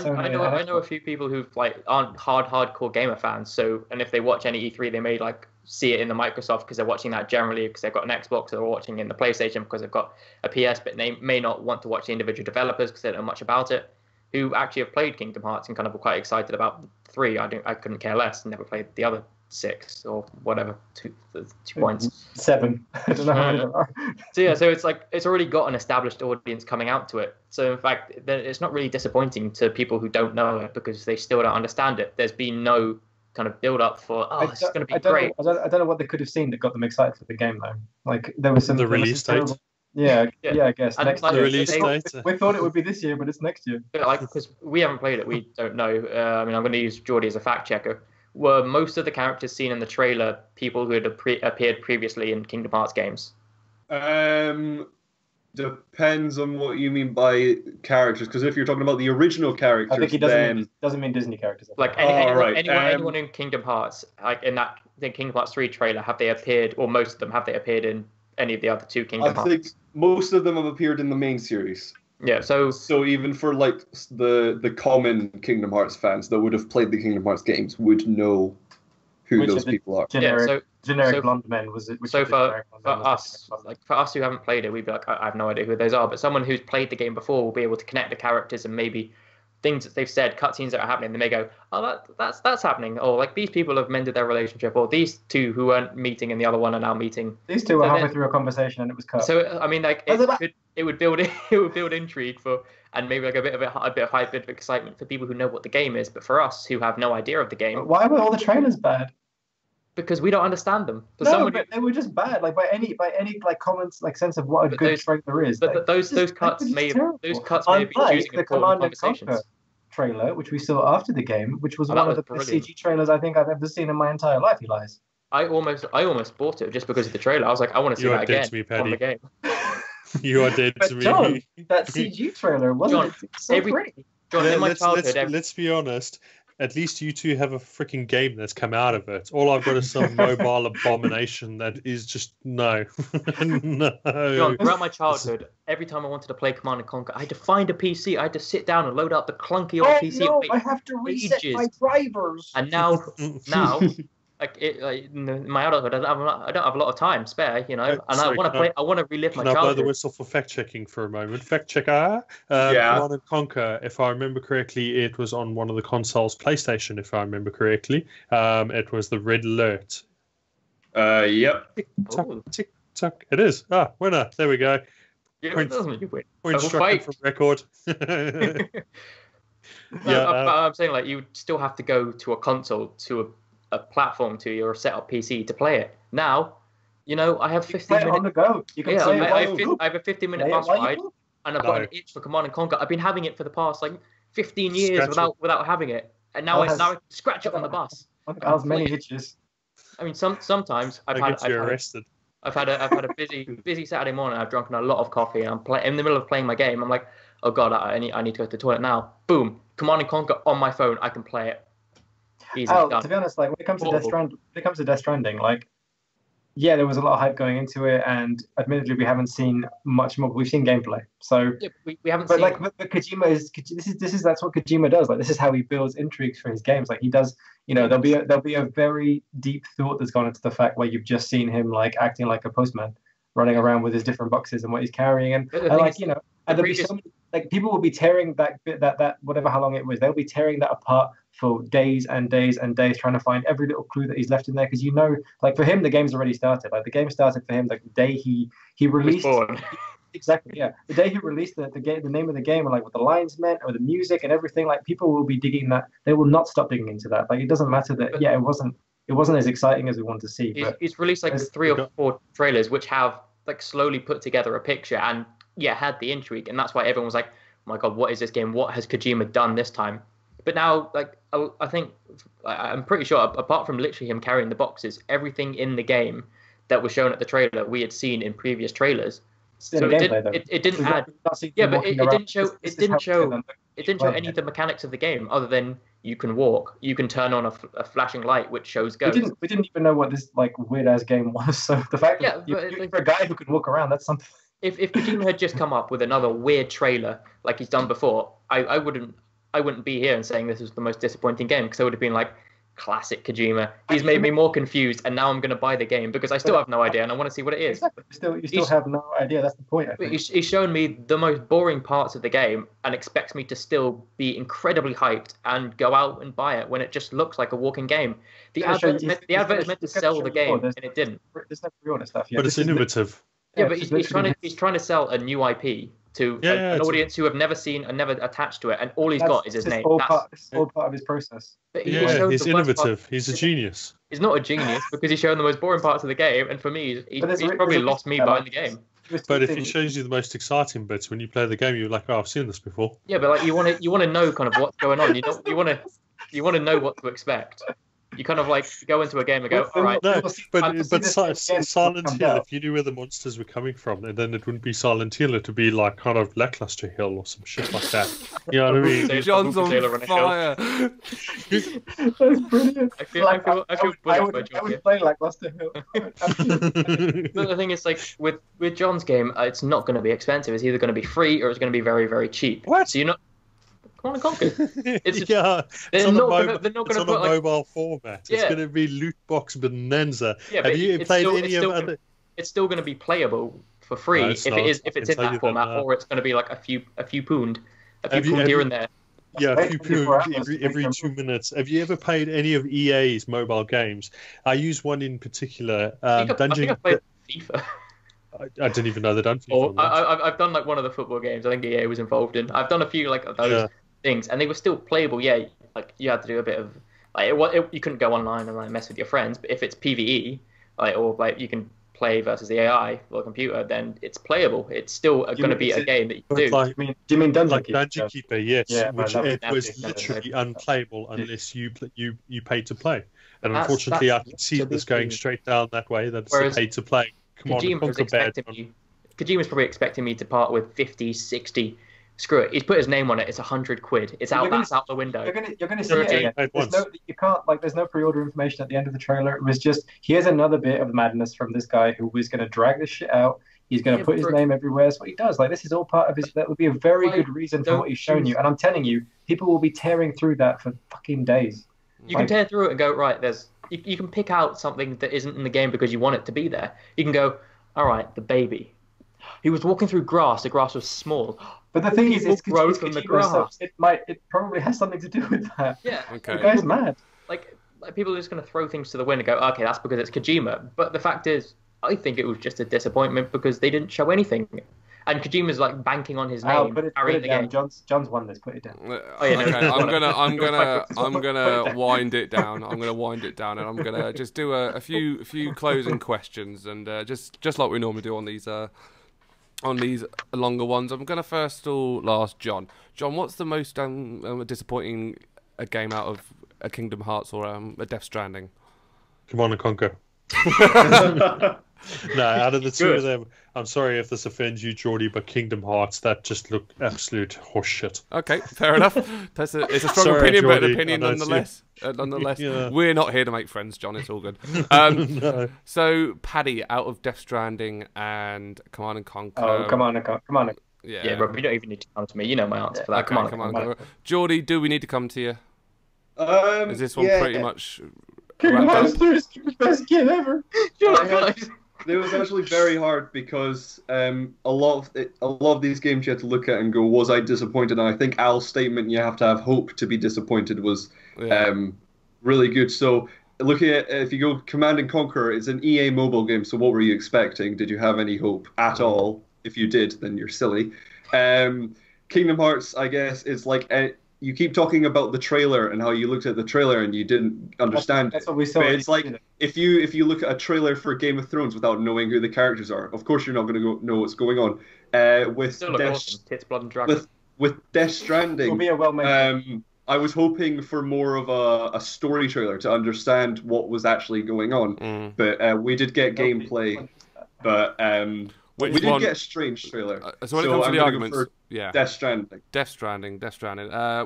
[SPEAKER 3] know a few people who aren't hardcore gamer fans. So, and if they watch any E3, they may see it in the Microsoft because they're watching that generally because they've got an Xbox, or they're watching in the PlayStation because they've got a PS, but they may not want to watch the individual developers because they don't know much about it, who actually have played Kingdom Hearts and kind of were quite excited about 3. I couldn't care less and never played the other 6 or whatever, 2 points.
[SPEAKER 2] 7. I don't know how many there are.
[SPEAKER 3] So it's already got an established audience coming out to it. So in fact, it's not really disappointing to people who don't know it because they still don't understand it. There's been no kind of build up for this is going to be great.
[SPEAKER 2] I don't know what they could have seen that got them excited for the game though. Like there was some
[SPEAKER 4] the release date.
[SPEAKER 2] Yeah, I guess
[SPEAKER 3] and
[SPEAKER 2] next
[SPEAKER 4] year. Release date.
[SPEAKER 2] We thought it would be this year, but it's next year.
[SPEAKER 3] Because we haven't played it, we don't know. I mean, I'm going to use Geordie as a fact checker. Were most of the characters seen in the trailer people who had appeared previously in Kingdom Hearts games?
[SPEAKER 5] Depends on what you mean by characters, because if you're talking about the original characters,
[SPEAKER 2] I think he doesn't mean Disney characters.
[SPEAKER 3] Anyone in Kingdom Hearts, like in that the Kingdom Hearts 3 trailer, have they appeared, or most of them, have they appeared in any of the other 2 Kingdom Hearts?
[SPEAKER 5] I think most of them have appeared in the main series.
[SPEAKER 3] Yeah, so
[SPEAKER 5] even for the common Kingdom Hearts fans that would have played the Kingdom Hearts games would know who those people are.
[SPEAKER 2] Generic blonde men was it?
[SPEAKER 3] So for us who haven't played it, we'd be like, I have no idea who those are. But someone who's played the game before will be able to connect the characters and maybe things that they've said, cutscenes that are happening. They may go, oh, that's happening, or like these people have mended their relationship, or these 2 who weren't meeting and the other one are now meeting.
[SPEAKER 2] These 2 were halfway through a conversation and it was cut.
[SPEAKER 3] So I mean, like it would build intrigue for, and maybe like a bit of hype, bit of excitement for people who know what the game is. But for us who have no idea of the game,
[SPEAKER 2] why were all the trailers bad?
[SPEAKER 3] Because we don't understand them.
[SPEAKER 2] But they were just bad. Like by any like common like sense of what a good trailer is.
[SPEAKER 3] But those cuts may have been choosing
[SPEAKER 2] the Command and Conquer trailer, which we saw after the game, which was one of the best CG trailers I think I've ever seen in my entire life, Elias.
[SPEAKER 3] I almost bought it just because of the trailer. I was like, I want to see that again on the game.
[SPEAKER 4] You are dead to me.
[SPEAKER 2] John, that CG trailer wasn't so great.
[SPEAKER 3] John, in my childhood,
[SPEAKER 4] let's be honest. At least you two have a freaking game that's come out of it. All I've got is some mobile abomination that is just no. No.
[SPEAKER 3] John, throughout my childhood, every time I wanted to play Command and Conquer, I had to find a PC. I had to sit down and load up the clunky old PC.
[SPEAKER 2] No, I have to reset my drivers.
[SPEAKER 3] And now, in my adulthood, I don't have a lot of time spare, and I want to play. I want to relive my childhood. Can I blow the
[SPEAKER 4] whistle for fact checking for a moment? Fact checker. Command and Conquer, if I remember correctly, it was on one of the consoles, PlayStation, if I remember correctly. It was the Red Alert.
[SPEAKER 5] Yep.
[SPEAKER 4] Tick tock. It is. Winner. There we go.
[SPEAKER 3] Yeah,
[SPEAKER 4] point struck from record.
[SPEAKER 3] I'm saying like you still have to go to a console a platform to your setup PC to play it. Now, I have 15 minutes
[SPEAKER 2] on the go. You can play
[SPEAKER 3] I have a 15-minute bus ride, and I've got an itch for Command and Conquer. I've been having it for the past 15 years without having it, and now I scratch it on the bus.
[SPEAKER 2] As many itches.
[SPEAKER 3] I mean, sometimes I've had a busy Saturday morning. I've drunken a lot of coffee, and I'm in the middle of playing my game. I'm like, oh god, I need to go to the toilet now. Boom, Command and Conquer on my phone. I can play it.
[SPEAKER 2] To be honest, like when it comes to Death Stranding, like there was a lot of hype going into it, and admittedly we haven't seen much more. We've seen gameplay, so
[SPEAKER 3] we haven't.
[SPEAKER 2] But Kojima that's what Kojima does. Like this is how he builds intrigues for his games. Like he does, there'll be a very deep thought that's gone into the fact where you've just seen him like acting like a postman, running around with his different boxes and what he's carrying, and there'll be so many, people will be tearing that whatever how long it was, they'll be tearing that apart for days and days and days, trying to find every little clue that he's left in there, because for him the game's already started. Like the game started for him the day he released. Exactly, yeah. The day he released the name of the game, and what the lines meant, or the music and everything, people will be digging that. They will not stop digging into that. It doesn't matter that it wasn't as exciting as we wanted to see.
[SPEAKER 3] He's released 3 or 4 trailers which have slowly put together a picture and had the intrigue, and that's why everyone was like, oh my god, what is this game? What has Kojima done this time? But now, I think, I'm pretty sure, apart from literally him carrying the boxes, everything in the game that was shown at the trailer we had seen in previous trailers. So it didn't add. Yeah, but it didn't show. It didn't show any of the mechanics of the game, other than you can walk, you can turn on a flashing light which shows go.
[SPEAKER 2] We didn't even know what this weird ass game was. So the fact that you're a guy who can walk around, that's something.
[SPEAKER 3] If Kojima had just come up with another weird trailer like he's done before, I wouldn't be here and saying this was the most disappointing game, because I would have been like, classic Kojima. He's made me more confused, and now I'm going to buy the game because I still have no idea and I want to see what it is.
[SPEAKER 2] Exactly. You still have no idea. That's the point. I think.
[SPEAKER 3] He's shown me the most boring parts of the game and expects me to still be incredibly hyped and go out and buy it when it just looks like a walking game. The advert is meant to sell the game, and it didn't.
[SPEAKER 2] There's no pre-order stuff.
[SPEAKER 4] But it's innovative.
[SPEAKER 3] Yeah, but he's trying to sell a new IP to an audience who have never seen and never attached to it, and all he's got is his name.
[SPEAKER 2] It's all part of his process.
[SPEAKER 4] He's innovative. He's a genius.
[SPEAKER 3] He's not a genius because he's shown the most boring parts of the game, and for me, he's probably lost me buying the game.
[SPEAKER 4] But if he shows you the most exciting bits when you play the game, you're like, "Oh, I've seen this before."
[SPEAKER 3] Yeah, but you want to know kind of what's going on. You want to know what to expect. You kind of go into a game and go, all right.
[SPEAKER 4] No, but Silent Hill, if you knew where the monsters were coming from, then it wouldn't be Silent Hill, it would be kind of Lackluster Hill or some shit like that. You know what I mean?
[SPEAKER 1] John's on fire.
[SPEAKER 2] That's brilliant.
[SPEAKER 3] I feel bullied by John.
[SPEAKER 2] I would play Lackluster Hill.
[SPEAKER 3] But the thing is, with John's game, it's not going to be expensive. It's either going to be free or it's going to be very, very cheap.
[SPEAKER 4] What?
[SPEAKER 3] So you're not. Come on and conquer.
[SPEAKER 4] It's on a mobile format. It's going to be loot box bonanza.
[SPEAKER 3] Yeah,
[SPEAKER 4] have you played any of other?
[SPEAKER 3] It's still going to be playable for free if it's in that format, or it's going to be a few pound here and there.
[SPEAKER 4] Yeah, a few pound every 2 minutes. Have you ever played any of EA's mobile games? I use one in particular.
[SPEAKER 3] I think I played FIFA.
[SPEAKER 4] I didn't even know they'd done FIFA.
[SPEAKER 3] I've done one of the football games. I think EA was involved in. I've done a few those things, and they were still playable. Yeah, you had to do a bit of Like you couldn't go online and like mess with your friends, but if it's PvE, like or like you can play versus the AI or the computer, then it's playable. It's still going to be a game that you do.
[SPEAKER 4] Like,
[SPEAKER 2] do you mean Dungeon
[SPEAKER 4] like
[SPEAKER 2] Keeper?
[SPEAKER 4] Dungeon Keeper, yes,
[SPEAKER 2] Yeah,
[SPEAKER 4] which
[SPEAKER 2] no,
[SPEAKER 4] it
[SPEAKER 2] that
[SPEAKER 4] was
[SPEAKER 2] was
[SPEAKER 4] literally unplayable unless you pay to play. And unfortunately, I can see this going straight down that way. That's the pay to play.
[SPEAKER 3] Kojima's probably expecting me to part with 50, 60. Screw it. He's put his name on it. It's £100. It's out. That's out the window.
[SPEAKER 2] You're gonna see it again. You can't there's no pre-order information at the end of the trailer. It was just here's another bit of madness from this guy who was gonna drag this shit out. He's gonna put his name everywhere. That's what he does. Like this is all part of his. That would be a very good reason for what he's shown you. And I'm telling you, people will be tearing through that for fucking days.
[SPEAKER 3] You can tear through it and go right. You can pick out something that isn't in the game because you want it to be there. You can go, all right, the baby. He was walking through grass. The grass was small.
[SPEAKER 2] But the thing is, it's
[SPEAKER 3] growth from the grass.
[SPEAKER 2] So it probably has something to do with that.
[SPEAKER 3] Yeah.
[SPEAKER 2] Okay. The guy's mad.
[SPEAKER 3] Like people are just going to throw things to the wind and go, okay, that's because it's Kojima. But the fact is, I think it was just a disappointment because they didn't show anything. And Kojima's like banking on his name.
[SPEAKER 2] Put it down. John's won this. Put it down.
[SPEAKER 1] Okay, I'm gonna wind it down. I'm gonna wind it down, and I'm gonna just do a few closing questions, and just like we normally do on these longer ones. I'm gonna first ask John. John, what's the most disappointing game out of a Kingdom Hearts or a Death Stranding?
[SPEAKER 4] Command and Conquer. No, out of the two of them, I'm sorry if this offends you, Geordie, but Kingdom Hearts, that just looked absolute horseshit.
[SPEAKER 1] Okay, fair enough. It's a strong opinion, but an opinion nonetheless. Yeah. We're not here to make friends, John. It's all good. No. So, Paddy, out of Death Stranding and Command and Conquer.
[SPEAKER 2] Oh, Command and Conquer.
[SPEAKER 3] Yeah, Rob, you don't even need to come to me. You know my answer for that.
[SPEAKER 1] Okay, Command and Conquer. Geordie, do we need to come to you? Is this one pretty much...
[SPEAKER 2] Kingdom Hearts 3 is the best game ever.
[SPEAKER 5] It was actually very hard because a lot of these games you had to look at and go, was I disappointed? And I think Al's statement, you have to have hope to be disappointed, was really good. So looking at, if you go Command and Conquer, it's an EA mobile game, so what were you expecting? Did you have any hope at all? If you did, then you're silly. Kingdom Hearts, I guess, is like... you keep talking about the trailer and how you looked at the trailer and you didn't understand.
[SPEAKER 2] That's what we saw.
[SPEAKER 5] But it's like if you look at a trailer for Game of Thrones without knowing who the characters are, of course you're not going to know what's going on. With
[SPEAKER 3] Tits, Blood and Dragons.
[SPEAKER 5] With Death Stranding,
[SPEAKER 2] it'll be a well-made
[SPEAKER 5] I was hoping for more of a story trailer to understand what was actually going on. But we did get gameplay. But we did get a strange trailer.
[SPEAKER 1] So when it comes to the arguments,
[SPEAKER 5] Death Stranding.
[SPEAKER 1] Death Stranding.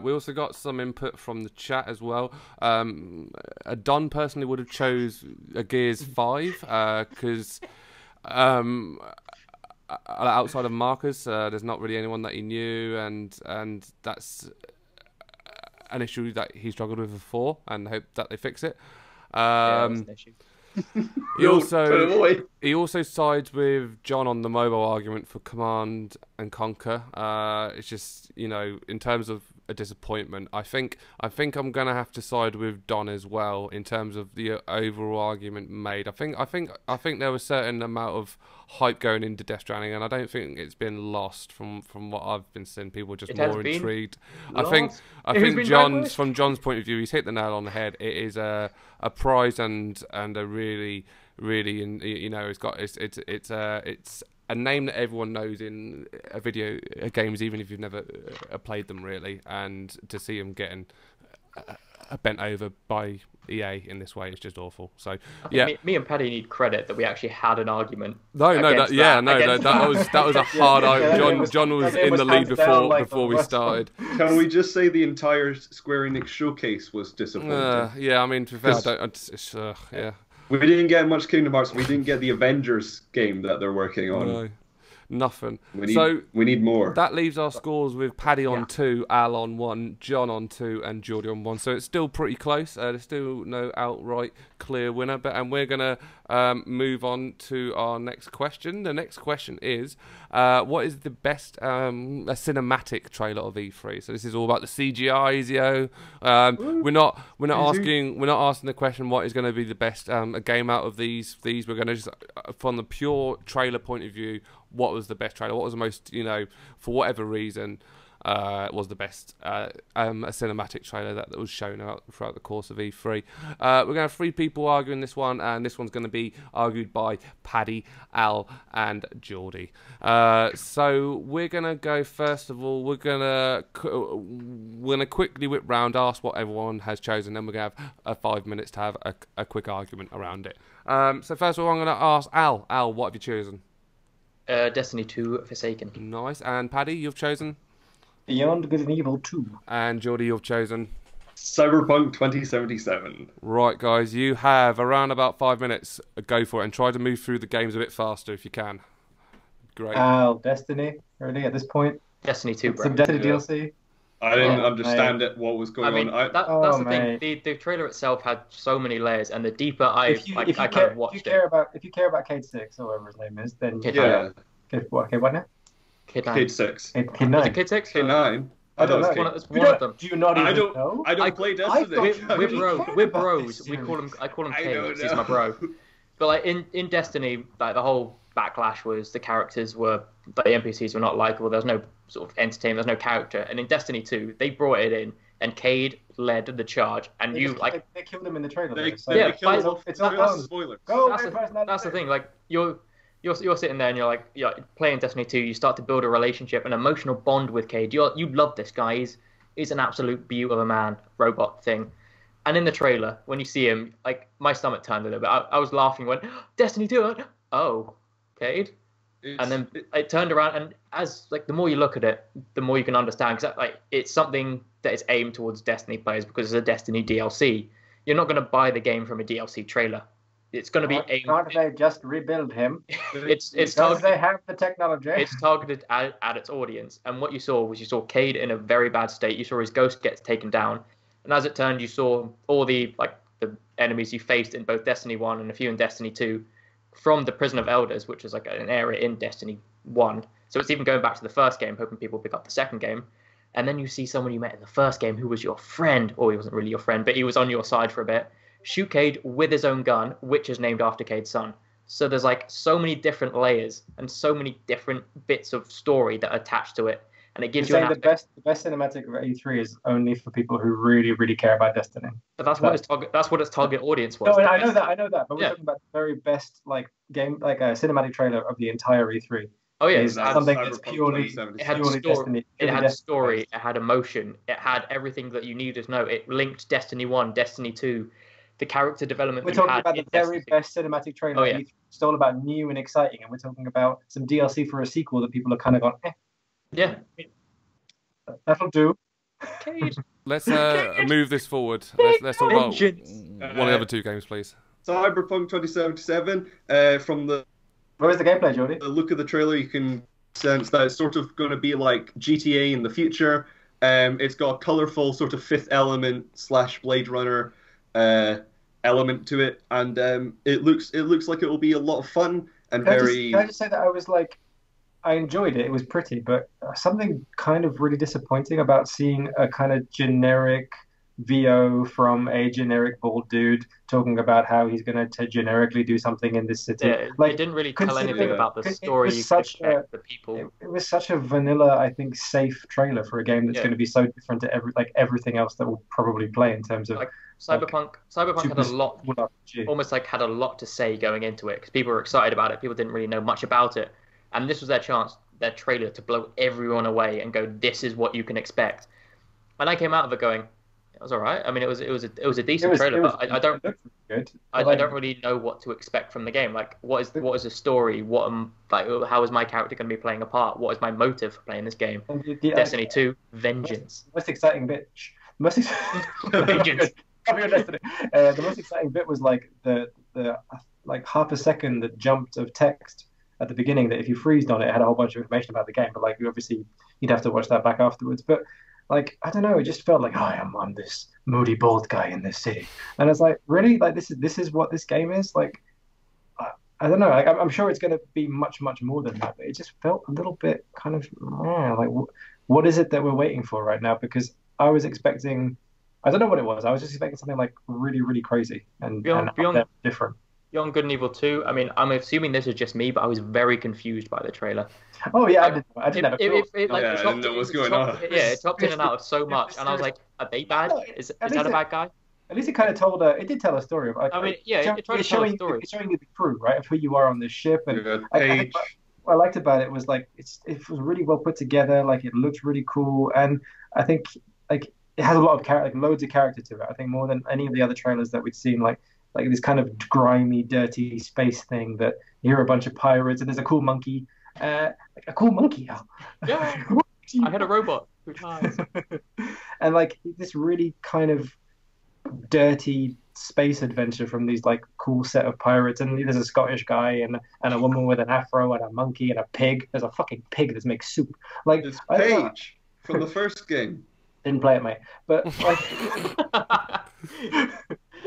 [SPEAKER 1] We also got some input from the chat as well. Don personally would have chose a Gears 5 because outside of Marcus, there's not really anyone that he knew, and that's an issue that he struggled with before, and hope that they fix it.
[SPEAKER 3] That's an issue.
[SPEAKER 1] He also sides with John on the mobile argument for Command and Conquer. It's just, in terms of a disappointment, I think I'm gonna have to side with Don as well in terms of the overall argument made. I think there was a certain amount of hype going into Death Stranding, and I don't think it's been lost from what I've been seeing. People are just more intrigued. I think from John's point of view, he's hit the nail on the head. It is a prize and a really it's a name that everyone knows in video games, even if you've never played them really, and to see them getting bent over by EA in this way is just awful. So
[SPEAKER 3] me and Paddy need credit that we actually had an argument.
[SPEAKER 1] That was a hard argument. John was in the lead before we started.
[SPEAKER 5] Can we just say the entire Square Enix showcase was disappointing?
[SPEAKER 1] I mean, to be fair,
[SPEAKER 5] we didn't get much Kingdom Hearts. We didn't get the Avengers game that they're working on.
[SPEAKER 1] No, nothing.
[SPEAKER 5] We need more.
[SPEAKER 1] That leaves our scores with Paddy on 2, Al on 1, John on 2, and Geordie on 1. So it's still pretty close. There's still no outright clear winner. And we're going to move on to our next question. The next question is, what is the best cinematic trailer of E3? So this is all about the CGIs, yo. We're not asking the question what is going to be the best game out of these. We're going to just, from the pure trailer point of view, what was the best trailer? What was the most, for whatever reason, was the best a cinematic trailer that was shown out throughout the course of E3. We're going to have 3 people arguing this one, and this one's going to be argued by Paddy, Al, and Geordie. So we're going to go, first of all, we're going to quickly whip round, ask what everyone has chosen, then we're going to have 5 minutes to have a quick argument around it. So first of all, I'm going to ask Al. Al, what have you chosen?
[SPEAKER 3] Destiny 2 Forsaken.
[SPEAKER 1] Nice. And Paddy, you've chosen?
[SPEAKER 2] Beyond Good and Evil 2.
[SPEAKER 1] And Geordie, you've chosen?
[SPEAKER 5] Cyberpunk 2077.
[SPEAKER 1] Right, guys, you have around about 5 minutes. Go for it, and try to move through the games a bit faster if you can. Great.
[SPEAKER 2] Destiny, really, at this point?
[SPEAKER 3] Destiny 2, bro.
[SPEAKER 2] Some Destiny DLC?
[SPEAKER 5] I didn't understand what was going on.
[SPEAKER 3] That's the thing. The trailer itself had so many layers, and the deeper
[SPEAKER 2] if you care about Cade 6 or whatever his name is, then what now?
[SPEAKER 5] Cade 6.
[SPEAKER 2] Cade 9.
[SPEAKER 3] Is it Cade 6?
[SPEAKER 5] Cade 9.
[SPEAKER 2] I don't know.
[SPEAKER 3] It's one of them.
[SPEAKER 2] Do you not even know?
[SPEAKER 5] I don't play Destiny.
[SPEAKER 3] We're bros. I call him Cade. He's my bro. But like in Destiny, like the whole backlash was the characters were, like, the NPCs were not likable. There was no sort of entertainment. There's no character. And in Destiny 2, they brought it in, and Cade led the charge. And
[SPEAKER 2] they killed him in the trailer.
[SPEAKER 3] It's
[SPEAKER 5] not spoilers.
[SPEAKER 3] That's the thing. Like you're sitting there and you're playing Destiny 2. You start to build a relationship, an emotional bond with Cade. You love this guy. He's an absolute beaut of a man, robot thing. And in the trailer, when you see him, like, my stomach turned a little bit. I was laughing when Destiny 2. Oh, Cade. And then it turned around, and as like the more you look at it, the more you can understand, because like it's something that is aimed towards Destiny players because it's a Destiny DLC. You're not going to buy the game from a DLC trailer. It's going to be aimed.
[SPEAKER 2] Can't they just rebuild him?
[SPEAKER 3] It's
[SPEAKER 2] because they have the technology.
[SPEAKER 3] It's targeted at its audience, and what you saw Cade in a very bad state. You saw his ghost get taken down, and as it turned, you saw all the enemies you faced in both Destiny 1 and a few in Destiny 2. From the Prison of Elders, which is like an area in Destiny 1. So it's even going back to the first game, hoping people pick up the second game. And then you see someone you met in the first game who was your friend, or he wasn't really your friend, but he was on your side for a bit. Shoot Cade with his own gun, which is named after Cade's son. So there's like so many different layers and so many different bits of story that are attached to it. And it gives you
[SPEAKER 2] the best cinematic of E3 is only for people who really, really care about Destiny.
[SPEAKER 3] But that's what its target audience was.
[SPEAKER 2] No, I know that. But we're talking about the very best cinematic trailer of the entire E3.
[SPEAKER 3] Oh yeah,
[SPEAKER 2] it's something that's purely Destiny.
[SPEAKER 3] It had story. It had emotion. It had everything that you needed to know. It linked Destiny 1, Destiny 2, the character development.
[SPEAKER 2] We're talking about the very best cinematic trailer. Oh, yeah. It's all about new and exciting, and we're talking about some DLC for a sequel that people are kind of gone, eh.
[SPEAKER 3] Yeah,
[SPEAKER 2] that'll do.
[SPEAKER 1] Let's move this forward. Let's talk about one of the other 2 games, please.
[SPEAKER 5] Cyberpunk 2077. From the
[SPEAKER 2] where's the gameplay, Jody?
[SPEAKER 5] The look of the trailer, you can sense that it's sort of going to be like GTA in the future. It's got a colourful sort of Fifth Element / Blade Runner element to it, and it looks like it will be a lot of fun and Can I just say that I enjoyed it. It was pretty, but something kind of really disappointing about seeing a kind of generic VO from a generic bald dude talking about how he's going to generically do something in this city.
[SPEAKER 3] Yeah, it didn't really tell anything about the story. The people.
[SPEAKER 2] It was such a vanilla, I think, safe trailer for a game that's going to be so different to everything else that we'll probably play in terms of.
[SPEAKER 3] Cyberpunk had a lot, almost like had a lot to say going into it because people were excited about it. People didn't really know much about it. And this was their chance, their trailer, to blow everyone away and go, "This is what you can expect." And I came out of it going, "It was all right." I mean, it was a decent trailer, but I don't really know what to expect from the game. Like, what is the story? How is my character going to be playing a part? What is my motive for playing this game? Destiny 2, vengeance.
[SPEAKER 2] Most exciting bit.
[SPEAKER 3] Vengeance.
[SPEAKER 2] The most exciting bit was like the half a second that jumped of text at the beginning that if you freezed on it had a whole bunch of information about the game, but like obviously you'd have to watch that back afterwards. But like, I don't know, it just felt like, I'm this moody bald guy in this city, and it's like, really, like this is what this game is. Like, I don't know, like, I'm sure it's going to be much more than that, but it just felt a little bit kind of like, what is it that we're waiting for right now? Because I was expecting, I don't know what it was. I was just expecting something like really, really crazy and different.
[SPEAKER 3] Beyond Good and Evil 2. I mean, I'm assuming this is just me, but I was very confused by the trailer.
[SPEAKER 2] Oh yeah,
[SPEAKER 3] Like,
[SPEAKER 2] I didn't have a clue.
[SPEAKER 5] I didn't know what's going on.
[SPEAKER 3] Yeah, it chopped in and out of so much, and I was like, are they bad? Is that a bad guy?
[SPEAKER 2] At least it kind of told it did tell a story.
[SPEAKER 3] I mean, yeah, it tried to tell a story.
[SPEAKER 2] It's showing you the crew, right, of who you are on this ship. And what I liked about it was like it was really well put together. Like it looked really cool, and I think like it has a lot of loads of character to it. I think more than any of the other trailers that we'd seen. Like this kind of grimy, dirty space thing that you hear a bunch of pirates and there's a cool monkey. A cool monkey. Oh.
[SPEAKER 3] Yeah, I had a robot who ties.
[SPEAKER 2] And like this really kind of dirty space adventure from these like cool set of pirates, and there's a Scottish guy and a woman with an afro and a monkey and a pig. There's a fucking pig that makes soup. Like
[SPEAKER 5] it's Paige from the first game.
[SPEAKER 2] Didn't play it, mate. But like,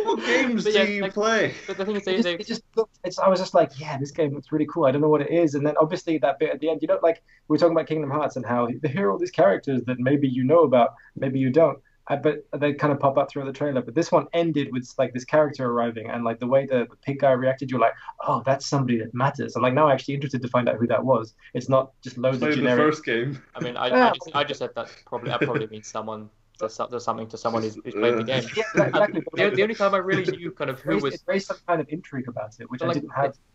[SPEAKER 5] what games do you play?
[SPEAKER 3] But the thing is,
[SPEAKER 2] I was just like, yeah, this game looks really cool. I don't know what it is. And then obviously that bit at the end, you know, like we were talking about Kingdom Hearts and how here are all these characters that maybe you know about, maybe you don't. But they kind of pop up through the trailer. But this one ended with like this character arriving, and like the way the pig guy reacted, you're like, oh, that's somebody that matters. I'm like now actually interested to find out who that was. It's not just loads of generic.
[SPEAKER 5] The first game.
[SPEAKER 3] I mean, I just said that probably means someone does something to someone who's played the game.
[SPEAKER 2] Yeah, exactly.
[SPEAKER 3] The only time I really knew kind of who was
[SPEAKER 2] it raised some kind of intrigue about it, which I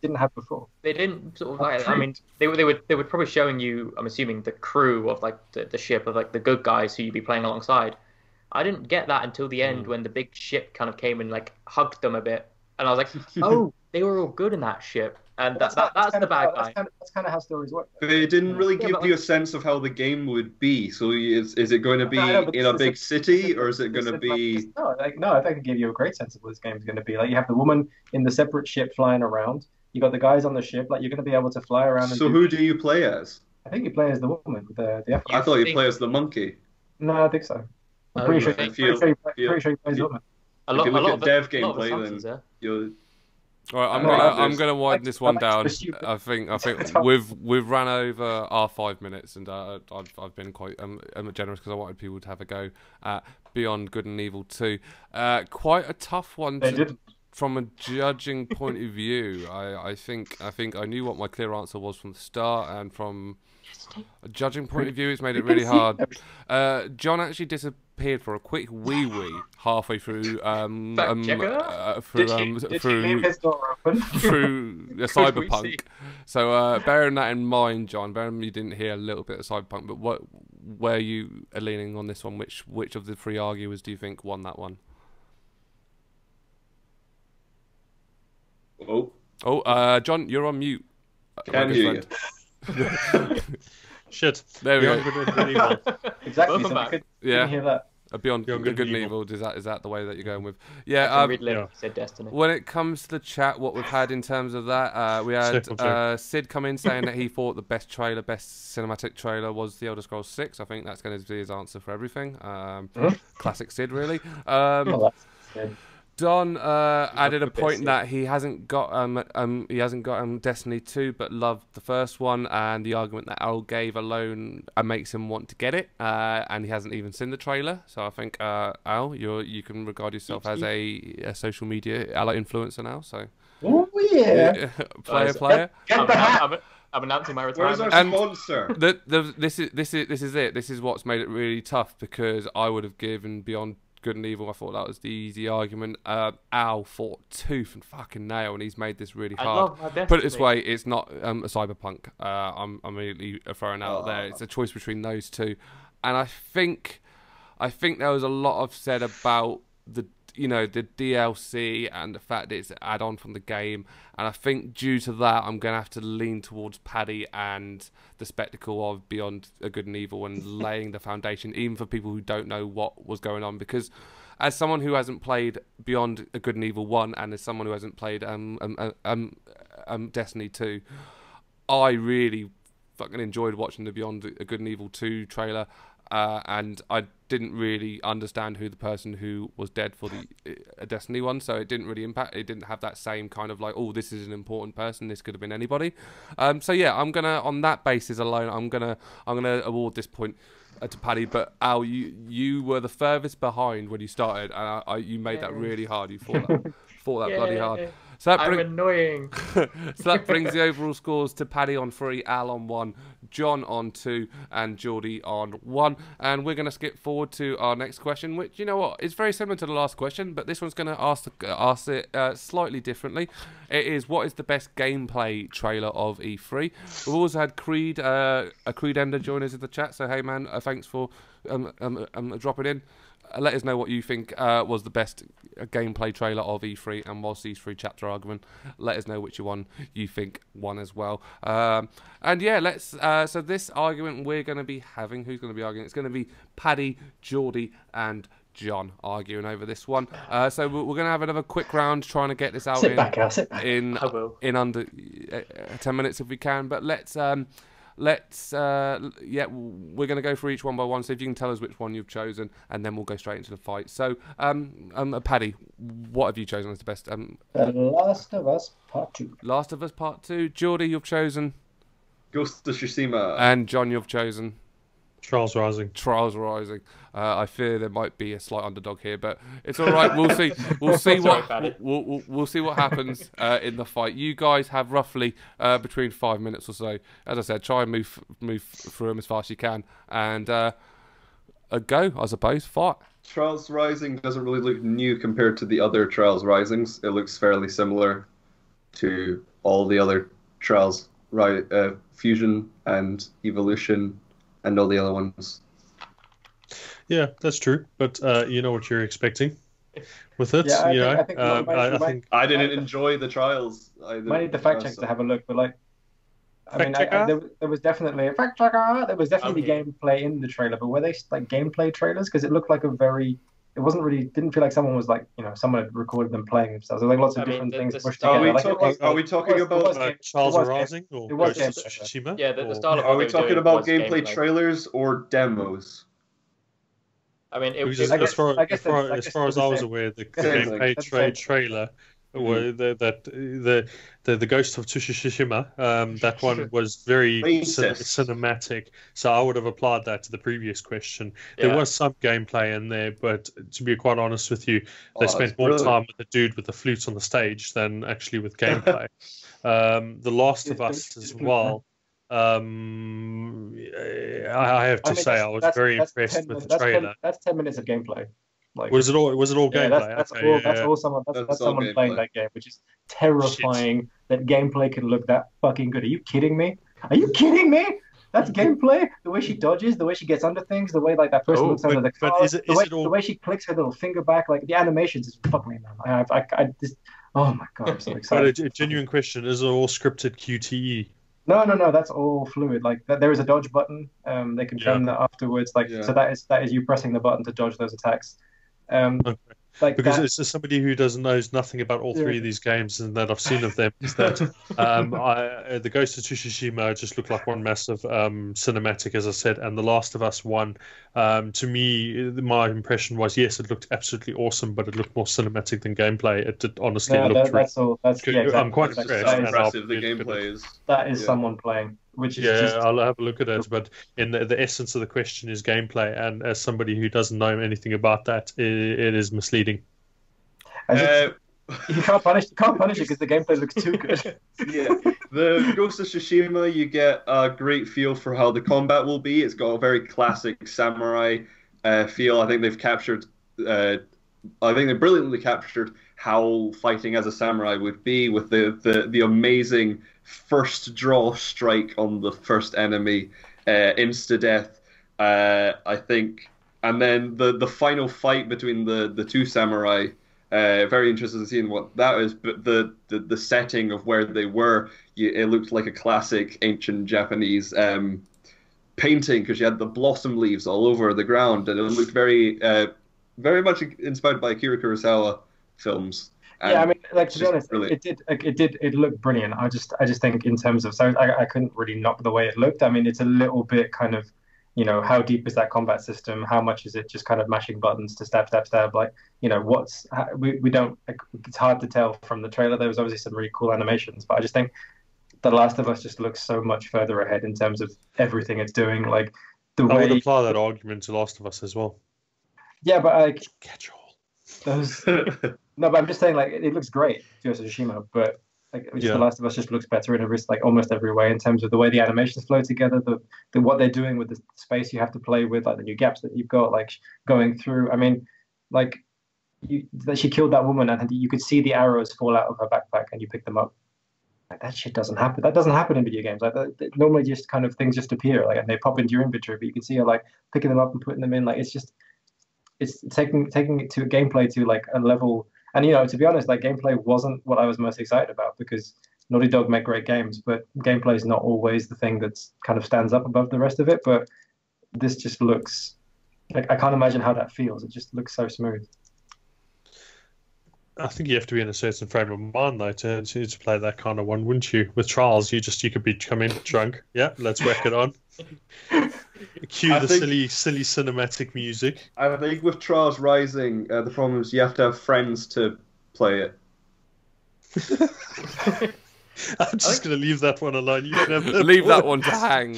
[SPEAKER 2] didn't have before.
[SPEAKER 3] They didn't sort of like. I mean, they were probably showing you. I'm assuming the crew of like the ship of like the good guys who you'd be playing alongside. I didn't get that until the end when the big ship kind of came and like hugged them a bit, and I was like, oh, they were all good in that ship, and that's the bad guy.
[SPEAKER 2] That's kind of how stories work.
[SPEAKER 5] They didn't really give you a sense of how the game would be. So is it going to be in a big city, or is it going to be?
[SPEAKER 2] No, I think I can give you a great sense of what this game is going to be. Like you have the woman in the separate ship flying around. You got the guys on the ship. Like you're going to be able to fly around.
[SPEAKER 5] So who do you play as?
[SPEAKER 2] I think you play as the woman with the
[SPEAKER 5] I thought you play as the monkey.
[SPEAKER 2] No, I think so. I'm pretty sure he plays woman.
[SPEAKER 5] If you look at dev gameplay, then you'll.
[SPEAKER 1] All right, I'm gonna widen this one down. I think we've ran over our 5 minutes, and I've been quite generous because I wanted people to have a go at Beyond Good and Evil 2. Quite a tough one from a judging point of view. I think I knew what my clear answer was from the start, and from a judging point of view, it's made it really hard. John actually disappeared for a quick wee halfway through through Cyberpunk. So bearing that in mind, John, you didn't hear a little bit of Cyberpunk, but where you are leaning on this one? Which of the three arguers do you think won that one? John, you're on mute.
[SPEAKER 5] Can hear you.
[SPEAKER 4] Shit.
[SPEAKER 1] There we go.
[SPEAKER 2] Exactly. So
[SPEAKER 1] yeah.
[SPEAKER 2] Hear that.
[SPEAKER 1] Beyond Good and Evil. Is that the way that you're going with? Yeah.
[SPEAKER 3] Said Destiny.
[SPEAKER 1] When it comes to the chat, what we've had in terms of that, we had Sid come in saying that he thought the best cinematic trailer was The Elder Scrolls 6. I think that's going to be his answer for everything. Classic Sid, really. Don added a point that he hasn't got Destiny 2, but loved the first one, and the argument that Al gave alone makes him want to get it, and he hasn't even seen the trailer. So I think Al, you can regard yourself as a social media influencer now. So
[SPEAKER 2] oh yeah,
[SPEAKER 1] player.
[SPEAKER 3] I'm announcing my retirement.
[SPEAKER 5] Where's our sponsor?
[SPEAKER 1] This is it. This is what's made it really tough, because I would have given Beyond Good and Evil. I thought that was the easy argument. Al fought tooth and fucking nail, and he's made this really hard. Put it this way, it's not a Cyberpunk. I'm immediately throwing out there. It's a choice between those two, and I think there was a lot of said about the DLC and the fact that it's an add-on from the game, and I think due to that I'm going to have to lean towards Paddy and the spectacle of Beyond a Good and Evil, and laying the foundation even for people who don't know what was going on, because as someone who hasn't played Beyond a Good and Evil 1, and as someone who hasn't played Destiny 2, I really fucking enjoyed watching the Beyond a Good and Evil 2 trailer. And I didn't really understand who the person who was dead for the Destiny one, so it didn't really impact. It didn't have that same kind of like, oh, this is an important person. This could have been anybody. So yeah, I'm gonna, on that basis alone, I'm gonna award this point to Paddy. But Al, you were the furthest behind when you started, and you made that really hard. You fought that bloody hard. So
[SPEAKER 3] I'm annoying.
[SPEAKER 1] So that brings the overall scores to Paddy on 3, Al on 1, John on 2, and Geordie on 1. And we're going to skip forward to our next question, which, you know what, is very similar to the last question, but this one's going to ask it slightly differently. It is, what is the best gameplay trailer of E3? We've also had Creed, a Creed Ender join us in the chat, so hey man, thanks for dropping in. Let us know what you think was the best gameplay trailer of E3, and whilst E3 chapter argument, let us know which one you think won as well. And yeah, let's. So this argument we're going to be having, who's going to be arguing? It's going to be Paddy, Geordie, and John arguing over this one. So we're going to have another quick round trying to get this out
[SPEAKER 2] Sit back.
[SPEAKER 1] in under 10 minutes if we can. But let's we're going to go through each one by one, so if you can tell us which one you've chosen, and then we'll go straight into the fight. So Paddy, what have you chosen as the best?
[SPEAKER 2] The Last of Us Part 2.
[SPEAKER 1] Last of Us Part 2. Geordie, you've chosen
[SPEAKER 5] Ghost of Tsushima.
[SPEAKER 1] And John, you've chosen
[SPEAKER 4] Trials Rising.
[SPEAKER 1] Trials Rising. I fear there might be a slight underdog here, but it's all right. We'll see. We'll see we'll see what happens in the fight. You guys have roughly between 5 minutes or so. As I said, try and move through them as fast as you can, and a go, I suppose. Fight.
[SPEAKER 5] Trials Rising doesn't really look new compared to the other Trials Risings. It looks fairly similar to all the other Trials, Fusion and Evolution, and all the other ones.
[SPEAKER 4] Yeah, that's true. But you know what you're expecting with it.
[SPEAKER 2] Yeah,
[SPEAKER 4] I think
[SPEAKER 5] I didn't enjoy the Trials.
[SPEAKER 2] Might need the fact check to have a look, but like, there was definitely a fact checker. There was definitely gameplay in the trailer, but were they like gameplay trailers? Because it looked like it wasn't really. Didn't feel like someone was like, someone had recorded them playing themselves. There was like lots of different things pushed together.
[SPEAKER 5] Are we talking about
[SPEAKER 4] Trials Rising or Ghost of Tsushima?
[SPEAKER 3] Yeah, the style of.
[SPEAKER 5] Are we talking about gameplay trailers or demos?
[SPEAKER 3] I mean,
[SPEAKER 4] as far as I was aware, the gameplay trailer. The Ghost of Tsushima, that one was very cinematic, so I would have applied that to the previous question. There was some gameplay in there, but to be quite honest with you, they spent more time with the dude with the flute on the stage than actually with gameplay. The Last of Us as well. I have to say I was very impressed with the trailer.
[SPEAKER 2] That's 10 minutes of gameplay.
[SPEAKER 4] Like, was it all gameplay?
[SPEAKER 2] That's all someone playing that game, which is terrifying. Shit. That gameplay can look that fucking good. Are you kidding me? That's gameplay. The way she dodges, the way she gets under things, the way like that person looks under the car, the way she clicks her little finger back, like the animations is fuck me, man. I just, oh my god, I'm so excited.
[SPEAKER 4] But a genuine question: is it all scripted QTE?
[SPEAKER 2] No, that's all fluid. Like there is a dodge button. They confirm that afterwards. So that is you pressing the button to dodge those attacks.
[SPEAKER 4] Because it's just somebody who knows nothing about all three of these games and that I've seen of them is that the Ghost of Tsushima just looked like one massive cinematic, as I said, and The Last of Us one. To me, my impression was yes, it looked absolutely awesome, but it looked more cinematic than gameplay. It did honestly look.
[SPEAKER 2] Exactly.
[SPEAKER 4] I'm quite impressed.
[SPEAKER 5] How impressive the gameplay is.
[SPEAKER 2] That is someone playing. Which is
[SPEAKER 4] I'll have a look at it. But in the essence of the question is gameplay, and as somebody who doesn't know anything about that, it is misleading.
[SPEAKER 2] You can't punish it because the gameplay looks too good.
[SPEAKER 5] Yeah, the Ghost of Tsushima, you get a great feel for how the combat will be. It's got a very classic samurai feel. I think they've captured. I think they brilliantly captured how fighting as a samurai would be with the amazing first draw strike on the first enemy, insta death. I think, and then the final fight between the two samurai. Very interested in seeing what that is, but the setting of where they were, it looked like a classic ancient Japanese painting because you had the blossom leaves all over the ground, and it looked very much inspired by Akira Kurosawa films.
[SPEAKER 2] Yeah, I mean, like to be honest, it looked brilliant. I just think in terms of I couldn't really knock the way it looked. I mean, it's a little bit kind of, how deep is that combat system? How much is it just kind of mashing buttons to stab? Like, we don't. It's hard to tell from the trailer. There was obviously some really cool animations, but I just think The Last of Us just looks so much further ahead in terms of everything it's doing. Like the way.
[SPEAKER 4] I would apply that argument to Last of Us as well.
[SPEAKER 2] Yeah, but like
[SPEAKER 4] catch all.
[SPEAKER 2] Those No, but I'm just saying, like, it looks great, Ghost of Tsushima, but like The Last of Us just looks better in like almost every way in terms of the way the animations flow together, the what they're doing with the space you have to play with, like the new gaps that you've got, like going through. I mean, like that she killed that woman and you could see the arrows fall out of her backpack and you pick them up. Like that shit doesn't happen. That doesn't happen in video games. Like normally, just kind of things just appear, like and they pop into your inventory, but you can see her like picking them up and putting them in. Like it's taking it to gameplay to like a level. And to be honest, like gameplay wasn't what I was most excited about because Naughty Dog make great games, but gameplay is not always the thing that's kind of stands up above the rest of it. But this just looks like I can't imagine how that feels. It just looks so smooth.
[SPEAKER 4] I think you have to be in a certain frame of mind though to play that kind of one, wouldn't you? With Trials, you could be come in drunk. Yeah, let's whack it on. Cue the silly cinematic music.
[SPEAKER 5] I think with Trials Rising, the problem is you have to have friends to play it.
[SPEAKER 4] I'm just going to leave that one alone. You can have
[SPEAKER 1] leave that one to hang.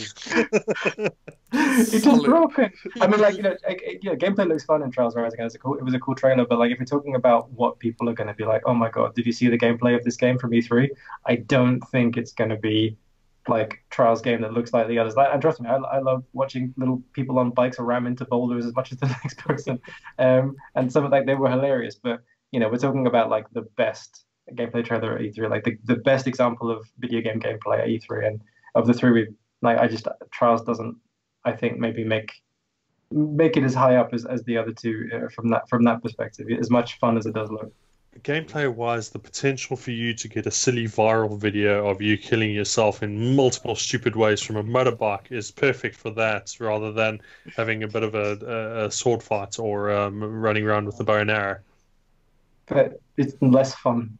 [SPEAKER 2] It's just broken. I mean, like gameplay looks fun in Trials Rising. It was a cool trailer, but like if you're talking about what people are going to be like, oh my god, did you see the gameplay of this game from E3? I don't think it's going to be like Trials game that looks like the others. And trust me, I love watching little people on bikes ram into boulders as much as the next person. And some of like they were hilarious, but we're talking about like the best gameplay trailer at E3, like the best example of video game gameplay at E3, and of the three Trials doesn't, I think, maybe make it as high up as the other two from that perspective. As much fun as it does look.
[SPEAKER 4] Gameplay-wise, the potential for you to get a silly viral video of you killing yourself in multiple stupid ways from a motorbike is perfect for that, rather than having a bit of a sword fight or running around with the bow and arrow.
[SPEAKER 2] But it's less fun.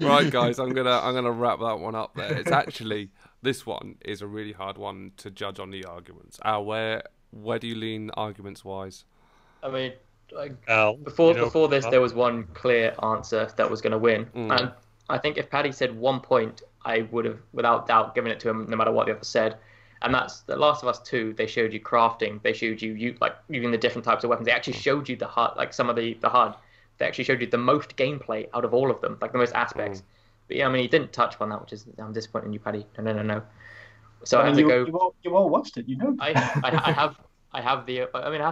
[SPEAKER 1] Right, guys. I'm gonna wrap that one up there. It's actually this one is a really hard one to judge on the arguments. Al, where do you lean arguments wise?
[SPEAKER 3] I mean, before this, there was one clear answer that was going to win, and I think if Paddy said 1 point, I would have, without doubt, given it to him, no matter what the other said. And that's The Last of Us 2. They showed you crafting. They showed you like using the different types of weapons. They actually showed you the HUD, like some of the HUD. They actually showed you the most gameplay out of all of them, like the most aspects. But yeah, I mean, he didn't touch on that, which is I'm disappointed in you, Paddy. No. So I have to go.
[SPEAKER 2] You all watched it,
[SPEAKER 3] I have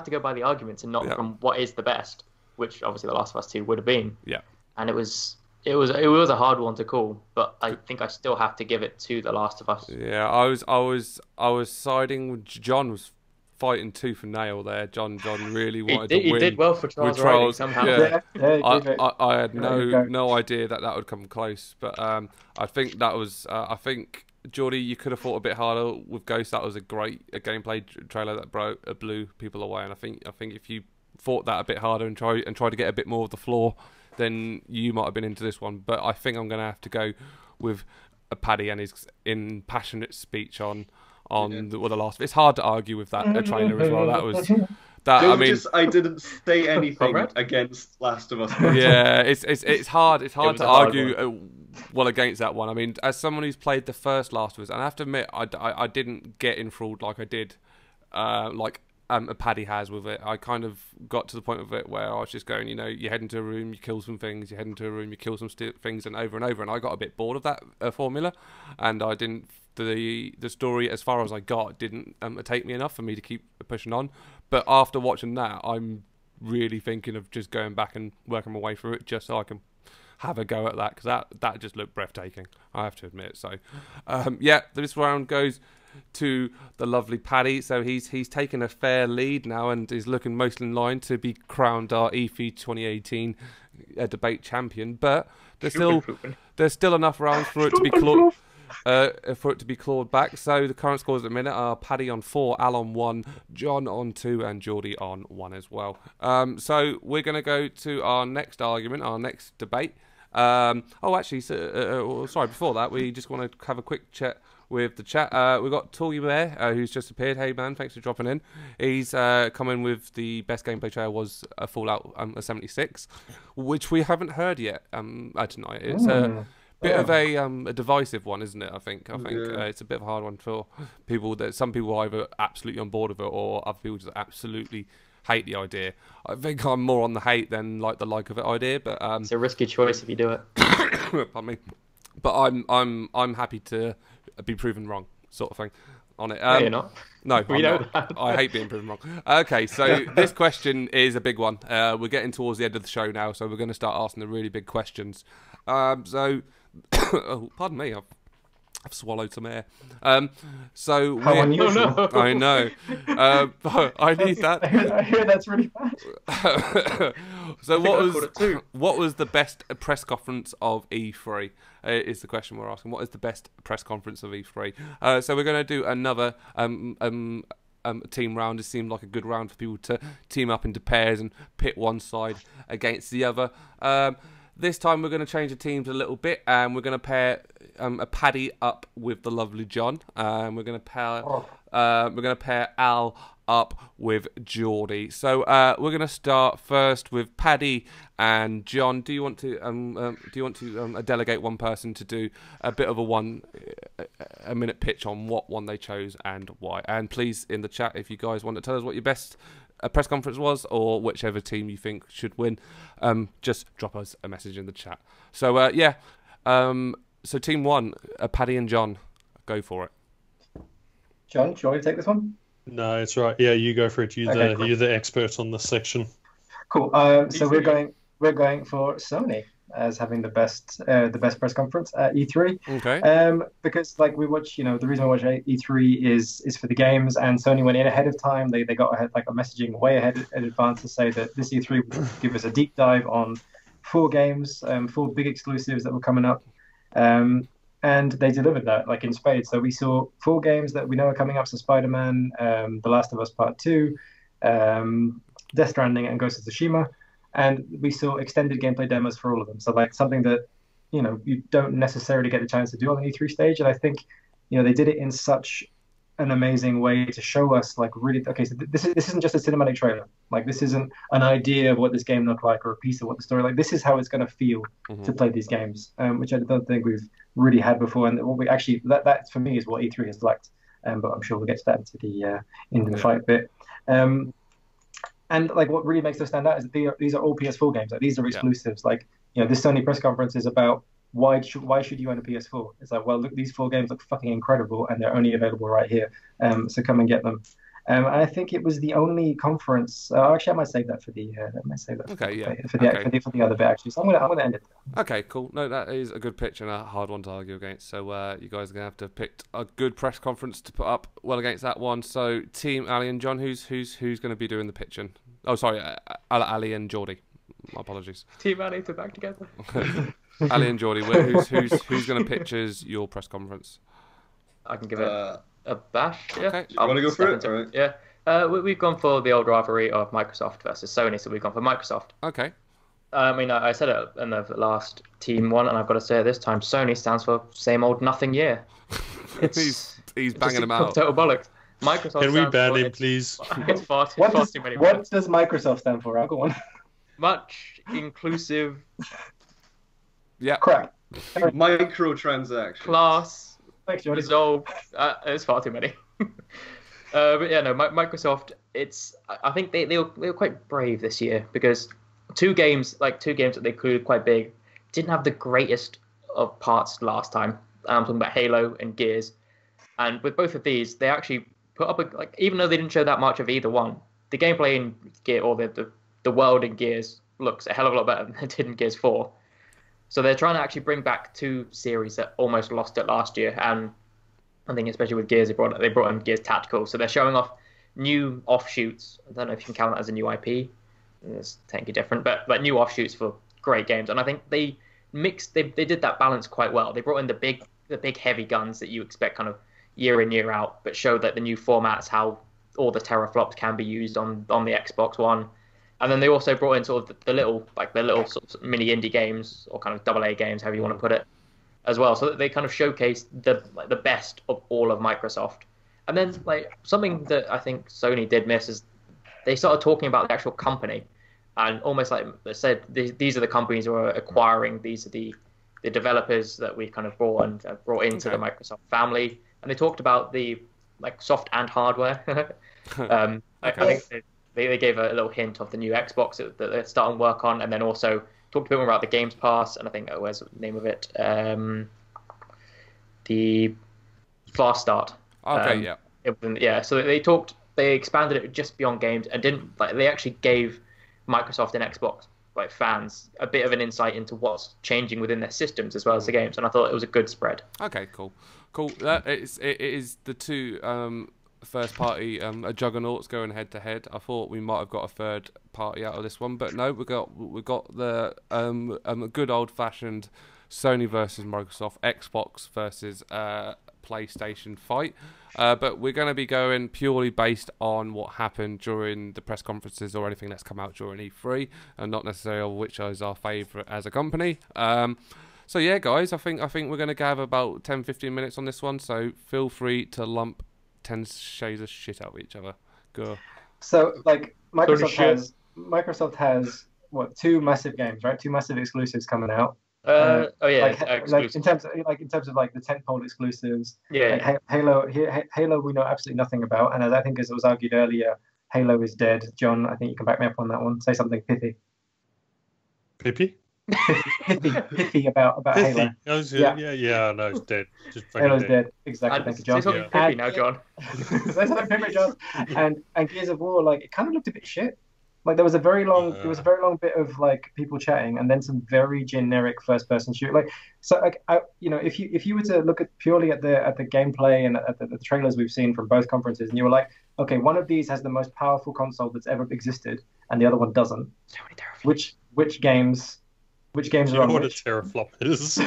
[SPEAKER 3] to go by the arguments and not from what is the best, which obviously The Last of Us 2 would have been.
[SPEAKER 1] Yeah.
[SPEAKER 3] And it was a hard one to call, but I think I still have to give it to The Last of Us.
[SPEAKER 1] Yeah, I was siding with John. Was fighting tooth and nail there. John really wanted to win.
[SPEAKER 3] He did well for Trials somehow.
[SPEAKER 1] Yeah. I had no idea that would come close, but I think that was I think. Geordie, you could have fought a bit harder with Ghost. That was a gameplay trailer that blew people away. And I think if you fought that a bit harder and tried to get a bit more of the floor, then you might have been into this one. But I think I'm going to have to go with Paddy and his impassionate speech on the last. It's hard to argue with that trailer as well. That was.
[SPEAKER 5] I didn't say anything against Last of Us.
[SPEAKER 1] Yeah, it's hard to argue well against that one. I mean, as someone who's played the first Last of Us, and I have to admit, I didn't get enthralled like I did, Paddy has with it. I kind of got to the point of it where I was just going, you head into a room, you kill some things, you head into a room, you kill some things, and over, and I got a bit bored of that formula, and I didn't. The story, as far as I got, didn't take me enough for me to keep pushing on. But after watching that, I'm really thinking of just going back and working my way through it just so I can have a go at that, because that just looked breathtaking, I have to admit. So, this round goes to the lovely Paddy. So he's taken a fair lead now and is looking most in line to be crowned our E3 2018 debate champion. But there's still enough rounds for it to be clawed. Clawed back. So the current scores at the minute are Paddy on 4, Al on 1, John on 2, and Geordie on 1 as well. So we're going to go to our next argument, our next debate. Sorry, before that, we just want to have a quick chat with the chat. We've got Torgy Bear, who's just appeared. Hey man, thanks for dropping in. He's coming with the best gameplay trailer was a Fallout 76, which we haven't heard yet tonight. It's bit of a divisive one, isn't it? I think it's a bit of a hard one for people. That some people are either absolutely on board with it, or other people just absolutely hate the idea. I think I'm more on the hate than like the like of it idea, but
[SPEAKER 3] it's a risky choice if you do it.
[SPEAKER 1] pardon me. But I'm happy to be proven wrong, sort of thing, on it.
[SPEAKER 3] No, you're not.
[SPEAKER 1] No,
[SPEAKER 3] We
[SPEAKER 1] I'm
[SPEAKER 3] know
[SPEAKER 1] not.
[SPEAKER 3] that.
[SPEAKER 1] I hate being proven wrong. Okay, so this question is a big one. We're getting towards the end of the show now, so we're going to start asking the really big questions. Oh, pardon me, I've swallowed some air. So
[SPEAKER 2] How unusual.
[SPEAKER 3] Oh, no.
[SPEAKER 1] I know. I need that.
[SPEAKER 2] I hear that's really bad.
[SPEAKER 1] So
[SPEAKER 3] I called it too.
[SPEAKER 1] what was the best press conference of E3? Is the question we're asking. What is the best press conference of E3? So we're going to do another team round. It seemed like a good round for people to team up into pairs and pit one side against the other. This time we're going to change the teams a little bit, and we're going to pair a Paddy up with the lovely John. We're going to pair Al up with Geordie. So we're going to start first with Paddy and John. Do you want to delegate one person to do a bit of a minute pitch on what one they chose and why? And please in the chat, if you guys want to tell us what your best press conference was, or whichever team you think should win, just drop us a message in the chat. So so team one, Paddy and John, go for it.
[SPEAKER 2] John, do you want me to take this one?
[SPEAKER 4] No, it's right. Yeah, you go for it.
[SPEAKER 2] Okay, cool.
[SPEAKER 4] You're the expert on this section.
[SPEAKER 2] Cool. So we're going for Sony as having the best press conference at E3.
[SPEAKER 1] Okay.
[SPEAKER 2] Because like we watch, the reason we watch E3 is for the games, and Sony went in ahead of time. They got ahead, like a messaging way ahead in advance to say that this E3 would give us a deep dive on 4 games, 4 big exclusives that were coming up. And they delivered that like in spades. So we saw 4 games that we know are coming up: so Spider-Man, The Last of Us Part 2, Death Stranding, and Ghost of Tsushima. And we saw extended gameplay demos for all of them. So like something that you don't necessarily get the chance to do on the E3 stage. And I think they did it in such an amazing way to show us like really, okay, so this isn't just a cinematic trailer. Like this isn't an idea of what this game looked like or a piece of what the story, like this is how it's going to feel to play these games, which I don't think we've really had before. And what we actually, that for me is what E3 has lacked. But I'm sure we'll get to that into the fight bit. And like what really makes them stand out is that these are all PS4 games. Like these are exclusives. Like this Sony press conference is about why should you own a PS4? It's like, well, look, these 4 games look fucking incredible, and they're only available right here. So come and get them. And I think it was the only conference. Actually, I might save that for the. For the other bit actually. So I'm gonna end it there.
[SPEAKER 1] Okay, cool. No, that is a good pitch and a hard one to argue against. So you guys are gonna have to pick a good press conference to put up well against that one. So Team Ali and John, who's going to be doing the pitching? Oh, sorry, Ali and Geordie. My apologies.
[SPEAKER 3] Team Ali to back together.
[SPEAKER 1] Ali and Geordie, who's going to pitch as your press conference?
[SPEAKER 3] I can give it a bash. Yeah.
[SPEAKER 1] Okay.
[SPEAKER 5] You want to go for it? All right.
[SPEAKER 3] Yeah. We've gone for the old rivalry of Microsoft versus Sony, so we've gone for Microsoft.
[SPEAKER 1] Okay.
[SPEAKER 3] I mean, I said it in the last team one, and I've got to say it this time. Sony stands for same old nothing year.
[SPEAKER 1] He's banging them out.
[SPEAKER 3] Total bollocks. Microsoft.
[SPEAKER 4] Can we ban him, please?
[SPEAKER 3] It's far too many.
[SPEAKER 2] What does Microsoft stand for? I'll go on.
[SPEAKER 3] Much inclusive.
[SPEAKER 1] Yeah.
[SPEAKER 2] Crap.
[SPEAKER 5] Microtransactions.
[SPEAKER 3] Class.
[SPEAKER 2] Thanks, Jordan.
[SPEAKER 3] Resolve. It's far too many. But yeah, no. Microsoft. I think they were quite brave this year because two games that they included quite big didn't have the greatest of parts last time. I'm talking about Halo and Gears, and with both of these, they actually put up even though they didn't show that much of either one, the gameplay in Gear or the world in Gears looks a hell of a lot better than it did in Gears 4. So they're trying to actually bring back 2 series that almost lost it last year, and I think especially with Gears, they brought in Gears Tactical. So they're showing off new offshoots. I don't know if you can count that as a new IP. It's technically different, but new offshoots for great games. And I think they did that balance quite well. They brought in the big heavy guns that you expect kind of year in, year out, but showed that the new formats, how all the teraflops can be used on the Xbox One. And then they also brought in sort of the little sort of mini indie games or kind of AA games, however you want to put it, as well. So that they kind of showcased the best of all of Microsoft. And then something that I think Sony did miss is they started talking about the actual company, and almost like they said, these are the companies who are acquiring. These are the developers that we kind of brought into the Microsoft family. And they talked about the soft and hardware. I think they gave a little hint of the new Xbox that they're starting work on, and then also talked a bit more about the Games Pass, and I think where's the name of it? The Fast Start.
[SPEAKER 1] Okay,
[SPEAKER 3] yeah. So they expanded it just beyond games, and didn't like they actually gave Microsoft and Xbox fans a bit of an insight into what's changing within their systems as well as the games, and I thought it was a good spread.
[SPEAKER 1] Okay, cool. It is the two first party juggernauts going head to head. I thought we might have got a third party out of this one, but no, we got the good old fashioned Sony versus Microsoft, Xbox versus PlayStation fight. But we're going to be going purely based on what happened during the press conferences or anything that's come out during E3, and not necessarily which is our favourite as a company. So yeah, guys, I think we're going to have about 10-15 minutes on this one. So feel free to lump 10 shades of shit out with each other. Go.
[SPEAKER 2] So like Microsoft has what, 2 massive games, right? 2 massive exclusives coming out.
[SPEAKER 3] Like
[SPEAKER 2] in terms of like the tentpole exclusives.
[SPEAKER 3] Yeah.
[SPEAKER 2] Like Halo, we know absolutely nothing about, and as I think as it was argued earlier, Halo is dead. John, I think you can back me up on that one. Say something pithy.
[SPEAKER 4] Pithy?
[SPEAKER 2] pithy about Halo.
[SPEAKER 4] Yeah, no, it's dead.
[SPEAKER 2] Halo's dead. Exactly. Thank you, John.
[SPEAKER 3] Say something pithy now, John.
[SPEAKER 2] Say something pithy, John. And Gears of War, like, it kind of looked a bit shit. Like there was a very long bit of like people chatting, and then some very generic first-person shoot. Like so, like if you were to look at purely at the gameplay and at the trailers we've seen from both conferences, and you were like, okay, one of these has the most powerful console that's ever existed, and the other one doesn't.
[SPEAKER 3] So many teraflops.
[SPEAKER 2] Which games are on
[SPEAKER 4] what
[SPEAKER 2] which?
[SPEAKER 4] a teraflop is.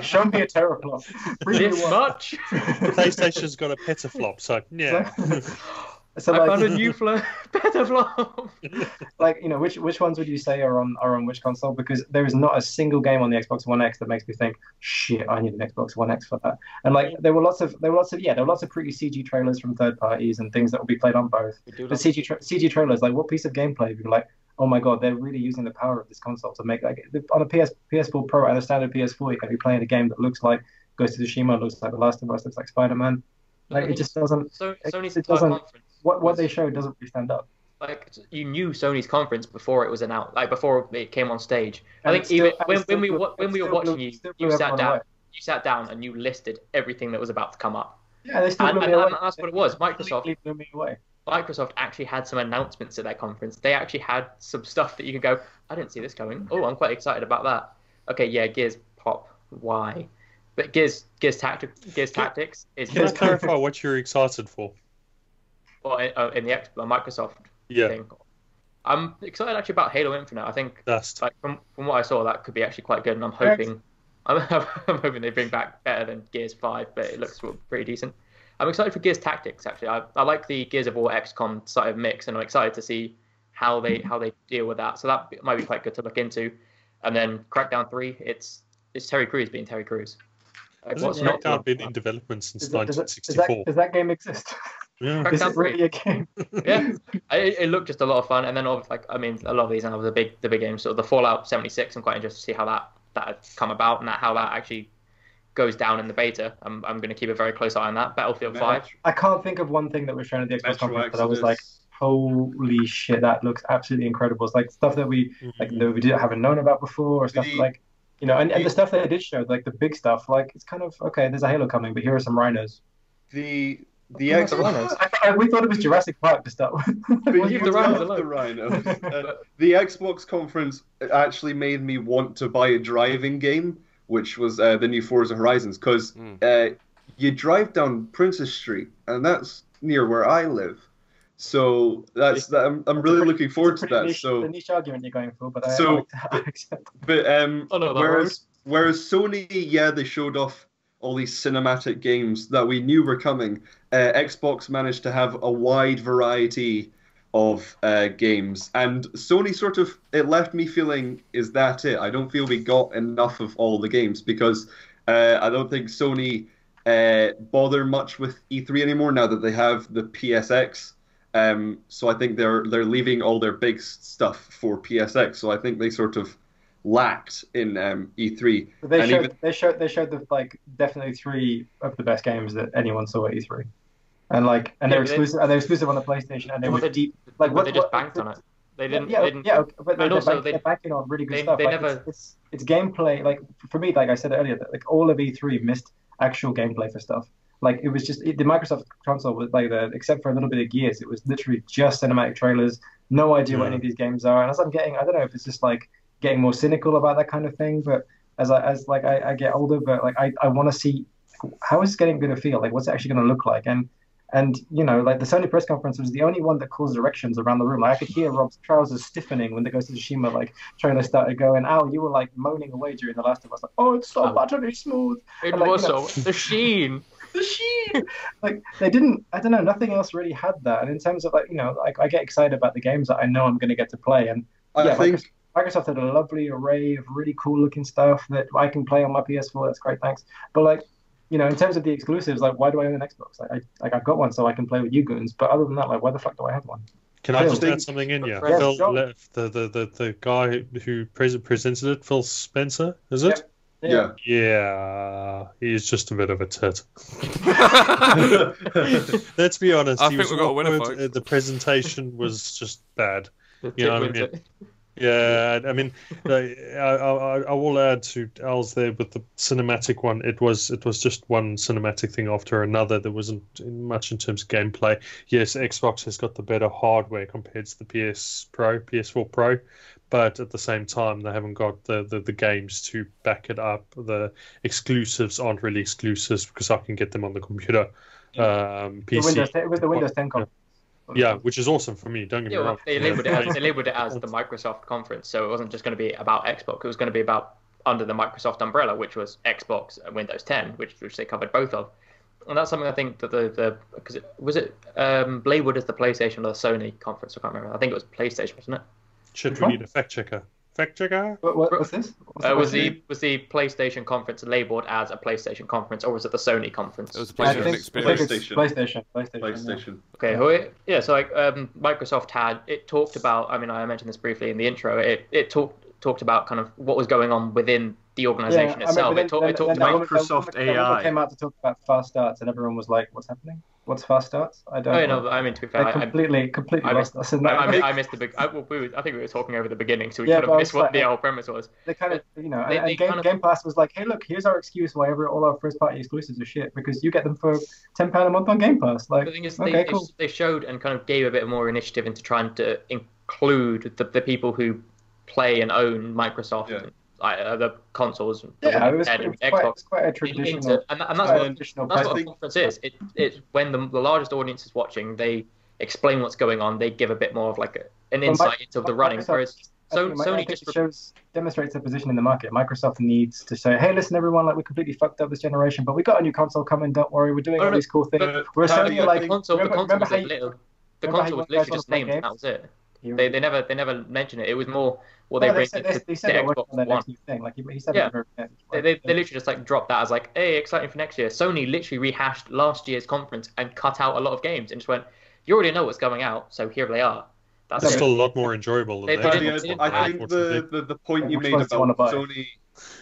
[SPEAKER 2] Show me a teraflop.
[SPEAKER 3] This much.
[SPEAKER 4] PlayStation's got a petaflop, so yeah.
[SPEAKER 2] So
[SPEAKER 3] I found a new petaflop.
[SPEAKER 2] Like, which ones would you say are on which console? Because there is not a single game on the Xbox One X that makes me think, shit, I need an Xbox One X for that. And like there were lots of pretty CG trailers from third parties and things that will be played on both. But CG trailers, like what piece of gameplay you're like, oh my god, they're really using the power of this console to make, like, on a PS4 Pro and a standard PS4, you can be playing a game that looks like Ghost of Tsushima, looks like The Last of Us, looks like Spider-Man. Like it just doesn't.
[SPEAKER 3] Sony's
[SPEAKER 2] it doesn't.
[SPEAKER 3] conference.
[SPEAKER 2] What they showed doesn't really stand up.
[SPEAKER 3] Like you knew Sony's conference before it was announced, like before it came on stage. I think even when we were watching you sat down and you listed everything that was about to come up.
[SPEAKER 2] Yeah, they still blew me away.
[SPEAKER 3] And that's what it was. Microsoft
[SPEAKER 2] blew me away.
[SPEAKER 3] Microsoft actually had some announcements at their conference. They actually had some stuff that you could go, I didn't see this coming. Oh, I'm quite excited about that. Okay, yeah, Gears pop. Why? But Gears Tactics is.
[SPEAKER 4] Can I clarify what you're excited for?
[SPEAKER 3] Well, in the Microsoft thing. I'm excited actually about Halo Infinite. I think like from what I saw, that could be actually quite good, and I'm hoping they bring back better than Gears 5, but it looks pretty decent. I'm excited for Gears Tactics actually. I like the Gears of War XCOM sort of mix, and I'm excited to see how they deal with that. So that might be quite good to look into. And then Crackdown 3, it's Terry Crews being Terry Crews.
[SPEAKER 4] Like, what's Crackdown been in development since 1964?
[SPEAKER 2] Does that game exist?
[SPEAKER 4] Yeah.
[SPEAKER 2] Is it really a game?
[SPEAKER 3] Yeah, it looked just a lot of fun. And then, like, I mean, a lot of these are the big games. So the Fallout 76, I'm quite interested to see how that had come about and how that actually goes down in the beta. I'm going to keep a very close eye on that. Battlefield 5.
[SPEAKER 2] I can't think of one thing that was shown at the Xbox conference that I was like, holy shit, that looks absolutely incredible. It's like stuff that we haven't known about before, or stuff like, and the stuff that they did show, like the big stuff, like it's kind of okay. There's a Halo coming, but here are some rhinos.
[SPEAKER 5] The Xbox.
[SPEAKER 2] We thought it was Jurassic Park to start with.
[SPEAKER 5] The rhinos. The Xbox conference actually made me want to buy a driving game, which was the new Forza Horizons, because you drive down Princess Street, and that's near where I live. So I'm really looking forward to that. So
[SPEAKER 2] the niche argument you're going for, but I accept.
[SPEAKER 5] But whereas Sony, they showed off all these cinematic games that we knew were coming. Xbox managed to have a wide variety of games, and Sony it left me feeling, is that it? I don't feel we got enough of all the games, because I don't think Sony bother much with E3 anymore now that they have the PSX. So I think they're leaving all their big stuff for PSX. So I think they sort of lacked in E3.
[SPEAKER 2] They showed the, like, definitely 3 of the best games that anyone saw at E3. they're exclusive on the PlayStation, and they were deep. Like
[SPEAKER 3] they just banked on it. They didn't.
[SPEAKER 2] But they're banking on really good stuff.
[SPEAKER 3] They never.
[SPEAKER 2] It's gameplay. Like for me, like I said earlier, that like all of E3 missed actual gameplay for stuff. Like it was just the Microsoft console was like except for a little bit of Gears, it was literally just cinematic trailers. No idea what any of these games are. And as I'm getting, I don't know if it's just like getting more cynical about that kind of thing. But as I get older, but like I want to see how is it going to feel. Like what's it actually going to look like. And like the Sony press conference was the only one that caused erections around the room. Like I could hear Rob's trousers stiffening when the Ghost of Tsushima trailer started going. Al, you were like moaning away during The Last of Us, like, oh, it's so buttery smooth.
[SPEAKER 3] It was the sheen.
[SPEAKER 2] The sheen. Like they didn't. I don't know. Nothing else really had that. And in terms of I get excited about the games that I know I'm going to get to play. And
[SPEAKER 5] I think
[SPEAKER 2] Microsoft had a lovely array of really cool looking stuff that I can play on my PS4. That's great, thanks. But in terms of the exclusives, like, why do I own an Xbox? I've got one so I can play with you goons. But other than that, like, why the fuck do I have one?
[SPEAKER 4] Can I just add something in? Yeah, Phil left the guy who presented it, Phil Spencer, is it?
[SPEAKER 5] Yeah.
[SPEAKER 4] Yeah, he's just a bit of a tit. Let's be honest.
[SPEAKER 1] I think we got a winner, folks.
[SPEAKER 4] The presentation was just bad. You know what I mean? Yeah, I mean, I will add to Al's there with the cinematic one. It was just one cinematic thing after another. There wasn't much in terms of gameplay. Yes, Xbox has got the better hardware compared to the PS4 Pro, but at the same time, they haven't got the games to back it up. The exclusives aren't really exclusives because I can get them on the computer. PC.
[SPEAKER 2] It was the Windows 10 conference.
[SPEAKER 4] Yeah, which is awesome for me. Don't get me wrong.
[SPEAKER 3] They labeled it as the Microsoft conference, so it wasn't just going to be about Xbox. It was going to be about under the Microsoft umbrella, which was Xbox and Windows 10, which they covered both of. And that's something I think that because Bladewood is the PlayStation or the Sony conference. I can't remember. I think it was PlayStation, wasn't it?
[SPEAKER 4] Should we need a fact checker? Fact checker?
[SPEAKER 2] What's this?
[SPEAKER 3] Was the PlayStation conference labeled as a PlayStation conference, or was it the Sony conference?
[SPEAKER 1] It was a PlayStation experience.
[SPEAKER 2] PlayStation.
[SPEAKER 3] Okay, yeah. So Microsoft it talked about. I mean, I mentioned this briefly in the intro. It talked about kind of what was going on within the organization itself. It talked about
[SPEAKER 2] Microsoft AI. Came out to talk about fast starts, and everyone was like, "What's happening? What's fast starts?" I don't.
[SPEAKER 3] Oh no, I mean to be fair,
[SPEAKER 2] completely lost us in that.
[SPEAKER 3] I missed the big. I think we were talking over the beginning, so we kind of missed what the whole premise was.
[SPEAKER 2] They kind of, Game Pass was like, "Hey, look, here's our excuse why all our first-party exclusives are shit because you get them for £10 a month on Game Pass." Like,
[SPEAKER 3] the thing is,
[SPEAKER 2] cool.
[SPEAKER 3] They showed and kind of gave a bit more initiative into trying to include the people who play and own Microsoft. Yeah. The consoles,
[SPEAKER 2] Xbox. Quite a traditional,
[SPEAKER 3] and that's what a conference is. It's when the largest audience is watching, they explain what's going on. They give a bit more of an insight into the running. Whereas Sony just
[SPEAKER 2] demonstrates their position in the market. Microsoft needs to say, "Hey, listen, everyone, we completely fucked up this generation, but we got a new console coming. Don't worry, we're doing all these cool things." We're essentially
[SPEAKER 3] the console was literally just named, and that was it. They never mentioned it. It was more they said
[SPEAKER 2] they worked on their next new thing. Like he said,
[SPEAKER 3] they literally just dropped that as hey, exciting for next year. Sony literally rehashed last year's conference and cut out a lot of games and just went, you already know what's going out, so here they are.
[SPEAKER 4] That's still a lot more enjoyable.
[SPEAKER 5] I think the point you made about Sony,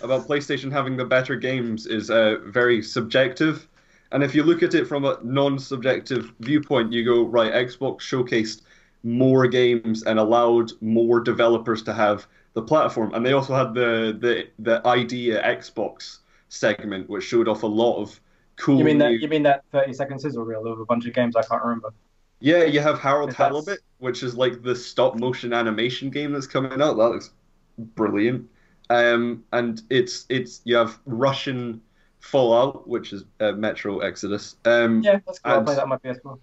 [SPEAKER 5] about PlayStation having the better games is very subjective. And if you look at it from a non-subjective viewpoint, you go, right, Xbox showcased more games and allowed more developers to have the platform, and they also had the idea Xbox segment, which showed off a lot of cool.
[SPEAKER 2] You mean that 30-second sizzle reel of a bunch of games I can't remember?
[SPEAKER 5] Yeah, you have Harold Halibut, which is like the stop motion animation game that's coming out. That looks brilliant. And it's you have Russian Fallout, which is Metro Exodus.
[SPEAKER 2] Yeah, that's cool. I'll play that on my PS4.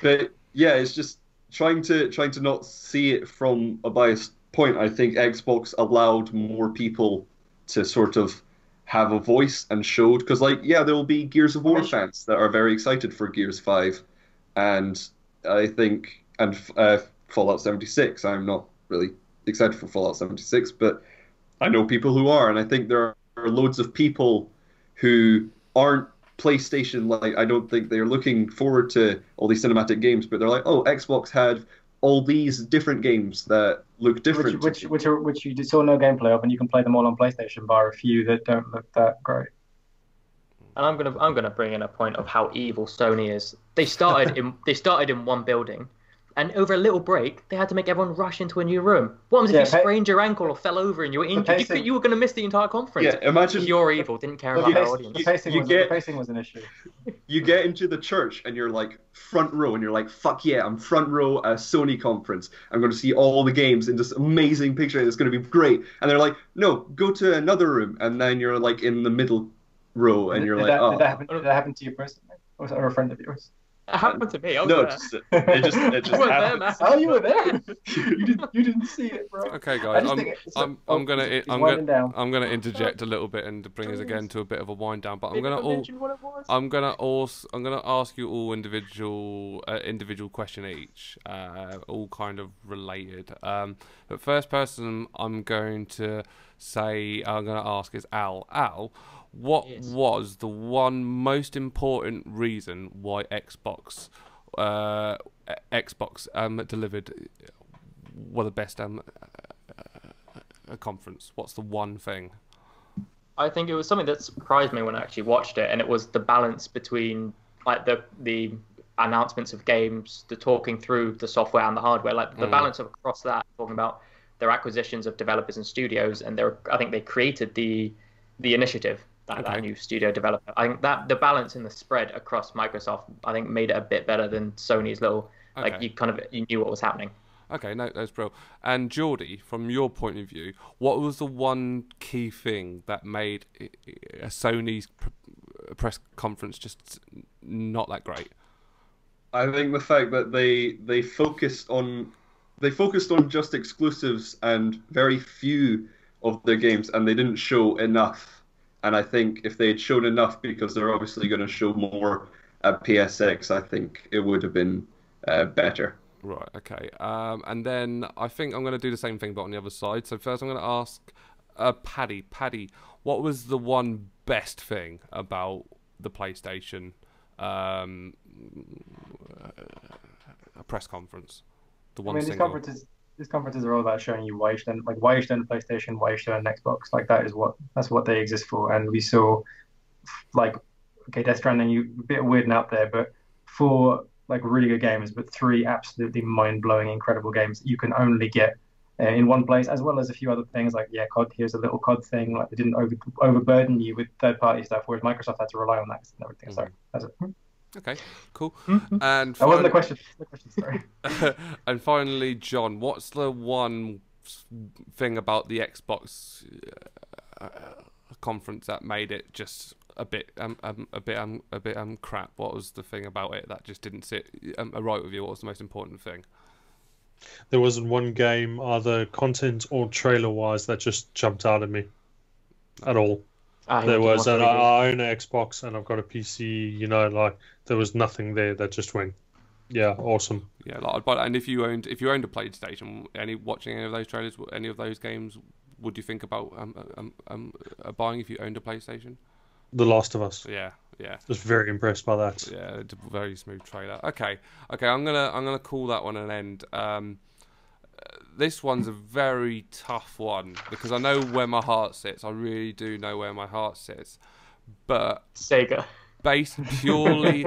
[SPEAKER 5] But yeah, it's just trying to not see it from a biased point. I think Xbox allowed more people to sort of have a voice and showed, because there will be Gears of War fans that are very excited for Gears 5, and I think Fallout 76. I'm not really excited for Fallout 76, but I know people who are, and I think there are loads of people who aren't PlayStation. I don't think they're looking forward to all these cinematic games, but they're like, oh, Xbox had all these different games that look different,
[SPEAKER 2] which you saw no gameplay of, and you can play them all on PlayStation, bar a few that don't look that great.
[SPEAKER 3] And I'm gonna bring in a point of how evil Sony is they started in one building, and over a little break, they had to make everyone rush into a new room. What happens if you sprained your ankle or fell over and you were injured? You were going to miss the entire conference.
[SPEAKER 5] Yeah, imagine
[SPEAKER 3] pure evil, didn't care about our audience.
[SPEAKER 2] The pacing was an issue.
[SPEAKER 5] You get into the church and you're like front row, and you're like, fuck yeah, I'm front row at a Sony conference. I'm going to see all the games in this amazing picture, and it's going to be great. And they're like, no, go to another room, and then you're like in the middle row, and you're like, oh.
[SPEAKER 2] Did that happen to you personally, or a friend of yours?
[SPEAKER 3] It happened to me. I was
[SPEAKER 5] no,
[SPEAKER 3] there.
[SPEAKER 5] it just happened.
[SPEAKER 3] There,
[SPEAKER 2] oh, you were there. You didn't see it, bro.
[SPEAKER 1] Okay, guys, I'm gonna interject a little bit and bring us again to a bit of a wind down. But I'm gonna ask you all individual question each, all kind of related. But first person I'm going to ask is Al. Al, what was the one most important reason why Xbox delivered the best conference? What's the one thing?
[SPEAKER 3] I think it was something that surprised me when I actually watched it, and it was the balance between like the announcements of games, the talking through the software and the hardware, like the balance of across that, talking about their acquisitions of developers and studios, and I think they created the initiative. That new studio developer. I think that the balance in the spread across Microsoft, I think, made it a bit better than Sony's little. Like you knew what was happening.
[SPEAKER 1] Okay, no, that's brilliant. And Geordie, from your point of view, what was the one key thing that made a Sony's press conference just not that great?
[SPEAKER 5] I think the fact that they focused on just exclusives and very few of their games, and they didn't show enough. And I think if they had shown enough, because they're obviously going to show more at PSX, I think it would have been better.
[SPEAKER 1] Right, okay. And then I think I'm going to do the same thing, but on the other side. So first I'm going to ask Paddy. Paddy, what was the one best thing about the PlayStation press conference? The one single.
[SPEAKER 2] These conferences are all about showing you why you should own PlayStation, why you should own an Xbox. Like that's what they exist for. And we saw, like, okay, Death Stranding, a bit weird and out there, but 4 like really good games, but 3 absolutely mind-blowing, incredible games that you can only get in one place, as well as a few other things like COD. Here's a little COD thing. Like they didn't overburden you with third-party stuff, whereas Microsoft had to rely on that and everything. So that's it.
[SPEAKER 1] Okay, cool. And
[SPEAKER 2] that wasn't the question. Sorry.
[SPEAKER 1] And finally, John, what's the one thing about the Xbox conference that made it just a bit crap? What was the thing about it that just didn't sit right with you? What was the most important thing?
[SPEAKER 4] There wasn't one game, either content or trailer-wise, that just jumped out at me at all. There was, and I own an Xbox and I've got a PC, like there was nothing there that just went, yeah, awesome.
[SPEAKER 1] Yeah, and if you owned a PlayStation, watching any of those trailers, any of those games, would you think about buying if you owned a PlayStation?
[SPEAKER 4] The Last of Us.
[SPEAKER 1] Yeah.
[SPEAKER 4] Was very impressed by that.
[SPEAKER 1] Yeah, it's a very smooth trailer. Okay, I'm gonna call that one an end. This one's a very tough one because I know where my heart sits. I really do know where my heart sits. But
[SPEAKER 3] Sega,
[SPEAKER 1] based purely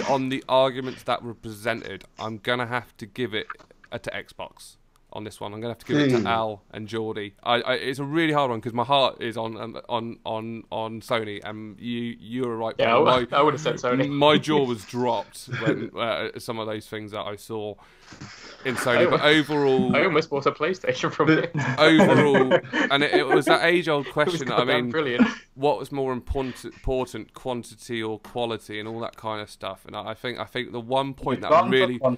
[SPEAKER 1] on the arguments that were presented, I'm gonna have to give it to Xbox on this one. I'm gonna have to give it to Al and Geordie. It's a really hard one because my heart is on Sony, and you were right.
[SPEAKER 3] Yeah, I would have said Sony.
[SPEAKER 1] My jaw was dropped when some of those things that I saw in Sony, but overall,
[SPEAKER 3] I almost bought a PlayStation from it.
[SPEAKER 1] Overall, and it was that age-old question. I mean,
[SPEAKER 3] brilliant.
[SPEAKER 1] What was more important, quantity or quality, and all that kind of stuff? And I think the one point that really, and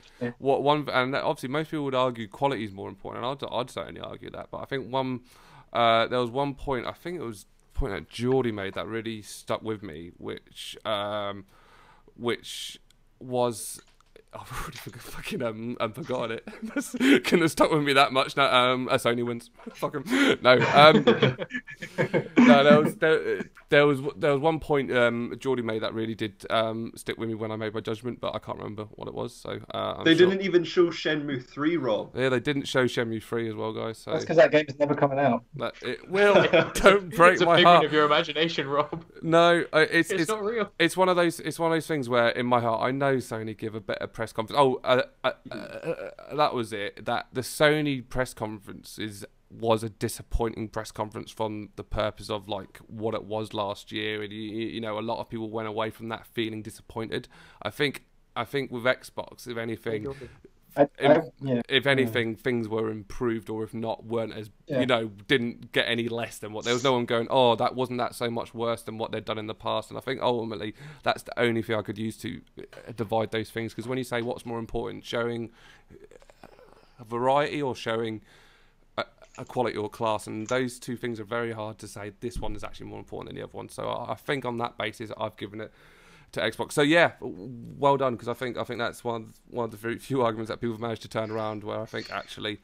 [SPEAKER 1] obviously most people would argue quality is more important, and I'd certainly argue that. But I think there was one point. I think it was a point that Geordie made that really stuck with me, which was. I've already forgotten it. That's couldn't have stuck with me that much. No, Sony wins. Fuck 'em. No, no. There was one point Geordie made that really did stick with me when I made my judgment, but I can't remember what it was. So
[SPEAKER 5] they didn't even show Shenmue 3, Rob.
[SPEAKER 1] Yeah, they didn't show Shenmue 3 as well, guys. So
[SPEAKER 2] that's because that game is never coming out.
[SPEAKER 1] It will. Don't break
[SPEAKER 3] it's a
[SPEAKER 1] my
[SPEAKER 3] figment
[SPEAKER 1] heart.
[SPEAKER 3] of your imagination, Rob.
[SPEAKER 1] No, it's
[SPEAKER 3] not real.
[SPEAKER 1] It's one of those things where in my heart I know Sony give a better press conference. That was it. That the Sony press conference was a disappointing press conference from the purpose of like what it was last year, and you know a lot of people went away from that feeling disappointed. I think with Xbox, if anything, if anything, things were improved, or if not, weren't as didn't get any less than what there was. No one going, oh, that wasn't that so much worse than what they'd done in the past. And I think ultimately that's the only thing I could use to divide those things, because when you say what's more important, showing a variety or showing a quality or class, and those two things are very hard to say this one is actually more important than the other one. So I think on that basis I've given it to Xbox. So yeah, well done, because I think that's one of the very few arguments that people have managed to turn around, where I think actually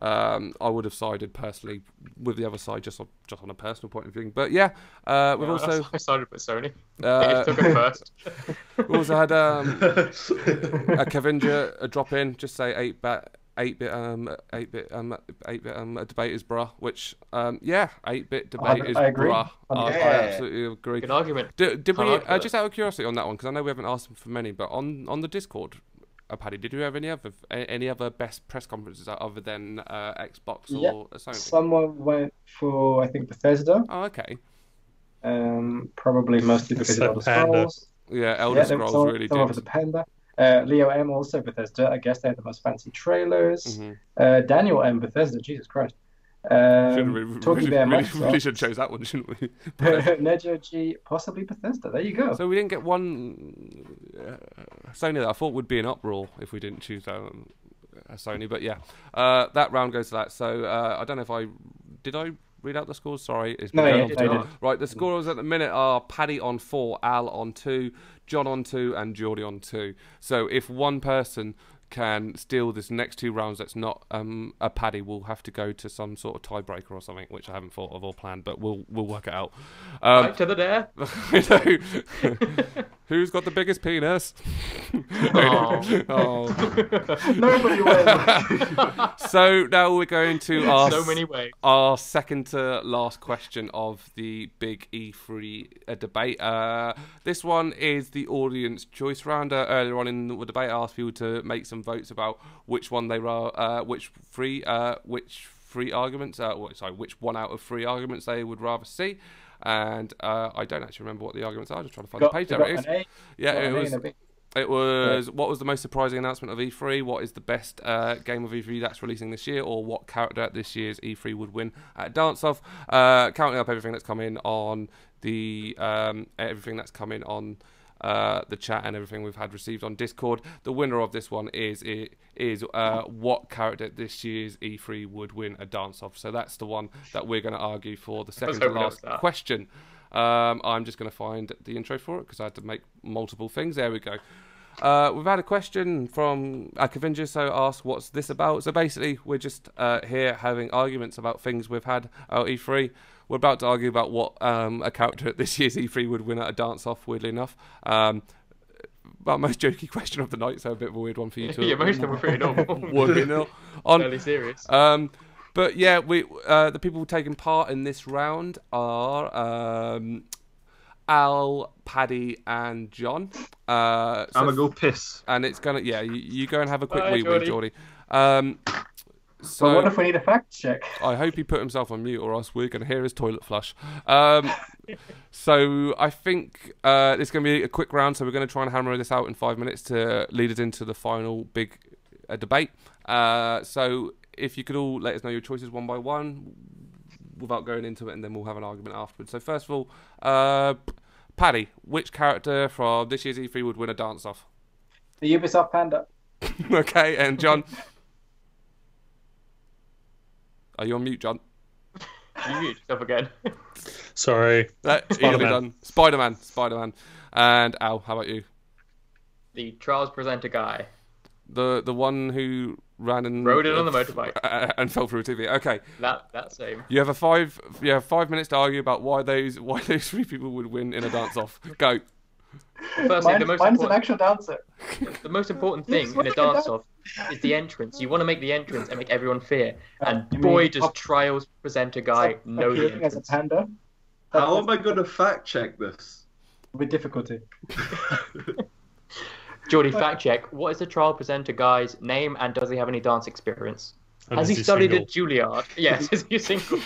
[SPEAKER 1] I would have sided personally with the other side just on a personal point of view. But yeah, we've also
[SPEAKER 3] I sided with Sony. Took it first.
[SPEAKER 1] We also had a Kavinja drop in, just say 8-bit debaters, bruh. Which 8-bit debaters,
[SPEAKER 2] I agree.
[SPEAKER 1] bruh. I absolutely agree.
[SPEAKER 3] Good argument.
[SPEAKER 1] Did we just out of curiosity on that one, because I know we haven't asked them for many, but on the Discord, Paddy, did you have any other best press conferences other than Xbox or Sony?
[SPEAKER 2] Someone went for, I think, Bethesda.
[SPEAKER 1] Oh, okay.
[SPEAKER 2] Probably mostly because of Elder Scrolls.
[SPEAKER 1] Yeah, Elder Scrolls really did.
[SPEAKER 2] Someone for the Panda. Leo M also Bethesda. I guess they had the most fancy trailers.
[SPEAKER 1] Mm-hmm.
[SPEAKER 2] Daniel M Bethesda. Jesus Christ.
[SPEAKER 1] Really should have chose that one, shouldn't we?
[SPEAKER 2] Nejo G, possibly Bethesda. There you go.
[SPEAKER 1] So we didn't get one Sony that I thought would be an uproar if we didn't choose Sony. But yeah, that round goes to that. So I don't know if I read out the scores. Sorry, right. The scores at the minute are Paddy on 4, Al on 2, John on 2, and Geordie on 2. So if one person can steal this next 2 rounds that's not a Paddy, we'll have to go to some sort of tiebreaker or something, which I haven't thought of or planned, but we'll work it out.
[SPEAKER 3] Right to the dare.
[SPEAKER 1] Who's got the biggest penis?
[SPEAKER 2] Nobody wins.
[SPEAKER 1] So now we're going to our second to last question of the big E3 debate. This one is the audience choice round. Earlier on in the debate, I asked people to make some votes about which one they were, which one out of 3 arguments they would rather see. And I don't actually remember what the arguments are. Just trying to find the page. There it is. It was what was the most surprising announcement of E3? What is the best game of E3 that's releasing this year? Or what character at this year's E3 would win at a dance-off? Counting up everything that's coming on the the chat and everything we've had received on Discord. The winner of this one is what character at this year's E3 would win a dance-off. So that's the one that we're going to argue for the second to last question. I'm just going to find the intro for it because I had to make multiple things. There we go. We've had a question from Kavinja, so asked, what's this about? So basically, we're just here having arguments about things we've had at E3. We're about to argue about what a character at this year's E3 would win at a dance-off, weirdly enough. About most jokey question of the night, so a bit of a weird one for you too.
[SPEAKER 3] Yeah, most of them were pretty normal.
[SPEAKER 1] Fairly
[SPEAKER 3] serious.
[SPEAKER 1] But yeah, the people taking part in this round are Al, Paddy, and John.
[SPEAKER 5] I'm gonna go piss.
[SPEAKER 1] And it's gonna you go and have a quick wee, Geordie.
[SPEAKER 2] So what if we need a fact check?
[SPEAKER 1] I hope he put himself on mute, or else we're going to hear his toilet flush. So I think it's going to be a quick round, so we're going to try and hammer this out in 5 minutes to lead us into the final big debate. So if you could all let us know your choices one by one, without going into it, and then we'll have an argument afterwards. So first of all, Paddy, which character from this year's E3 would win a dance-off?
[SPEAKER 2] The Ubisoft Panda.
[SPEAKER 1] Okay, and John? Are you on mute, John?
[SPEAKER 3] You mute yourself again.
[SPEAKER 4] Sorry.
[SPEAKER 1] Spider-Man. And Al, how about you?
[SPEAKER 3] The Trials presenter guy.
[SPEAKER 1] The one who ran and
[SPEAKER 3] rode it on the motorbike
[SPEAKER 1] and fell through a TV. Okay,
[SPEAKER 3] that same.
[SPEAKER 1] you have 5 minutes to argue about why those 3 people would win in a dance off. Go.
[SPEAKER 3] Firstly,
[SPEAKER 2] Mine's an actual dancer.
[SPEAKER 3] The most important thing in a dance off is the entrance. You want to make the entrance and make everyone fear. And boy, does Trials presenter guy know the
[SPEAKER 2] as a
[SPEAKER 3] entrance.
[SPEAKER 2] panda.
[SPEAKER 5] How am I going to fact check this?
[SPEAKER 2] With difficulty.
[SPEAKER 3] Geordie, fact check. What is the trial presenter guy's name, and does he have any dance experience?
[SPEAKER 4] And
[SPEAKER 3] Has
[SPEAKER 4] is
[SPEAKER 3] he studied
[SPEAKER 4] single?
[SPEAKER 3] at Juilliard? Yes, is he single?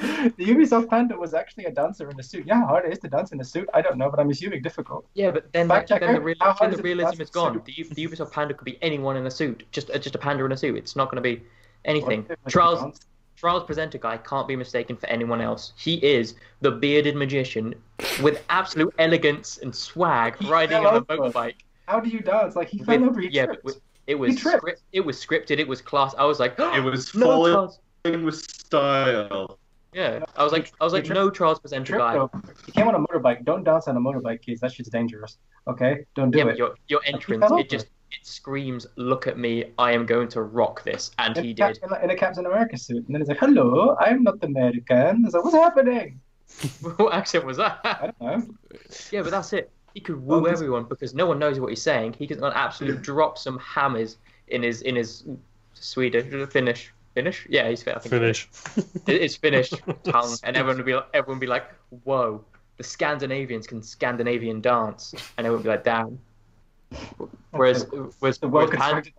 [SPEAKER 2] The Ubisoft panda was actually a dancer in a suit. Yeah, how hard it is to dance in a suit, I don't know, but I'm assuming difficult.
[SPEAKER 3] Yeah, but then,
[SPEAKER 2] Fact checker,
[SPEAKER 3] the
[SPEAKER 2] how hard is it to
[SPEAKER 3] realism
[SPEAKER 2] dance
[SPEAKER 3] is
[SPEAKER 2] in a
[SPEAKER 3] gone.
[SPEAKER 2] suit?
[SPEAKER 3] The Ubisoft panda could be anyone in a suit. Just a panda in a suit. It's not going to be anything.
[SPEAKER 2] What if it's
[SPEAKER 3] Trials
[SPEAKER 2] dance?
[SPEAKER 3] Trials presenter guy can't be mistaken for anyone else. He is the bearded magician with absolute elegance and swag riding on a
[SPEAKER 2] fell over.
[SPEAKER 3] motorbike.
[SPEAKER 2] How do you dance? Like, he fell over, he
[SPEAKER 3] Yeah,
[SPEAKER 2] tripped.
[SPEAKER 3] but it was
[SPEAKER 2] tripped.
[SPEAKER 3] it was scripted. It was class. I was like,
[SPEAKER 5] It was
[SPEAKER 3] no
[SPEAKER 5] falling
[SPEAKER 3] Trials.
[SPEAKER 5] with style.
[SPEAKER 3] Yeah, I was like,
[SPEAKER 2] tripped.
[SPEAKER 3] no Trials presenter
[SPEAKER 2] Tripped
[SPEAKER 3] guy.
[SPEAKER 2] over. He came on a motorbike. Don't dance on a motorbike, kids. That shit's dangerous. Okay? Don't do
[SPEAKER 3] Yeah,
[SPEAKER 2] it.
[SPEAKER 3] but your entrance,
[SPEAKER 2] fell
[SPEAKER 3] it screams, look at me, I am going to rock this, and he did.
[SPEAKER 2] In a Captain America suit. And then he's like, hello, I'm not American. He's like, what's happening?
[SPEAKER 3] What accent was that?
[SPEAKER 2] I don't know.
[SPEAKER 3] Yeah, but that's it. He could woo everyone because no one knows what he's saying. He can absolutely drop some hammers in his Swedish Finnish. Yeah, he's I think
[SPEAKER 4] Finish.
[SPEAKER 3] It's Finnish tongue, and everyone would be like, whoa, the Scandinavians can Scandinavian dance, and everyone would be like, damn. Whereas
[SPEAKER 2] The well-constructed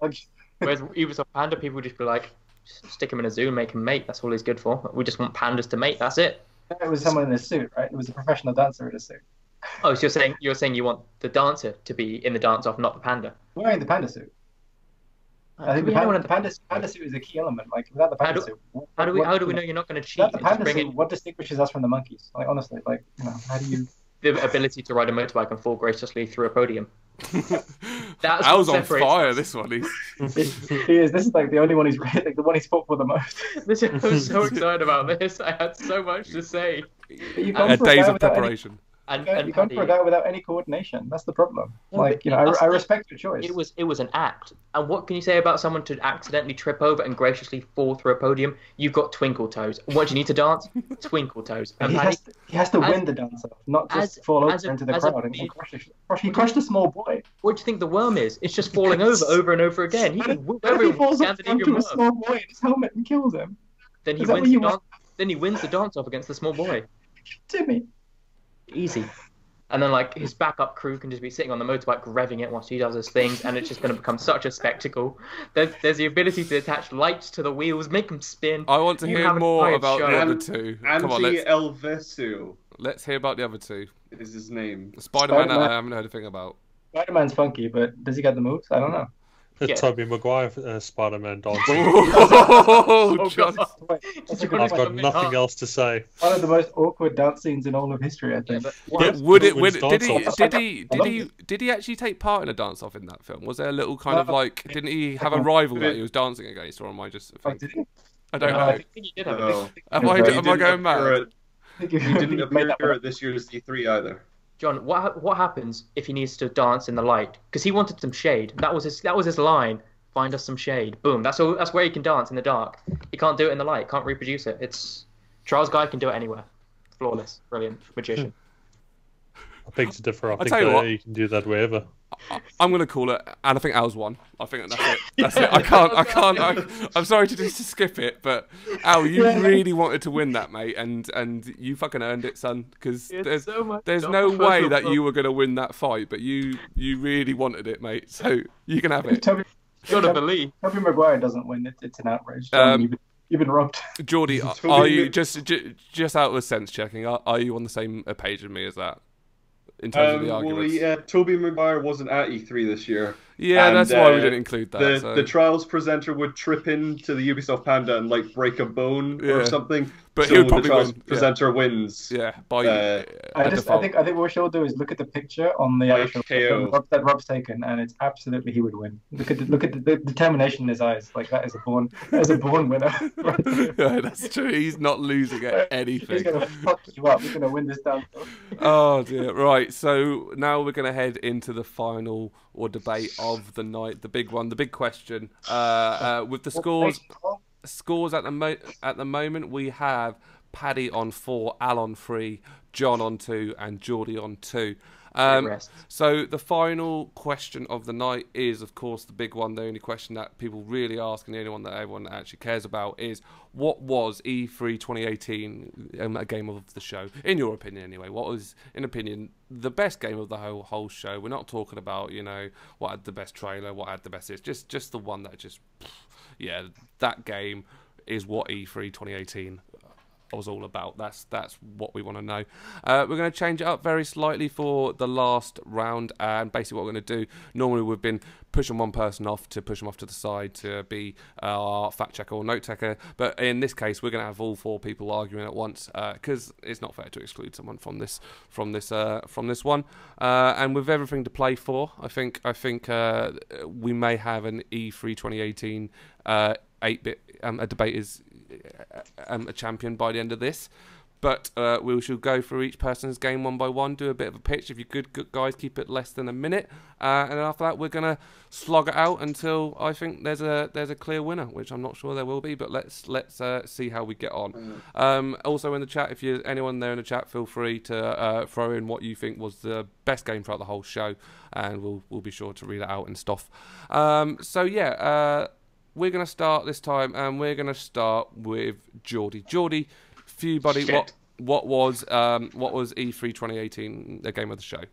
[SPEAKER 3] Ubisoft Panda, people would just be like, stick him in a zoo and make him mate. That's all he's good for. We just want pandas to mate. That's it.
[SPEAKER 2] It was someone in a suit, right? It was a professional dancer in a suit.
[SPEAKER 3] Oh, so you're saying you want the dancer to be in the dance off, not the panda.
[SPEAKER 2] Wearing the panda suit. I think the panda suit is a key element. Like, without the panda suit,
[SPEAKER 3] How do we know you're not going to cheat?
[SPEAKER 2] without the
[SPEAKER 3] And just
[SPEAKER 2] panda
[SPEAKER 3] bring
[SPEAKER 2] suit,
[SPEAKER 3] in
[SPEAKER 2] what distinguishes us from the monkeys? Like, honestly, like, how do you?
[SPEAKER 3] the ability to ride a motorbike and fall graciously through a podium. That's
[SPEAKER 1] I was
[SPEAKER 3] what
[SPEAKER 1] on
[SPEAKER 3] separates
[SPEAKER 1] fire.
[SPEAKER 3] us.
[SPEAKER 1] This one is.
[SPEAKER 2] This is like the only one he's like the one he's fought for the most.
[SPEAKER 3] I was so excited about this. I had so much to say.
[SPEAKER 2] But you come
[SPEAKER 1] A
[SPEAKER 2] for
[SPEAKER 1] days
[SPEAKER 2] guy
[SPEAKER 1] of
[SPEAKER 2] without any-
[SPEAKER 1] preparation.
[SPEAKER 3] And
[SPEAKER 2] you come for a
[SPEAKER 3] Paddy,
[SPEAKER 2] guy without any coordination. That's the problem.
[SPEAKER 3] No,
[SPEAKER 2] Like,
[SPEAKER 3] but
[SPEAKER 2] I respect your choice.
[SPEAKER 3] it was an act. And what can you say about someone to accidentally trip over and graciously fall through a podium? You've got twinkle toes. What do you need to dance? Twinkle toes. And
[SPEAKER 2] He
[SPEAKER 3] Paddy,
[SPEAKER 2] has to
[SPEAKER 3] as-
[SPEAKER 2] win the dance off, not just
[SPEAKER 3] as-
[SPEAKER 2] fall over
[SPEAKER 3] as a-
[SPEAKER 2] into the
[SPEAKER 3] as a
[SPEAKER 2] crowd and
[SPEAKER 3] beard-
[SPEAKER 2] crush. He crushed a small boy.
[SPEAKER 3] what do you think the worm is? It's just falling over and over again. He can whoop
[SPEAKER 2] What if he
[SPEAKER 3] everyone with
[SPEAKER 2] falls up
[SPEAKER 3] Scandinavian
[SPEAKER 2] onto a
[SPEAKER 3] worm.
[SPEAKER 2] small boy in his helmet and kills him?
[SPEAKER 3] Then he
[SPEAKER 2] Is that
[SPEAKER 3] wins
[SPEAKER 2] what you
[SPEAKER 3] the
[SPEAKER 2] want?
[SPEAKER 3] dance. Then he wins the dance off against the small boy.
[SPEAKER 2] Timmy.
[SPEAKER 3] Easy. And then like his backup crew can just be sitting on the motorbike revving it whilst he does his things, and it's just going to become such a spectacle. There's the ability to attach lights to the wheels, make them spin.
[SPEAKER 1] I want to
[SPEAKER 3] You
[SPEAKER 1] hear
[SPEAKER 3] have an
[SPEAKER 1] more
[SPEAKER 3] entire
[SPEAKER 1] about
[SPEAKER 3] show.
[SPEAKER 1] the other two. Come on,
[SPEAKER 5] Anti Elvesu
[SPEAKER 1] let's hear about the other two.
[SPEAKER 5] is his name.
[SPEAKER 1] Spider-Man,
[SPEAKER 2] Spider-Man.
[SPEAKER 1] I haven't heard a thing about.
[SPEAKER 2] Spider-Man's funky, but does he got the moves? I don't know.
[SPEAKER 3] Yeah.
[SPEAKER 4] Tobey Maguire Spider-Man dancing.
[SPEAKER 1] Oh, John.
[SPEAKER 2] Wait, that's a good
[SPEAKER 4] I've
[SPEAKER 2] point.
[SPEAKER 4] got nothing else to say.
[SPEAKER 2] One of the most awkward dance scenes in all of history, I think.
[SPEAKER 1] Yeah,
[SPEAKER 4] Did
[SPEAKER 1] did he actually take part in a dance off in that film? Was there a little kind of like, didn't he have a rival that he was dancing against, or am I just
[SPEAKER 2] Oh, did he?
[SPEAKER 1] I don't
[SPEAKER 2] No,
[SPEAKER 1] know.
[SPEAKER 2] I
[SPEAKER 3] I think he did have a
[SPEAKER 5] No.
[SPEAKER 1] Am I
[SPEAKER 5] He didn't
[SPEAKER 1] going
[SPEAKER 5] appear
[SPEAKER 1] mad?
[SPEAKER 5] at-
[SPEAKER 2] I think
[SPEAKER 5] He didn't
[SPEAKER 2] made
[SPEAKER 5] appear
[SPEAKER 2] that one
[SPEAKER 5] at this year's E3 either.
[SPEAKER 3] John, what happens if he needs to dance in the light? Because he wanted some shade. That was his line. Find us some shade. Boom. That's all. That's where he can dance in the dark. He can't do it in the light. Can't reproduce it. It's Charles Guy can do it anywhere. Flawless. Brilliant. Magician.
[SPEAKER 4] I beg to differ. I think
[SPEAKER 1] tell you what.
[SPEAKER 4] you can do that wherever.
[SPEAKER 1] I'm gonna call it, and I think Al's won. I think that's it. That's it. I can't. I'm sorry to skip it, but Al, you really wanted to win that, mate, and you fucking earned it, son. Because
[SPEAKER 3] It's so much
[SPEAKER 1] there's
[SPEAKER 3] fun.
[SPEAKER 1] no way that you were gonna win that fight, but you really wanted it, mate. So you can have it.
[SPEAKER 2] Toby
[SPEAKER 3] Gotta believe.
[SPEAKER 2] Maguire doesn't win. It's an outrage. You've been robbed.
[SPEAKER 1] Geordie, are you just out of sense checking? Are you on the same page as me as that? In terms of the arguments.
[SPEAKER 5] Well, yeah, Tobey Maguire wasn't at E3 this year.
[SPEAKER 1] Yeah,
[SPEAKER 5] And,
[SPEAKER 1] that's why we didn't include that.
[SPEAKER 5] The Trials presenter would trip into the Ubisoft Panda and like break a bone
[SPEAKER 1] Yeah.
[SPEAKER 5] or something.
[SPEAKER 1] But
[SPEAKER 5] so
[SPEAKER 1] he'll
[SPEAKER 5] the
[SPEAKER 1] probably
[SPEAKER 5] Trials
[SPEAKER 1] win.
[SPEAKER 5] presenter wins.
[SPEAKER 1] Yeah, by
[SPEAKER 2] I
[SPEAKER 1] default.
[SPEAKER 2] think what we should do is look at the picture on the
[SPEAKER 5] By
[SPEAKER 2] actual
[SPEAKER 5] KO.
[SPEAKER 2] that Rob's taken, and it's absolutely he would win. Look at the determination in his eyes. Like that is a born winner.
[SPEAKER 1] Yeah, that's true. He's not losing at anything.
[SPEAKER 2] He's gonna fuck you up. He's gonna win this down.
[SPEAKER 1] Oh dear. Right. So now we're gonna head into the final or debate of the night, the big one, the big question. With the scores at the moment, we have Paddy on 4, Al on 3, John on 2, and Geordie on 2. So the final question of the night is, of course, the big one. The only question that people really ask, and the only one that everyone actually cares about, is what was E3 2018 a game of the show? In your opinion, anyway, what was, in opinion, the best game of the whole show? We're not talking about, you know, what had the best trailer, what had the best. It's just the one that just, yeah, that game is what E3 2018 was all about. That's what we want to know. We're going to change it up very slightly for the last round, and basically what we're going to do, normally we've been pushing one person off to push them off to the side to be our fact checker or note taker, but in this case we're going to have all 4 people arguing at once, because it's not fair to exclude someone from this one, and with everything to play for, I think we may have an E3 2018 8-bit a debate is a champion by the end of this, but we shall go through each person's game one by one, do a bit of a pitch. If you're good guys, keep it less than a minute, and then after that we're gonna slog it out until I think there's a clear winner, which I'm not sure there will be, but let's see how we get on. Also in the chat, if you anyone there in the chat, feel free to throw in what you think was the best game throughout the whole show, and we'll be sure to read it out and stuff. So yeah, we're going to start this time, and we're going to start with Geordie. Geordie, for you, buddy, what was E3 2018, the game of the show?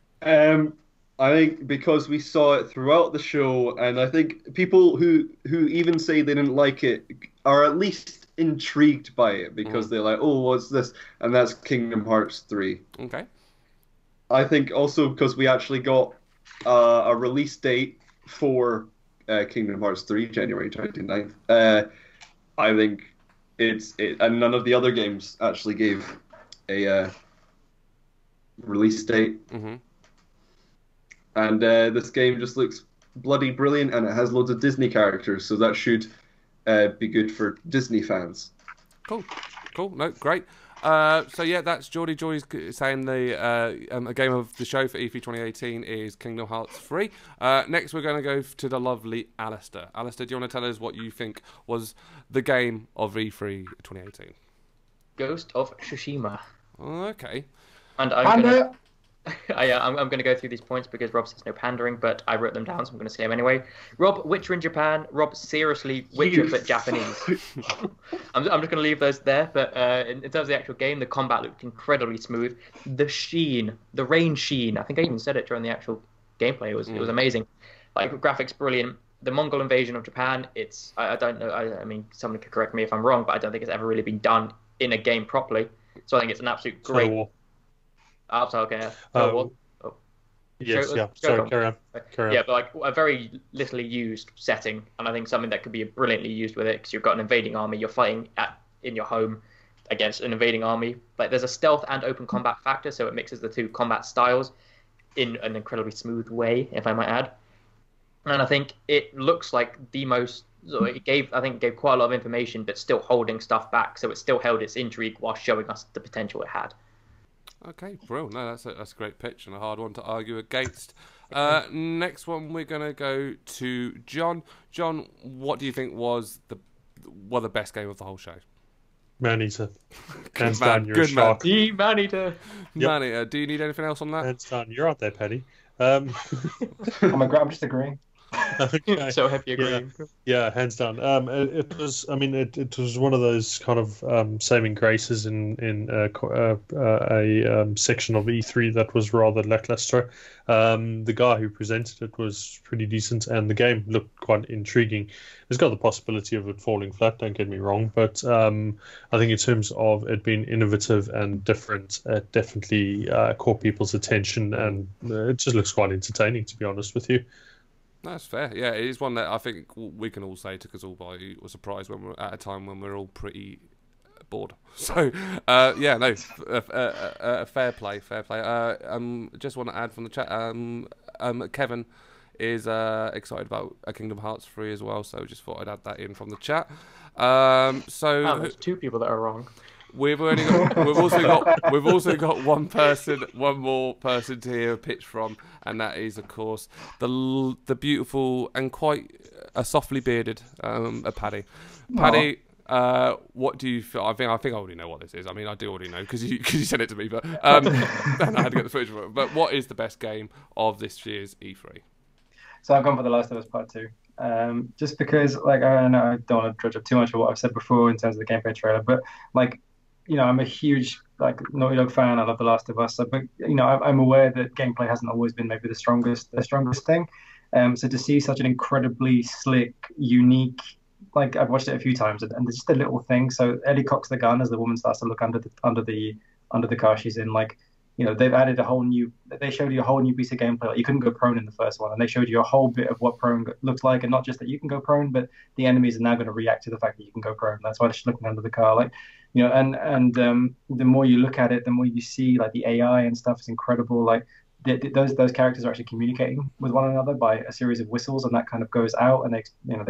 [SPEAKER 5] I think because we saw it throughout the show, and I think people who even say they didn't like it are at least intrigued by it, because they're like, oh, what's this? And that's Kingdom Hearts 3.
[SPEAKER 1] Okay.
[SPEAKER 5] I think also because we actually got a release date for Kingdom Hearts 3, January 29th. I think and none of the other games actually gave a release date. And this game just looks bloody brilliant, and it has loads of Disney characters, so that should be good for Disney fans.
[SPEAKER 1] Cool. No, great. So yeah, that's Geordie. Geordie's saying a game of the show for E3 2018 is Kingdom Hearts 3. Next, we're going to go to the lovely Alistair. Alistair, do you want to tell us what you think was the game of E3 2018?
[SPEAKER 3] Ghost of Tsushima.
[SPEAKER 1] Okay.
[SPEAKER 3] And I'm going to go through these points because Rob says no pandering, but I wrote them down, so I'm going to say them anyway. Rob, Witcher in Japan. Rob, seriously, Witcher but Japanese. I'm just going to leave those there, but in terms of the actual game, the combat looked incredibly smooth. The rain sheen, I think I even said it during the actual gameplay. It was amazing. Like, graphics brilliant. The Mongol invasion of Japan, I don't know, I mean, someone could correct me if I'm wrong, but I don't think it's ever really been done in a game properly. So I think it's an absolute great... okay.
[SPEAKER 4] Yes, yeah. Sorry, carry on.
[SPEAKER 3] Yeah, but like a very little used setting, and I think something that could be brilliantly used with it, because you've got an invading army, you're fighting in your home against an invading army. Like, there's a stealth and open combat factor, so it mixes the two combat styles in an incredibly smooth way, if I might add. And I think it looks like the most. So it gave quite a lot of information, but still holding stuff back, so it still held its intrigue while showing us the potential it had.
[SPEAKER 1] Okay, bro. No, that's a great pitch and a hard one to argue against. Next one, we're gonna go to John. John, what do you think was the best game of the whole show?
[SPEAKER 4] Maneater.
[SPEAKER 1] Hands down,
[SPEAKER 4] you're a shark.
[SPEAKER 3] Maneater.
[SPEAKER 1] Maneater. Do you need anything else on that?
[SPEAKER 4] Hands down, you're out there, Paddy.
[SPEAKER 2] I'm just agreeing.
[SPEAKER 4] Okay.
[SPEAKER 3] So happy agreeing.
[SPEAKER 4] Yeah, hands down. It was. I mean, it was one of those kind of saving graces in a section of E3 that was rather lackluster. The guy who presented it was pretty decent, and the game looked quite intriguing. It's got the possibility of it falling flat. Don't get me wrong, but I think in terms of it being innovative and different, it definitely caught people's attention, and it just looks quite entertaining, to be honest with you.
[SPEAKER 1] That's fair. Yeah, it is one that I think we can all say took us all by surprise when we're at a time when we're all pretty bored. So, yeah, no, fair play. Just want to add from the chat, Kevin is excited about Kingdom Hearts 3 as well, so just thought I'd add that in from the chat.
[SPEAKER 3] There's two people that are wrong.
[SPEAKER 1] we've also got one more person to hear a pitch from, and that is, of course, the beautiful and quite softly bearded Paddy. Paddy, what do you feel? I think I already know what this is. I mean, I do already know because you sent it to me, but and I had to get the footage for it. But what is the best game of this year's E3?
[SPEAKER 2] So I've gone for The Last of Us Part 2. Just because, like, I know I don't want to dredge up too much of what I've said before in terms of the gameplay trailer, but like, I'm a huge Naughty Dog fan. I love The Last of Us, but I'm aware that gameplay hasn't always been maybe the strongest thing. So to see such an incredibly slick, unique, like I've watched it a few times, and just a little thing. So Ellie cocks the gun as the woman starts to look under the car she's in, like. They've added they showed you a whole new piece of gameplay. Like, you couldn't go prone in the first one, and they showed you a whole bit of what prone looks like, and not just that you can go prone, but the enemies are now going to react to the fact that you can go prone. That's why they're just looking under the car, like, and the more you look at it, the more you see, like, the AI and stuff is incredible. Like, those characters are actually communicating with one another by a series of whistles, and that kind of goes out, and they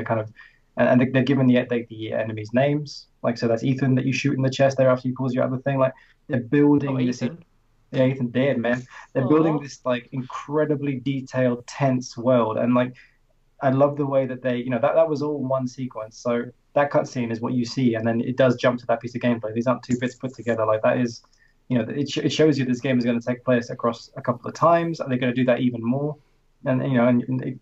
[SPEAKER 2] kind of, and they're given the enemies names. Like, so that's Ethan that you shoot in the chest there after he pulls you out of the thing. Like, they're building this.
[SPEAKER 3] Ethan.
[SPEAKER 2] Yeah, Ethan dead, man. They're building this like incredibly detailed, tense world, and like I love the way that they, that was all one sequence. So that cutscene is what you see, and then it does jump to that piece of gameplay. These aren't two bits put together. Like that is, it shows you this game is going to take place across a couple of times, and they're going to do that even more. And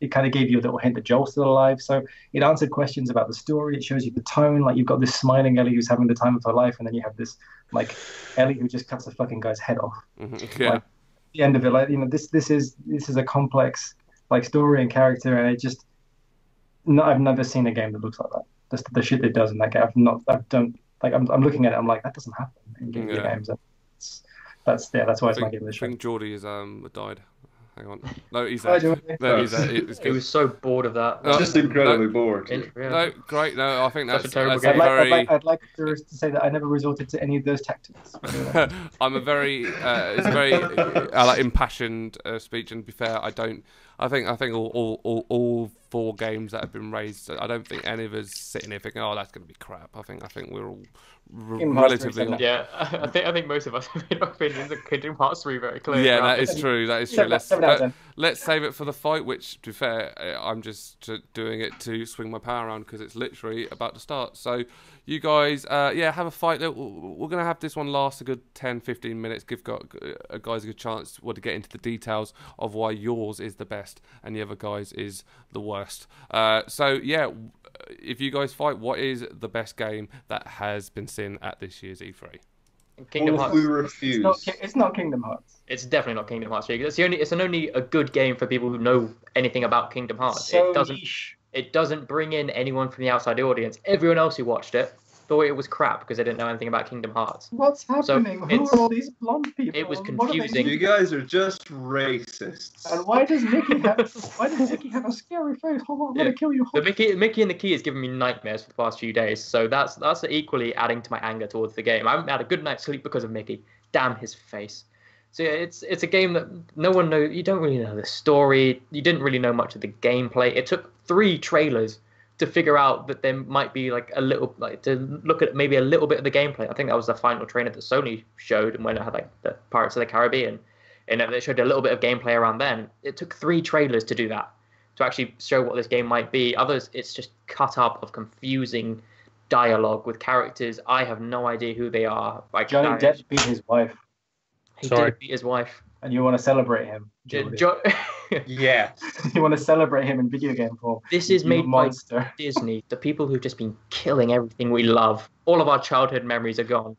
[SPEAKER 2] it kind of gave you a little hint that Joel's still alive. So it answered questions about the story. It shows you the tone. Like you've got this smiling Ellie who's having the time of her life, and then you have this like Ellie who just cuts the fucking guy's head off.
[SPEAKER 1] Mm-hmm. Yeah.
[SPEAKER 2] Like, the end of it, like this is a complex like story and character, and I've never seen a game that looks like that. Just the shit it does in that game. I'm looking at it. I'm like, that doesn't happen in games. That's why it's my game of the show.
[SPEAKER 1] I think Geordie has died. Hang on. No, he's there.
[SPEAKER 3] He was so bored of that.
[SPEAKER 5] Just incredibly bored.
[SPEAKER 1] No, great. No, I think that's a
[SPEAKER 3] terrible
[SPEAKER 1] game.
[SPEAKER 2] I'd like to say that I never resorted to any of those tactics.
[SPEAKER 1] I'm a very, it's a very impassioned speech, and to be fair, I think all four games that have been raised, I don't think any of us sitting here thinking, oh, that's going to be crap. I think we're all relatively.
[SPEAKER 3] Yeah, I think most of us have made our opinions of Kingdom Hearts 3 very clear.
[SPEAKER 1] Yeah, that is true. Let's save it for the fight, which, to be fair, I'm just doing it to swing my power around because it's literally about to start. So you guys, have a fight. We're going to have this one last a good 10-15 minutes. Give guys a good chance to get into the details of why yours is the best and the other guys is the worst. If you guys fight, what is the best game that has been seen at this year's E3?
[SPEAKER 3] Kingdom Hearts.
[SPEAKER 5] We refuse.
[SPEAKER 2] It's not Kingdom Hearts.
[SPEAKER 3] It's definitely not Kingdom Hearts. It's only a good game for people who know anything about Kingdom Hearts.
[SPEAKER 2] So
[SPEAKER 3] it doesn't bring in anyone from the outside audience. Everyone else who watched it thought it was crap because they didn't know anything about Kingdom Hearts.
[SPEAKER 2] What's happening? Who are all these blonde people?
[SPEAKER 3] It was confusing.
[SPEAKER 5] You guys are just racists.
[SPEAKER 2] And why does Mickey have a scary face? Hold on, I'm gonna kill you.
[SPEAKER 3] The Mickey and the Key has given me nightmares for the past few days, so that's equally adding to my anger towards the game. I haven't had a good night's sleep because of Mickey. Damn his face. So yeah, it's a game that no one knows. You don't really know the story. You didn't really know much of the gameplay. It took 3 trailers to figure out that there might be to look at maybe a little bit of the gameplay. I think that was the final trailer that Sony showed, and when it had the Pirates of the Caribbean, and they showed a little bit of gameplay around then. It took 3 trailers to do that, to actually show what this game might be. Others, it's just cut up of confusing dialogue with characters. I have no idea who they are. Like
[SPEAKER 2] Johnny Depp beat his wife.
[SPEAKER 3] He did beat his wife.
[SPEAKER 2] And you want to celebrate him.
[SPEAKER 5] Yeah.
[SPEAKER 2] You want to celebrate him in video game form.
[SPEAKER 3] This is made by Disney, the people who've just been killing everything we love. All of our childhood memories are gone.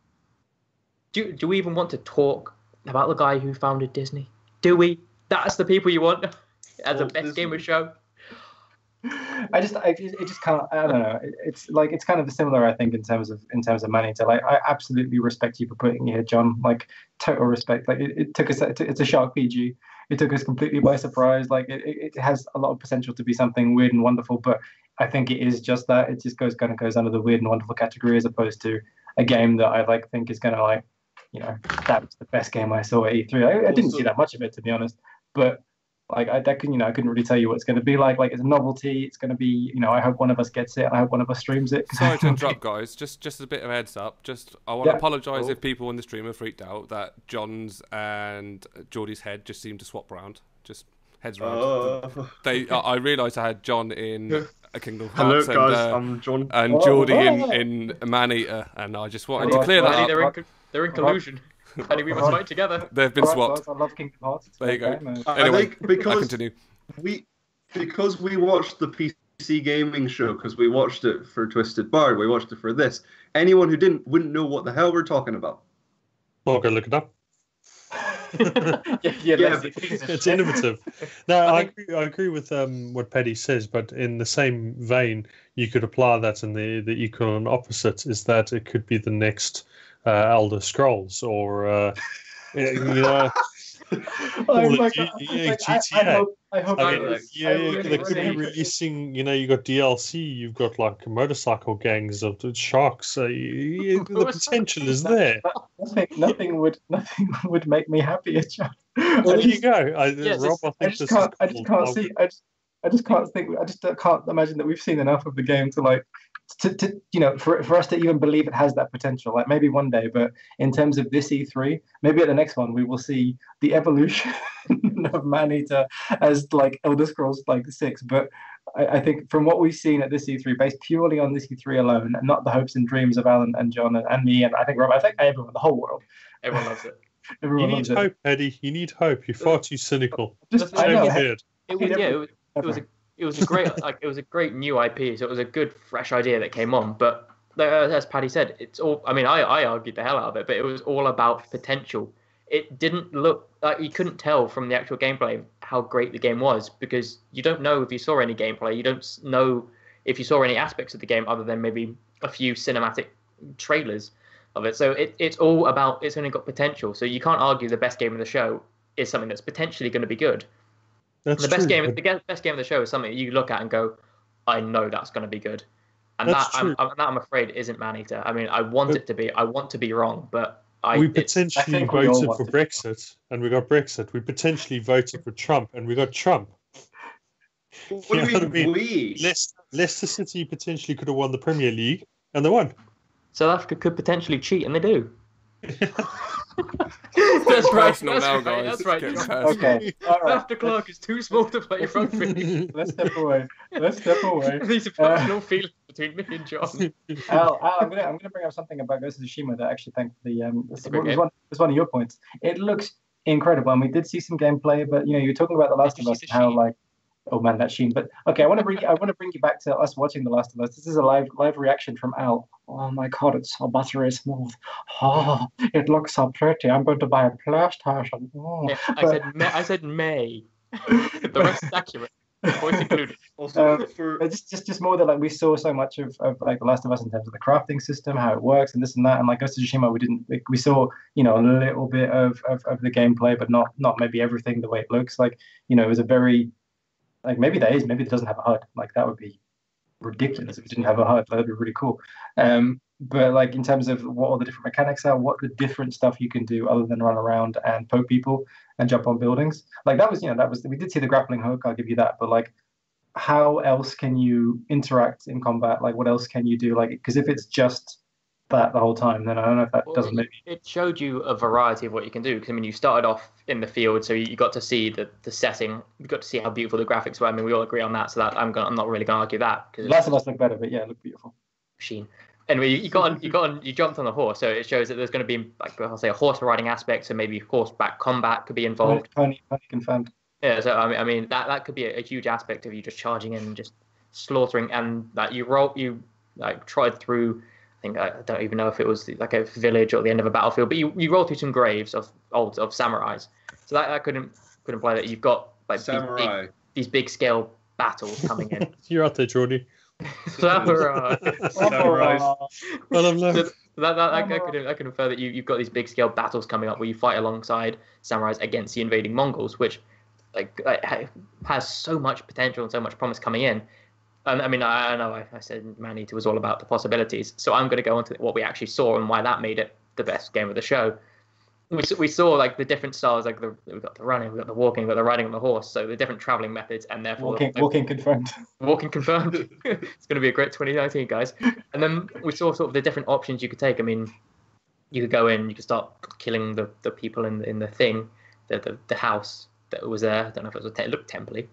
[SPEAKER 3] Do we even want to talk about the guy who founded Disney? Do we? That's the people you want as the best game of show?
[SPEAKER 2] It just kind of, I don't know. It's kind of similar, I think, in terms of Manita. Like, I absolutely respect you for putting it here, John. Like, total respect. Like, it took us. It's a shark PG. It took us completely by surprise. Like, it has a lot of potential to be something weird and wonderful, but I think it is just that. It just goes under the weird and wonderful category, as opposed to a game that I think is going to that was the best game I saw at E3. I didn't see that much of it, to be honest, but Like that can, I couldn't really tell you what it's going to be like. Like it's a novelty. It's going to be, I hope one of us gets it, and I hope one of us streams it.
[SPEAKER 1] Sorry to interrupt, guys. Just a bit of a heads up. I want to apologise if people in the stream are freaked out that John's and Geordie's head just seemed to swap around. Just heads round. I realised I had John in a Kingdom Hearts.
[SPEAKER 5] Hello, guys. I'm John.
[SPEAKER 1] And Geordie in Man-Eater, and I just wanted to clear that up.
[SPEAKER 3] They're in collusion. Paddy, we must fight together.
[SPEAKER 1] They've been swapped.
[SPEAKER 2] I love Kingdom Hearts.
[SPEAKER 1] There you go.
[SPEAKER 2] Game,
[SPEAKER 5] I think
[SPEAKER 1] I continue.
[SPEAKER 5] because we watched the PC gaming show, because we watched it for Twisted Bard, we watched it for this. Anyone who wouldn't know what the hell we're talking about.
[SPEAKER 4] Well, go look it up.
[SPEAKER 2] It's
[SPEAKER 4] innovative. No, I agree with what Paddy says, but in the same vein, you could apply that in the equal and opposite, is that it could be the next Elder Scrolls or GTA.
[SPEAKER 2] I hope
[SPEAKER 4] they could be releasing. You got DLC. You've got like motorcycle gangs of sharks. The potential is there.
[SPEAKER 2] Nothing would make me happier, John.
[SPEAKER 4] Well, there you go. Rob, I just can't imagine that we've seen enough of the game to for us to even believe it has that potential. Like maybe one day, but in terms of this E3, maybe at the next one we will see the evolution of Man-Eater as like Elder Scrolls like 6. But I think from what we've seen at this E3, based purely on this E3 alone, and not the hopes and dreams of Alan and John and me, and I think Rob, I think everyone, the whole world,
[SPEAKER 3] everyone loves it.
[SPEAKER 4] You need hope, Eddie. You need hope. You're far too cynical.
[SPEAKER 3] It was a great it was a great new IP, so it was a good fresh idea that came on. But as Paddy said, it's all. I mean, I argued the hell out of it, but it was all about potential. It didn't look like, you couldn't tell from the actual gameplay how great the game was, because you don't know if you saw any gameplay. You don't know if you saw any aspects of the game other than maybe a few cinematic trailers of it. So it's all about, it's only got potential. So you can't argue the best game of the show is something that's potentially going to be good. The best game of the show is something that you look at and go, I know that's going to be good, and I'm afraid isn't Man-Eater. I mean, I want it to be. I want to be wrong, but
[SPEAKER 4] we potentially voted for Brexit, and we got Brexit. We potentially voted for Trump, and we got Trump.
[SPEAKER 5] What do you mean? We?
[SPEAKER 4] Leicester City potentially could have won the Premier League, and they won.
[SPEAKER 3] South Africa could potentially cheat, and they do.
[SPEAKER 1] That's right. That's
[SPEAKER 3] right.
[SPEAKER 2] Okay. All right.
[SPEAKER 3] After Clark is too small to play rugby.
[SPEAKER 2] Let's step away.
[SPEAKER 3] These are personal feelings between me and John.
[SPEAKER 2] Al, I'm gonna bring up something about Ghost of Tsushima that actually, thankfully, was one of your points. It looks incredible, and we did see some gameplay. But you're talking about The Last of Us and how like. Oh man, that sheen! But okay, I want to bring you back to us watching The Last of Us. This is a live reaction from Al. Oh my God, it's so buttery smooth. Oh, it looks so pretty. I'm going to buy a PlayStation. Oh.
[SPEAKER 3] Yeah, I said May. The rest is accurate, voice included.
[SPEAKER 2] Also, just more that like we saw so much of like The Last of Us in terms of the crafting system, how it works, and this and that. And like Ghost of Tsushima, we saw a little bit of the gameplay, but not maybe everything the way it looks. Like it was a very like maybe it doesn't have a HUD. Like that would be ridiculous if it didn't have a HUD. That'd be really cool. But like in terms of what all the different mechanics are, what the different stuff you can do other than run around and poke people and jump on buildings. Like that was we did see the grappling hook. I'll give you that. But like, how else can you interact in combat? Like what else can you do? Like because if it's just that the whole time, then I don't know if that doesn't maybe.
[SPEAKER 3] It showed you a variety of what you can do, because I mean you started off in the field, so you got to see the setting, you got to see how beautiful the graphics were. I mean we all agree on that, so that I'm not really gonna argue that, because
[SPEAKER 2] Last of Us look better, but yeah, it looked beautiful.
[SPEAKER 3] Machine. Anyway, you jumped on the horse, so it shows that there's going to be like I'll say a horse riding aspect, so maybe horseback combat could be involved.
[SPEAKER 2] Pony confirmed.
[SPEAKER 3] Yeah, so I mean that could be a huge aspect of you just charging in and just slaughtering, and that you tried through. I don't even know if it was like a village or the end of a battlefield, but you roll through some graves of samurais. So that could imply that you've got like these big scale battles coming in.
[SPEAKER 4] You're out there, Jordy.
[SPEAKER 3] Samurai.
[SPEAKER 4] Well, I'm
[SPEAKER 3] so that could infer that you've got these big scale battles coming up where you fight alongside samurais against the invading Mongols, which like has so much potential and so much promise coming in. And I mean, I know I said Man-Eater was all about the possibilities, so I'm going to go on to what we actually saw and why that made it the best game of the show. we saw like the different styles, like we've got the running, we've got the walking, we've got the riding on the horse, so the different traveling methods, and therefore
[SPEAKER 2] walking confirmed.
[SPEAKER 3] Walking confirmed. It's going to be a great 2019, guys. And then we saw sort of the different options you could take. I mean, you could go in, you could start killing the people in the thing, the house that was there. I don't know if it was it looked temple-y.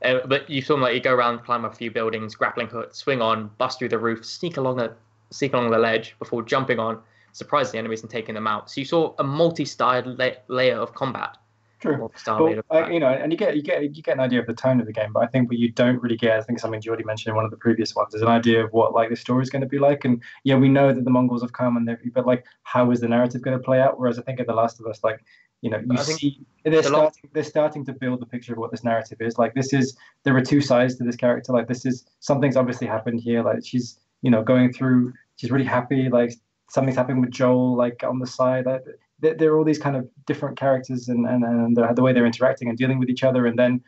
[SPEAKER 3] But you saw them, like, you go around, climb a few buildings, grappling hook, swing on, bust through the roof, sneak along the ledge before jumping on, surprise the enemies and taking them out. So you saw a multi-styled layer of combat.
[SPEAKER 2] True. You know, and you get an idea of the tone of the game, but I think what you don't really get, I think something Jordy mentioned in one of the previous ones, is an idea of what like the story is going to be like. And yeah, we know that the Mongols have come, but like, how is the narrative going to play out? Whereas I think in The Last of Us, like, you know, they're starting to build the picture of what this narrative is. Like, there are two sides to this character. Like, something's obviously happened here. Like, she's, you know, going through, she's really happy. Like, something's happening with Joel, like, on the side. Like, there are all these kind of different characters and the way they're interacting and dealing with each other. And then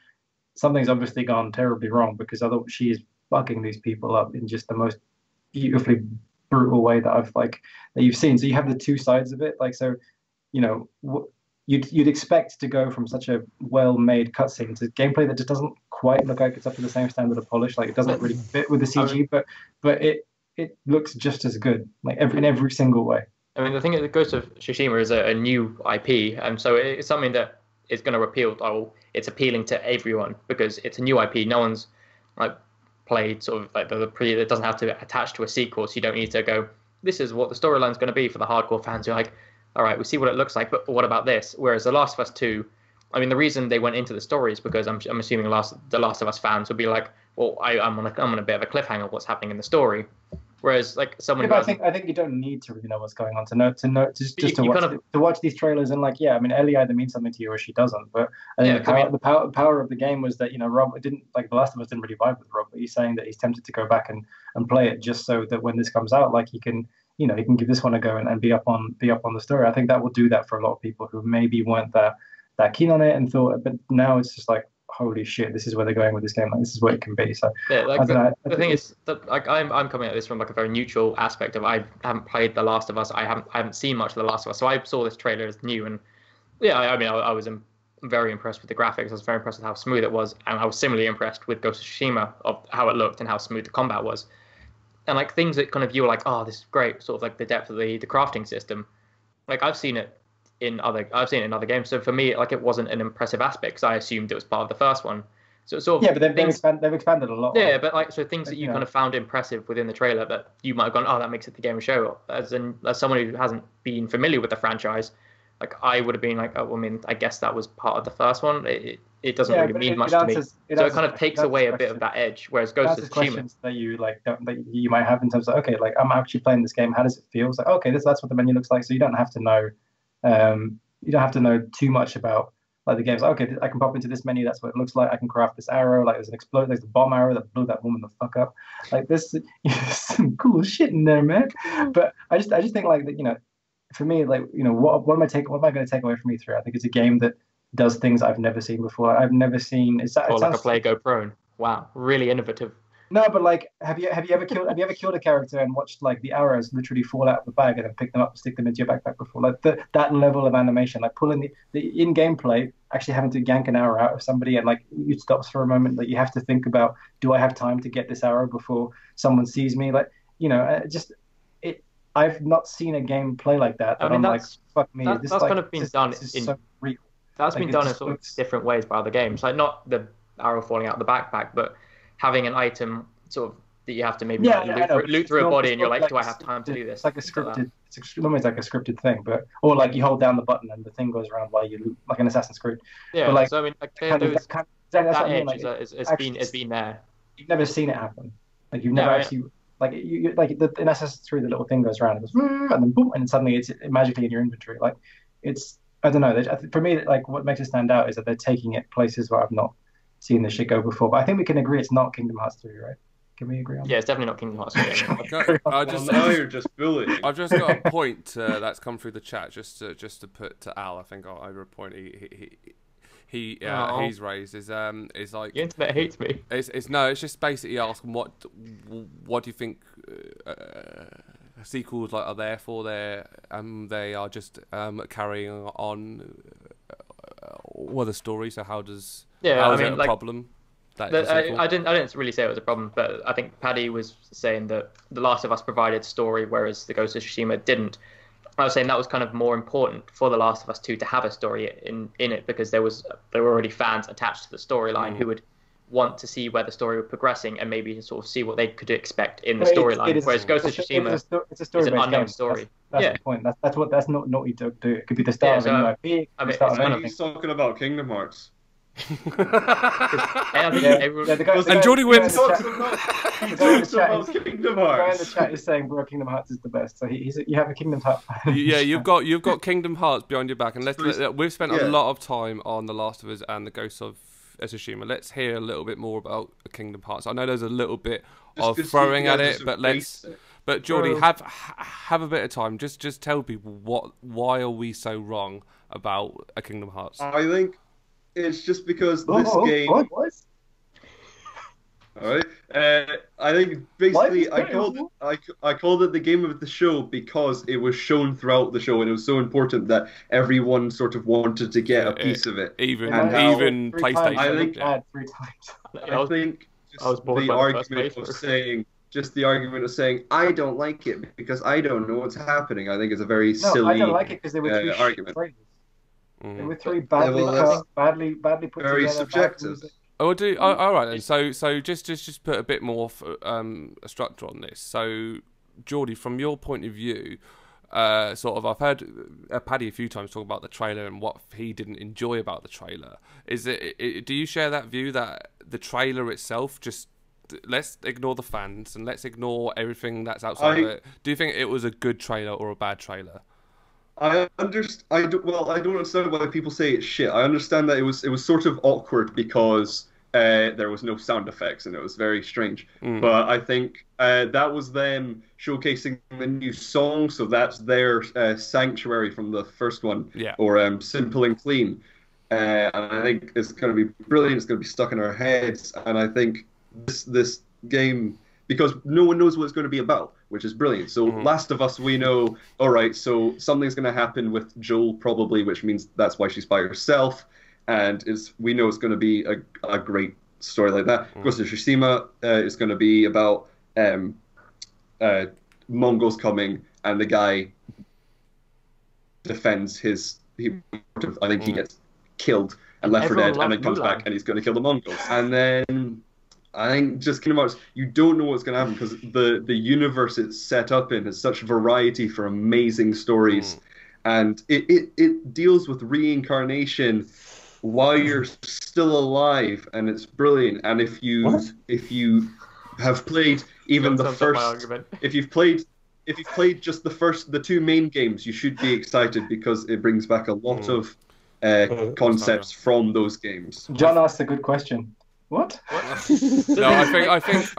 [SPEAKER 2] something's obviously gone terribly wrong, because she is bugging these people up in just the most beautifully brutal way that you've seen. So you have the two sides of it. Like, so, you know, you'd expect to go from such a well-made cutscene to gameplay that just doesn't quite look like it's up to the same standard of polish. Like, it doesn't really fit with the CG, but it looks just as good, like in every single way.
[SPEAKER 3] I mean, the thing is, the Ghost of Tsushima is a new IP, and so it's something that is going to appeal. It's appealing to everyone because it's a new IP. No one's like played sort of like it doesn't have to attach to a sequel, so you don't need to go, this is what the storyline's going to be for the hardcore fans. You're like, all right, we see what it looks like, but what about this? Whereas The Last of Us 2, I mean, the reason they went into the story is because I'm assuming The Last of Us fans would be like, well, I'm on a bit of a cliffhanger of what's happening in the story. Whereas, like, someone,
[SPEAKER 2] I think you don't need to really know what's going on to watch these trailers, and like, yeah, I mean, Ellie either means something to you or she doesn't. But I think the power of the game was that, you know, Rob didn't, like, The Last of Us didn't really vibe with Rob, but he's saying that he's tempted to go back and play it just so that when this comes out, like, he can give this one a go and be up on the story. I think that will do that for a lot of people who maybe weren't that keen on it and thought, but now it's just like, holy shit, this is where they're going with this game. Like, this is what it can be. So
[SPEAKER 3] yeah, like, the thing is that, like, I'm coming at this from like a very neutral aspect of, I haven't played The Last of Us. I haven't seen much of The Last of Us. So I saw this trailer as new, and yeah, I mean, I was very impressed with the graphics. I was very impressed with how smooth it was, and I was similarly impressed with Ghost of Tsushima of how it looked and how smooth the combat was. And like, things that kind of, you were like, oh, this is great, sort of like the depth of the crafting system. Like, I've seen it in other games. So for me, like, it wasn't an impressive aspect because I assumed it was part of the first one. So sort of,
[SPEAKER 2] yeah, but they've expanded a lot.
[SPEAKER 3] Yeah, but like, so things that you kind of found impressive within the trailer that you might have gone, oh, that makes it the game of show. As someone who hasn't been familiar with the franchise, like, I would have been like, oh, I mean, I guess that was part of the first one. It doesn't really mean much to me. So it kind of takes away a bit of that edge. Whereas Ghost of Tsushima,
[SPEAKER 2] that you might have in terms of, okay, like, I'm actually playing this game. How does it feel? It's like, okay, that's what the menu looks like. So you don't have to know. You don't have to know too much about, like, the game's like, okay, I can pop into this menu, that's what it looks like. I can craft this arrow, like, there's the bomb arrow that blew that woman the fuck up. Like, there's some cool shit in there, man. But I just think, like, that, you know, for me, like, you know, what am I going to take away from E3? I think it's a game that does things I've never seen before. I've never seen.
[SPEAKER 3] Like a Play Go Prone. Wow, really innovative.
[SPEAKER 2] No, but like, have you ever killed a character and watched, like, the arrows literally fall out of the bag and then pick them up and stick them into your backpack before? Like, that level of animation, like pulling the in-game play, actually having to yank an arrow out of somebody, and like, you stops for a moment, like, you have to think about, do I have time to get this arrow before someone sees me? Like, you know, I've not seen a game play like that.
[SPEAKER 3] I mean,
[SPEAKER 2] that's, like, fuck me.
[SPEAKER 3] That's kind of been done in
[SPEAKER 2] so real.
[SPEAKER 3] That's been done in sort of different ways by other games. Like, not the arrow falling out of the backpack, but having an item sort of that you have to maybe loot through a body, and you're like, do I have time to do this?
[SPEAKER 2] It's like a scripted. It's almost like a scripted thing, or like, you hold down the button and the thing goes around while you loot, like an Assassin's Creed.
[SPEAKER 3] Yeah,
[SPEAKER 2] but like,
[SPEAKER 3] so I mean, like, that edge has been there.
[SPEAKER 2] You've never seen it happen. Like, you've never actually. Like, in Assassin's Creed, the little thing goes around, and goes, and then boom, and then suddenly it's magically in your inventory. Like, it's, I don't know. For me, like, what makes it stand out is that they're taking it places where I've not seen this shit go before. But I think we can agree it's not Kingdom Hearts 3, right? Can we agree on that?
[SPEAKER 3] Yeah, it's definitely not Kingdom Hearts 3.
[SPEAKER 5] Now you're just bullying.
[SPEAKER 1] I've just got a point that's come through the chat just to put to Al. I think over a point he's raised is like,
[SPEAKER 3] the internet hates me.
[SPEAKER 1] It's just basically asking what do you think sequels like are there for their they are just carrying on the story. So how is it a problem?
[SPEAKER 3] I didn't really say it was a problem, but I think Paddy was saying that The Last of Us provided story, whereas the Ghost of Tsushima didn't. I was saying that was kind of more important for The Last of Us 2 to have a story in it, because there were already fans attached to the storyline who would want to see where the story was progressing and maybe sort of see what they could expect in the storyline. Whereas Ghost of Tsushima is an unknown story.
[SPEAKER 2] That's the point. That's not Naughty Dog do. It could be the start of a new IP.
[SPEAKER 5] I mean, he's talking about Kingdom Hearts.
[SPEAKER 1] And Jordy wins.
[SPEAKER 2] The guy in the chat is saying, "Bro, Kingdom Hearts is the best." So you have a Kingdom Hearts.
[SPEAKER 1] Yeah, you've got Kingdom Hearts behind your back, and we've spent a lot of time on The Last of Us and the Ghost of Tsushima. Let's hear a little bit more about Kingdom Hearts. I know there's a little bit of throwing at it, but But Jordy, have a bit of time. Just tell people why are we so wrong about a Kingdom Hearts?
[SPEAKER 5] I think it's just because this game. What? All right. I think basically I called it the game of the show because it was shown throughout the show, and it was so important that everyone sort of wanted to get a piece of it.
[SPEAKER 1] Even PlayStation.
[SPEAKER 5] I think. The argument of saying I don't like it because I don't know what's happening, I think is a very silly.
[SPEAKER 2] I don't like it because there were three argument. There were three badly put
[SPEAKER 5] very
[SPEAKER 2] together.
[SPEAKER 5] Subjective.
[SPEAKER 1] All right then. So just put a bit more a structure on this. So, Geordie, from your point of view, I've heard Paddy a few times talk about the trailer and what he didn't enjoy about the trailer. Do you share that view that the trailer itself just let's ignore the fans and let's ignore everything that's outside of it? Do you think it was a good trailer or a bad trailer?
[SPEAKER 5] I don't understand why people say it's shit. I understand that it was sort of awkward because there was no sound effects and it was very strange. But I think that was them showcasing the new song, so that's their Sanctuary from the first one, or Simple and Clean. And I think it's going to be brilliant. It's going to be stuck in our heads, and I think this game, because no one knows what it's going to be about, which is brilliant. So Last of Us, we know, all right, so something's going to happen with Joel probably, which means that's why she's by herself, and we know it's going to be a great story like that. Ghost of Tsushima is going to be about Mongols coming, and the guy defends I think he gets killed and left for dead, and then comes back and he's going to kill the Mongols. And then I think just Kingdom Hearts, you don't know what's going to happen because the universe it's set up in has such variety for amazing stories, and it deals with reincarnation while you're still alive, and it's brilliant. And if you have played even the first, if you've played just the two main games, you should be excited because it brings back a lot of concepts from those games.
[SPEAKER 2] John asked a good question. What?
[SPEAKER 1] No, I think.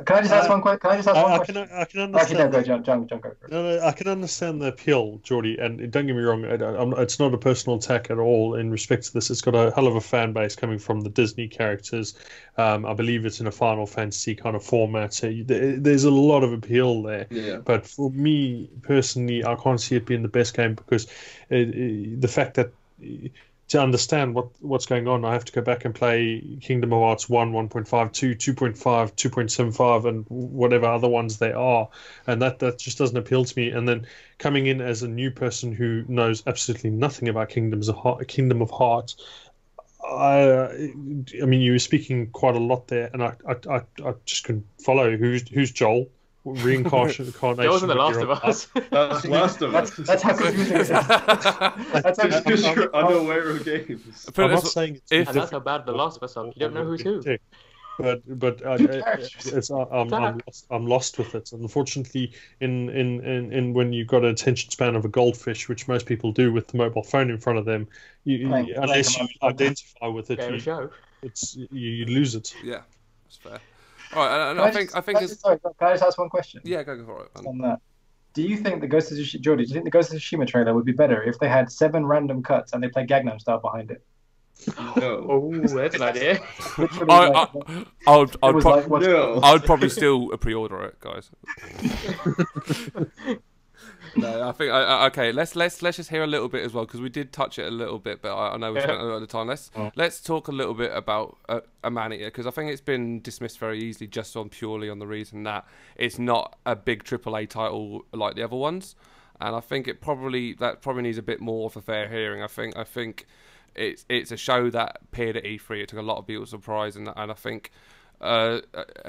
[SPEAKER 2] Can I just ask one question?
[SPEAKER 4] I can understand.
[SPEAKER 2] Actually, no, go, John, go for it.
[SPEAKER 4] No, I can understand the appeal, Geordie, and don't get me wrong, it's not a personal attack at all in respect to this. It's got a hell of a fan base coming from the Disney characters. I believe it's in a Final Fantasy kind of format, so there's a lot of appeal there.
[SPEAKER 5] Yeah.
[SPEAKER 4] But for me, personally, I can't see it being the best game because the fact that to understand what's going on, I have to go back and play Kingdom Hearts 1, 1.5, 2, 2.5, 2.75, and whatever other ones they are. And that just doesn't appeal to me. And then coming in as a new person who knows absolutely nothing about Kingdom of Hearts, I mean, you were speaking quite a lot there, and I just couldn't follow. Who's Joel? Reincarnation.
[SPEAKER 3] That wasn't The Last of Us.
[SPEAKER 5] That's Last of Us.
[SPEAKER 2] That's how confusing it is.
[SPEAKER 5] That's because you're unaware of games.
[SPEAKER 4] I'm not saying
[SPEAKER 3] and that's how bad The Last of Us are. You don't know who's who.
[SPEAKER 4] But I'm lost with it. Unfortunately, in when you've got an attention span of a goldfish, which most people do with the mobile phone in front of them, unless you identify with it, you lose it.
[SPEAKER 1] Yeah, that's fair. All right, and I think.
[SPEAKER 2] Sorry, can I just ask one question?
[SPEAKER 1] Yeah, go for it.
[SPEAKER 2] On that, do you think the Ghost of Tsushima trailer would be better if they had 7 random cuts and they played Gangnam Style behind it?
[SPEAKER 5] No.
[SPEAKER 3] Oh, that's an idea.
[SPEAKER 1] I would probably still pre-order it, guys. No, I think okay. Let's just hear a little bit as well, because we did touch it a little bit, but I know we spent a lot of time. Let's talk a little bit about a man-eater, because I think it's been dismissed very easily just purely on the reason that it's not a big AAA title like the other ones, and I think that probably needs a bit more of a fair hearing. I think it's a show that appeared at E3. It took a lot of people by surprise, and I think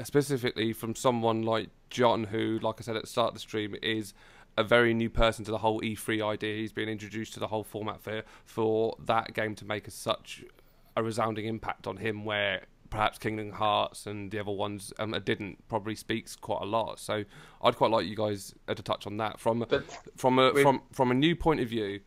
[SPEAKER 1] specifically from someone like John, who, like I said at the start of the stream, is a very new person to the whole E3 idea. He's been introduced to the whole format for that game to make such a resounding impact on him, where perhaps Kingdom Hearts and the other ones didn't. Probably speaks quite a lot. So I'd quite like you guys to touch on that from a new point of view.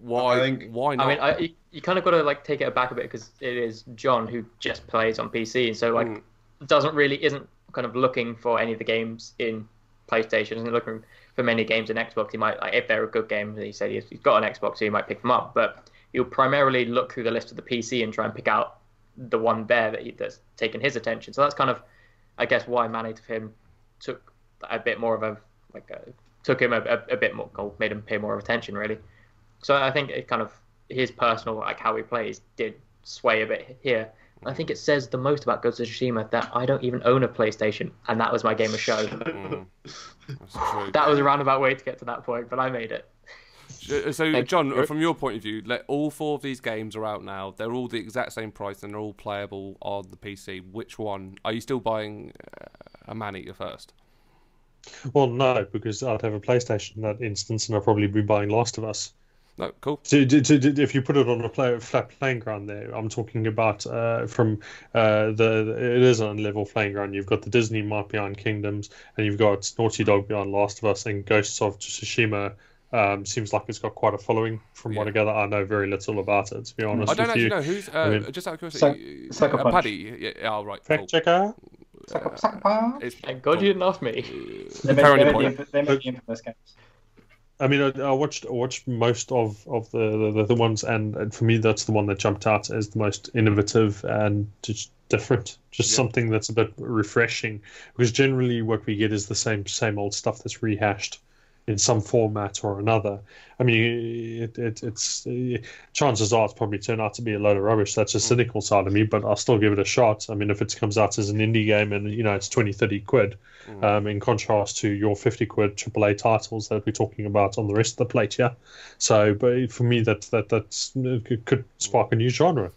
[SPEAKER 1] Why not?
[SPEAKER 3] I mean, you kind of got to like take it back a bit, because it is John who just plays on PC, and so like isn't kind of looking for any of the games in PlayStation, and looking for many games in Xbox. He might, like, if they're a good game, he said he's got an Xbox, so he might pick them up. But he'll primarily look through the list of the PC and try and pick out the one there that's taken his attention. So that's kind of, I guess, why Man-Eater for him took a bit more of a bit more, made him pay more attention, really. So I think it kind of, his personal, like, how he plays did sway a bit here. I think it says the most about Ghost of Tsushima that I don't even own a PlayStation, and that was my game of show. That was a roundabout way to get to that point, but I made it.
[SPEAKER 1] So, John, from your point of view, all 4 of these games are out now. They're all the exact same price, and they're all playable on the PC. Which one are you still buying a Man-Eater first?
[SPEAKER 4] Well, no, because I'd have a PlayStation in that instance, and I'd probably be buying Last of Us.
[SPEAKER 1] No, cool.
[SPEAKER 4] So, if you put it on a flat playing ground there, I'm talking about it is an unlevel playing ground. You've got the Disney mark behind Kingdoms, and you've got Naughty Dog behind Last of Us, and Ghosts of Tsushima seems like it's got quite a following. From what I gather, I know very little about it, to be honest with you.
[SPEAKER 1] I don't actually know who's. Just out of curiosity, Paddy. Yeah, right.
[SPEAKER 4] Fact checker.
[SPEAKER 3] Thank God you didn't ask me.
[SPEAKER 2] They made the infamous games.
[SPEAKER 4] I mean, I watched most of the ones, and for me, that's the one that jumped out as the most innovative and just different. Just something that's a bit refreshing, because generally what we get is the same old stuff that's rehashed in some format or another. I mean, it's chances are it's probably turned out to be a load of rubbish. That's a cynical side of me, but I'll still give it a shot. I mean, if it comes out as an indie game and, it's 20-30 quid, in contrast to your 50 quid AAA titles that we're talking about on the rest of the plate, yeah. So, but for me, that's could spark a new genre,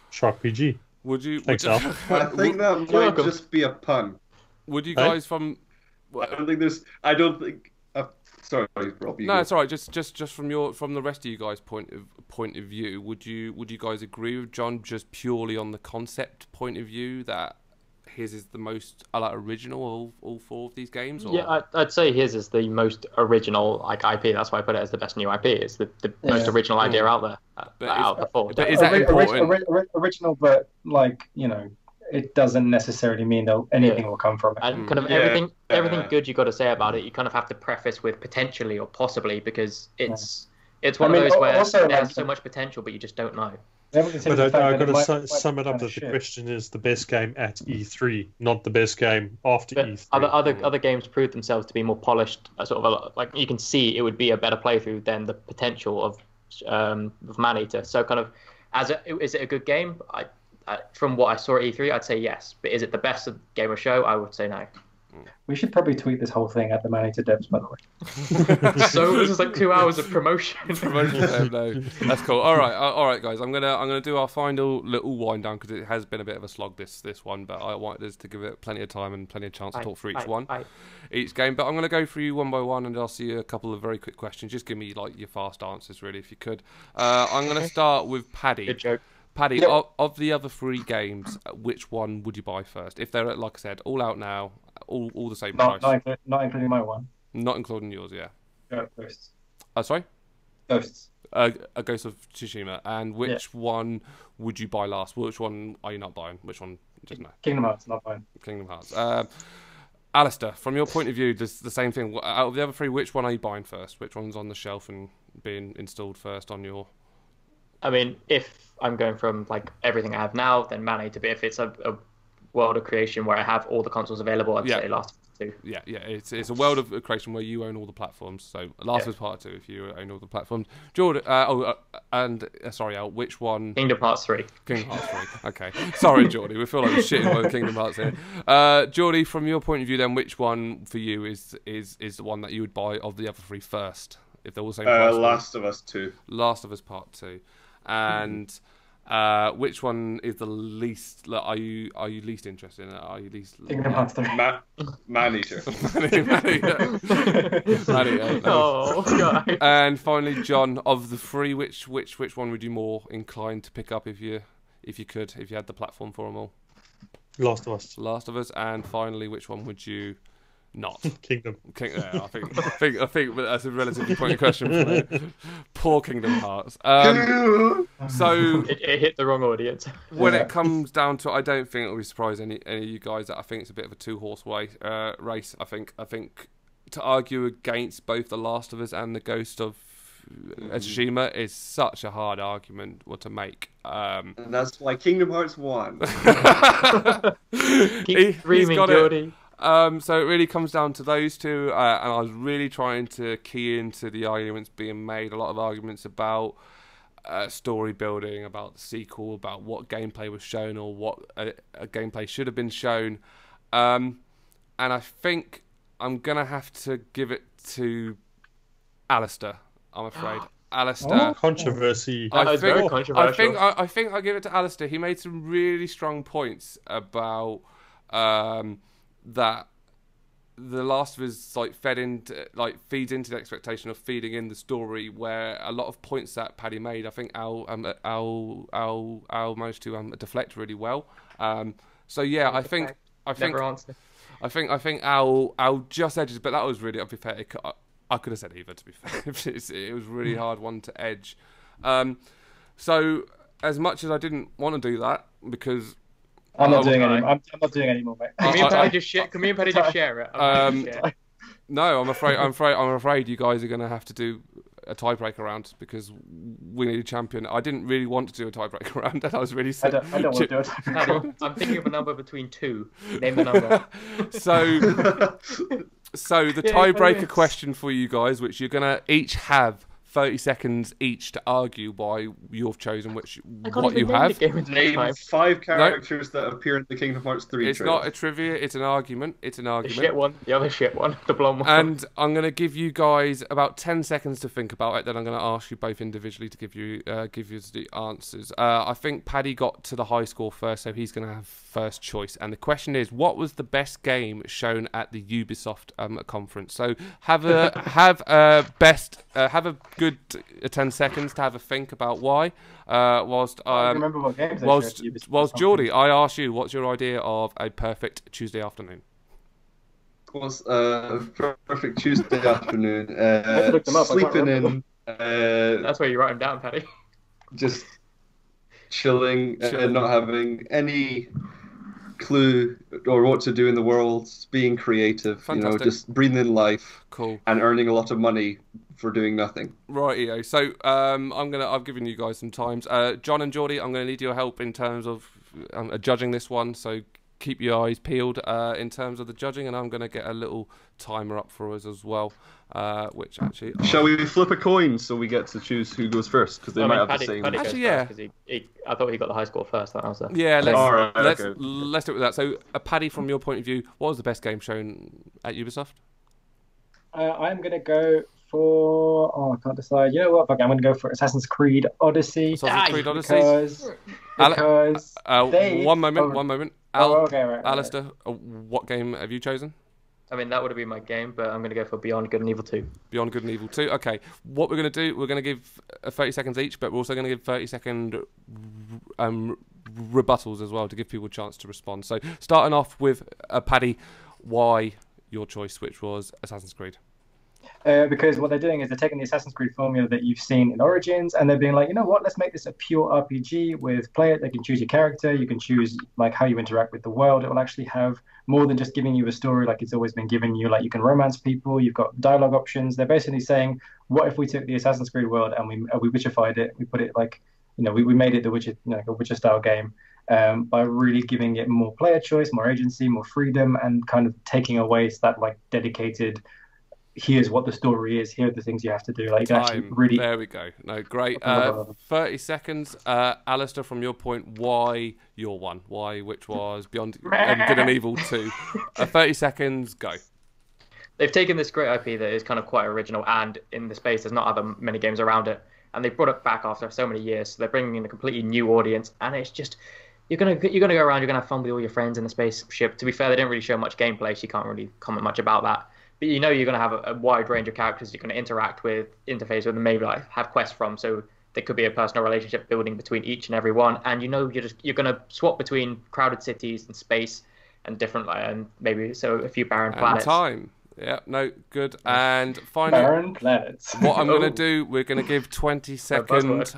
[SPEAKER 4] Shark PG.
[SPEAKER 1] Would you?
[SPEAKER 4] Thanks, Al.
[SPEAKER 5] I think that might just be a pun.
[SPEAKER 1] Would you guys from?
[SPEAKER 5] I don't think. Sorry, Rob.
[SPEAKER 1] No, it's all right. Just from the rest of you guys' point of view, would you guys agree with John just purely on the concept point of view that his is the most original of all 4 of these games? Or?
[SPEAKER 3] Yeah, I'd say his is the most original IP. That's why I put it as the best new IP. It's the most original idea out there. Out of the 4.
[SPEAKER 1] But is that important?
[SPEAKER 2] Original, but it doesn't necessarily mean that anything will come from it.
[SPEAKER 3] And kind of everything good you got to say about it, you kind of have to preface with potentially or possibly, because it's one of those where it has so much potential, but you just don't know.
[SPEAKER 4] But I've got to sum it up that the question is the best game at E3, not the best game after E3.
[SPEAKER 3] Other games prove themselves to be more polished. Like you can see, it would be a better playthrough than the potential of Man-Eater. So kind of, is it a good game? From what I saw at E3, I'd say yes. But is it the best game of show? I would say no.
[SPEAKER 2] We should probably tweet this whole thing at the Man-Eater devs, by the way.
[SPEAKER 3] So this is like 2 hours of promotion.
[SPEAKER 1] No, that's cool. All right, guys. I'm gonna do our final little wind down, because it has been a bit of a slog this one, but I wanted us to give it plenty of time and plenty of chance to talk through each game. But I'm gonna go through you one by one and ask you a couple of very quick questions. Just give me your fast answers, really, if you could. I'm gonna start with Paddy.
[SPEAKER 3] Good joke.
[SPEAKER 1] Paddy, of the other 3 games, which one would you buy first? If they're, like I said, all out now, all the same price.
[SPEAKER 2] Not including my one.
[SPEAKER 1] Not including yours, yeah.
[SPEAKER 2] Ghosts.
[SPEAKER 1] Sorry?
[SPEAKER 2] Ghosts.
[SPEAKER 1] A Ghost of Tsushima. And which one would you buy last? Which one are you not buying? Which one? Just no.
[SPEAKER 2] Kingdom Hearts, not buying.
[SPEAKER 1] Kingdom Hearts. Alistair, from your point of view, does the same thing. Out of the other 3, which one are you buying first? Which one's on the shelf and being installed first on your
[SPEAKER 3] I mean, if I'm going from like everything I have now, then Man to be. If it's a world of creation where I have all the consoles available, I'd say Last of Us 2.
[SPEAKER 1] Yeah. It's a world of creation where you own all the platforms. So Last of Us Part 2, if you own all the platforms. Jordan, sorry, Al, which one?
[SPEAKER 3] Kingdom Hearts 3.
[SPEAKER 1] Kingdom Hearts 3. Okay. Sorry, Geordie. We feel like we're shitting on Kingdom Hearts here. Geordie, from your point of view, then, which one for you is the one that you would buy of the other three first, if they're all the same price?
[SPEAKER 5] Last of Us 2.
[SPEAKER 1] Last of Us Part 2, and. Which one is the least? Like, are you least interested in it? Are you least?
[SPEAKER 2] Kingdom Hearts 3.
[SPEAKER 5] Man-Eater.
[SPEAKER 1] Man-Eater.
[SPEAKER 3] Oh, God.
[SPEAKER 1] And finally, John, of the three, which one would you more inclined to pick up if you had the platform for them all?
[SPEAKER 4] Last of Us.
[SPEAKER 1] Last of Us, and finally, which one would you not?
[SPEAKER 4] Kingdom.
[SPEAKER 1] Yeah, I think that's a relatively pointed question for me. Poor Kingdom Hearts. So
[SPEAKER 3] it hit the wrong audience.
[SPEAKER 1] When it comes down to it, I don't think it'll be surprise any of you guys that I think it's a bit of a two-horse race. I think to argue against both The Last of Us and The Ghost of Tsushima is such a hard argument to make.
[SPEAKER 5] And that's why Kingdom Hearts 1.
[SPEAKER 3] Keep dreaming, Jody.
[SPEAKER 1] So it really comes down to those two, and I was really trying to key into the arguments being made. A lot of arguments about story building, about the sequel, about what gameplay was shown or what a gameplay should have been shown. And I think I'm gonna have to give it to Alistair. I'm afraid. Alistair.
[SPEAKER 4] Controversy.
[SPEAKER 3] Very controversial.
[SPEAKER 1] I think I give it to Alistair. He made some really strong points about that The Last of Us feeds into the expectation of feeding in the story, where a lot of points that Paddy made, I think Al managed to deflect really well. So yeah, I think Al just edges, but that was really unfair. I could have said either, to be fair. It was really hard one to edge. So as much as I didn't want to do that, because
[SPEAKER 2] I'm not doing anymore, mate.
[SPEAKER 3] Can me and Paddy just share it?
[SPEAKER 1] No, I'm afraid you guys are going to have to do a tiebreaker round, because we need a champion. I didn't really want to do a tiebreaker round, and I was really sad.
[SPEAKER 2] I don't want to do a tiebreaker round.
[SPEAKER 3] I'm thinking of a number between two. Name the number.
[SPEAKER 1] So the tiebreaker question for you guys, which you're going to each have 30 seconds each to argue why you've chosen what you have.
[SPEAKER 5] Name 5 characters that appear in the Kingdom Hearts 3
[SPEAKER 1] It's
[SPEAKER 5] trailer.
[SPEAKER 1] not a trivia, it's an argument.
[SPEAKER 3] The shit one, the other shit one, the blonde one.
[SPEAKER 1] And I'm going to give you guys about 10 seconds to think about it, then I'm going to ask you both individually to give you the answers. I think Paddy got to the high score first, so he's going to have first choice. And the question is, what was the best game shown at the Ubisoft conference? So have a good 10 seconds to have a think about why. Whilst
[SPEAKER 2] remember what games
[SPEAKER 1] whilst Geordie, I ask you, what's your idea of a perfect Tuesday afternoon?
[SPEAKER 5] What's perfect Tuesday afternoon?
[SPEAKER 2] Look them up.
[SPEAKER 5] Sleeping in.
[SPEAKER 3] That's where you write them down, Paddy.
[SPEAKER 5] Just chilling. And not having any clue or what to do in the world, being creative.
[SPEAKER 1] Fantastic.
[SPEAKER 5] Just breathing in life.
[SPEAKER 1] Cool.
[SPEAKER 5] And earning a lot of money for doing nothing.
[SPEAKER 1] Rightio. So I've given you guys some times. John and Geordie, I'm going to need your help in terms of judging this one. So keep your eyes peeled in terms of the judging, and I'm going to get a little timer up for us as well. Which actually,
[SPEAKER 5] shall we flip a coin so we get to choose who goes first? Because they might have the same.
[SPEAKER 1] Actually, yeah.
[SPEAKER 3] I thought he got the high score first. That answer.
[SPEAKER 1] Yeah. Let's
[SPEAKER 5] okay.
[SPEAKER 1] Let's do it with that. So, Paddy, from your point of view, what was the best game shown at Ubisoft?
[SPEAKER 2] I'm going to go for... I can't decide. You know what? Okay, I'm going to go for Assassin's Creed Odyssey. Because
[SPEAKER 1] 1 moment.
[SPEAKER 2] Right.
[SPEAKER 1] Alistair, what game have you chosen?
[SPEAKER 3] I mean, that would have been my game, but I'm going to go for Beyond Good and Evil 2.
[SPEAKER 1] Beyond Good and Evil 2. Okay. What we're going to do, we're going to give 30 seconds each, but we're also going to give 30-second rebuttals as well to give people a chance to respond. So, starting off with Paddy, why your choice, which was Assassin's Creed?
[SPEAKER 2] Because what they're doing is they're taking the Assassin's Creed formula that you've seen in Origins, and they're being like, you know what, let's make this a pure RPG with play it. They can choose your character, you can choose like how you interact with the world. It will actually have more than just giving you a story like it's always been giving you. Like you can romance people, you've got dialogue options. They're basically saying, what if we took the Assassin's Creed world and we witchified it, we put it like we made it the Witcher, a Witcher style game, by really giving it more player choice, more agency, more freedom, and kind of taking away that like dedicated. Here's what the story is. Here are the things you have to do. Like you can actually really.
[SPEAKER 1] There we go. No, great. 30 seconds. Alistair, from your point, why your one? Why, which was Beyond Good and Evil 2? 30 seconds. Go.
[SPEAKER 3] They've taken this great IP that is kind of quite original, and in the space there's not other many games around it, and they brought it back after so many years. So they're bringing in a completely new audience, and it's just you're gonna go around, you're gonna have fun with all your friends in the spaceship. To be fair, they didn't really show much gameplay, so you can't really comment much about that. But you're going to have a wide range of characters you're going to interact with, interface with, and maybe like have quests from. So there could be a personal relationship building between each and every one. And you're going to swap between crowded cities and space and different, and maybe a few barren planets.
[SPEAKER 1] Time. Yeah, no, good. And finally,
[SPEAKER 2] barren planets.
[SPEAKER 1] What I'm going to do, we're going to give 20-second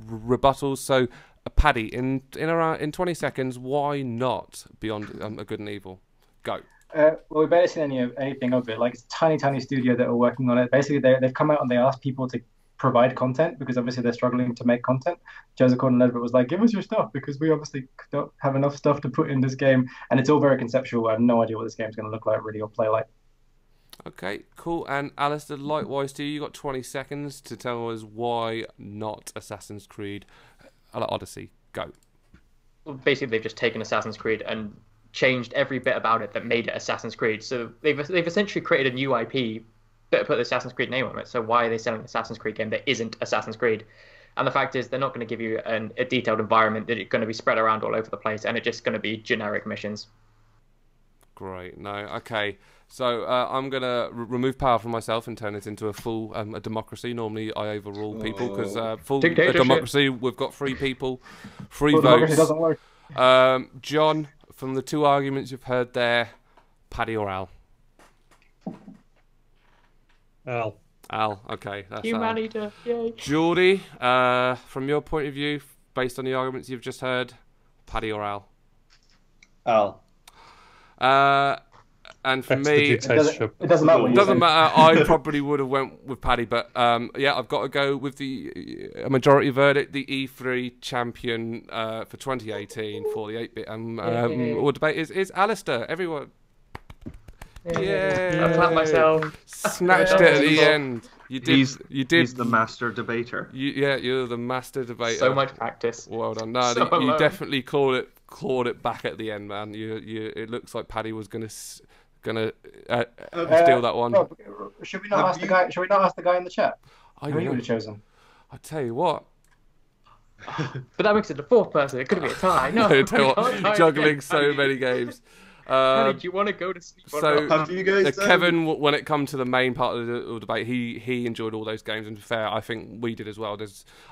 [SPEAKER 1] rebuttals. So, Paddy, in 20 seconds, why not Beyond a Good and Evil? Go.
[SPEAKER 2] Well, we've barely seen anything of it. Like, it's a tiny studio that are working on it. Basically, they've come out and they asked people to provide content because obviously they're struggling to make content. Joseph Gordon-Levitt was like, give us your stuff because we obviously don't have enough stuff to put in this game. And it's all very conceptual. I have no idea what this game's going to look like really or play like.
[SPEAKER 1] Okay, cool. And Alistair, likewise to you, you got 20 seconds to tell us why not Assassin's Creed Odyssey. Go.
[SPEAKER 3] Well, basically, they've just taken Assassin's Creed and changed every bit about it that made it Assassin's Creed. So they've essentially created a new IP but put the Assassin's Creed name on it. So why are they selling an Assassin's Creed game that isn't Assassin's Creed? And the fact is they're not going to give you a detailed environment that it's going to be spread around all over the place, and it's just going to be generic missions.
[SPEAKER 1] Great. No, okay. So I'm going to remove power from myself and turn it into a full a democracy. Normally I overrule people because full democracy, we've got 3 people, 3 votes.
[SPEAKER 2] Democracy doesn't work.
[SPEAKER 1] John, from the 2 arguments you've heard there, Paddy or Al? Al, okay. That's
[SPEAKER 3] Humanity, yay.
[SPEAKER 1] Geordie, from your point of view, based on the arguments you've just heard, Paddy or Al?
[SPEAKER 5] Al.
[SPEAKER 1] And for me,
[SPEAKER 2] it doesn't matter.
[SPEAKER 1] It doesn't matter. I probably would have went with Paddy, but yeah, I've got to go with the majority verdict. The E3 champion for 2018 for the 8-bit or debate is Alistair. Everyone, yeah,
[SPEAKER 3] I clap myself.
[SPEAKER 1] Snatched it at the end. You did.
[SPEAKER 5] He's the master debater.
[SPEAKER 1] You're the master debater.
[SPEAKER 3] So much practice.
[SPEAKER 1] Well done. No, you definitely clawed it back at the end, man. It looks like Paddy was gonna steal that one.
[SPEAKER 2] Rob, should we not ask the guy? Should we not ask the guy in the chat? Who you would have chosen?
[SPEAKER 1] I tell you what.
[SPEAKER 3] But that makes it the 4th person. It could be a tie. No,
[SPEAKER 1] I tell you what, juggling so many games.
[SPEAKER 3] Paddy, do you want to go to sleep?
[SPEAKER 1] So
[SPEAKER 5] have you guys,
[SPEAKER 1] Kevin, when it comes to the main part of the debate, he enjoyed all those games, and to be fair, I think we did as well.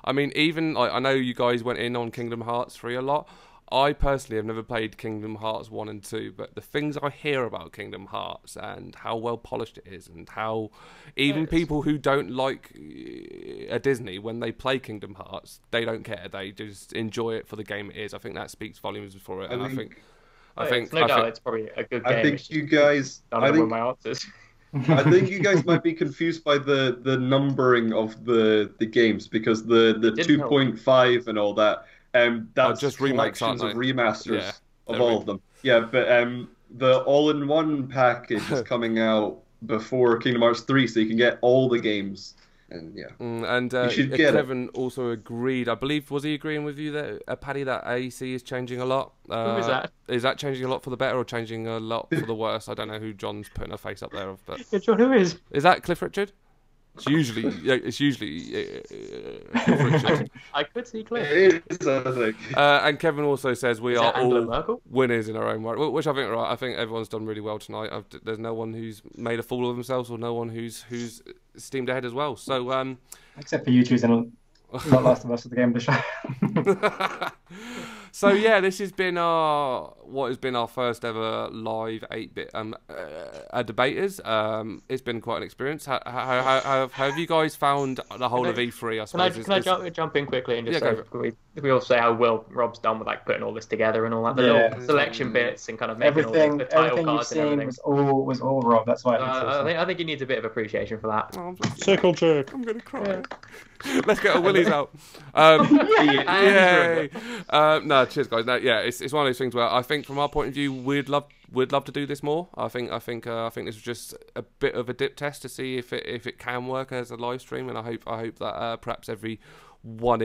[SPEAKER 1] Even I know you guys went in on Kingdom Hearts 3 a lot. I personally have never played Kingdom Hearts 1 and 2, but the things I hear about Kingdom Hearts and how well polished it is, and how even people who don't like a Disney, when they play Kingdom Hearts, they don't care. They just enjoy it for the game it is. I think that speaks volumes for it, and I think
[SPEAKER 3] it's probably a good game.
[SPEAKER 5] I think you guys. I think
[SPEAKER 3] my answers.
[SPEAKER 5] I think you guys might be confused by the numbering of the games, because the 2.5 and all that. That's
[SPEAKER 1] just remakes,
[SPEAKER 5] collections of remasters of all of them. Yeah, but the all-in-one package is coming out before Kingdom Hearts 3, so you can get all the games. And you should get
[SPEAKER 1] Kevin also agreed. I believe, was he agreeing with you that Paddy, that AEC is changing a lot?
[SPEAKER 3] Who is that?
[SPEAKER 1] Is that changing a lot for the better or changing a lot for the worse? I don't know who John's putting a face up there of, but
[SPEAKER 3] John, who is?
[SPEAKER 1] Is that Cliff Richard? It's usually Cliff Richard.
[SPEAKER 3] I could see Cliff.
[SPEAKER 5] It is, I think.
[SPEAKER 1] And Kevin also says we are all
[SPEAKER 3] Merkel?
[SPEAKER 1] winners in our own right, which I think right. I think everyone's done really well tonight. There's no one who's made a fool of themselves, or no one who's steamed ahead as well. So
[SPEAKER 2] except for you choosing not Last of Us at the game of the show.
[SPEAKER 1] So yeah, this has been our first ever live 8-bit debaters. It's been quite an experience. How have you guys found the whole of E3? I suppose.
[SPEAKER 3] Can I jump in quickly and just say we also say how well Rob's done with like putting all this together and all that, the little selection bits and kind of making all the title cards and everything.
[SPEAKER 2] Was all Rob. That's why
[SPEAKER 3] I think he needs a bit of appreciation for that.
[SPEAKER 1] Oh,
[SPEAKER 4] Circle jerk.
[SPEAKER 1] I'm gonna cry. Let's get our willies out. Yay! No, cheers, guys. No, yeah, it's one of those things where I think, from our point of view, we'd love to do this more. I think this was just a bit of a dip test to see if it can work as a live stream, and I hope that perhaps every once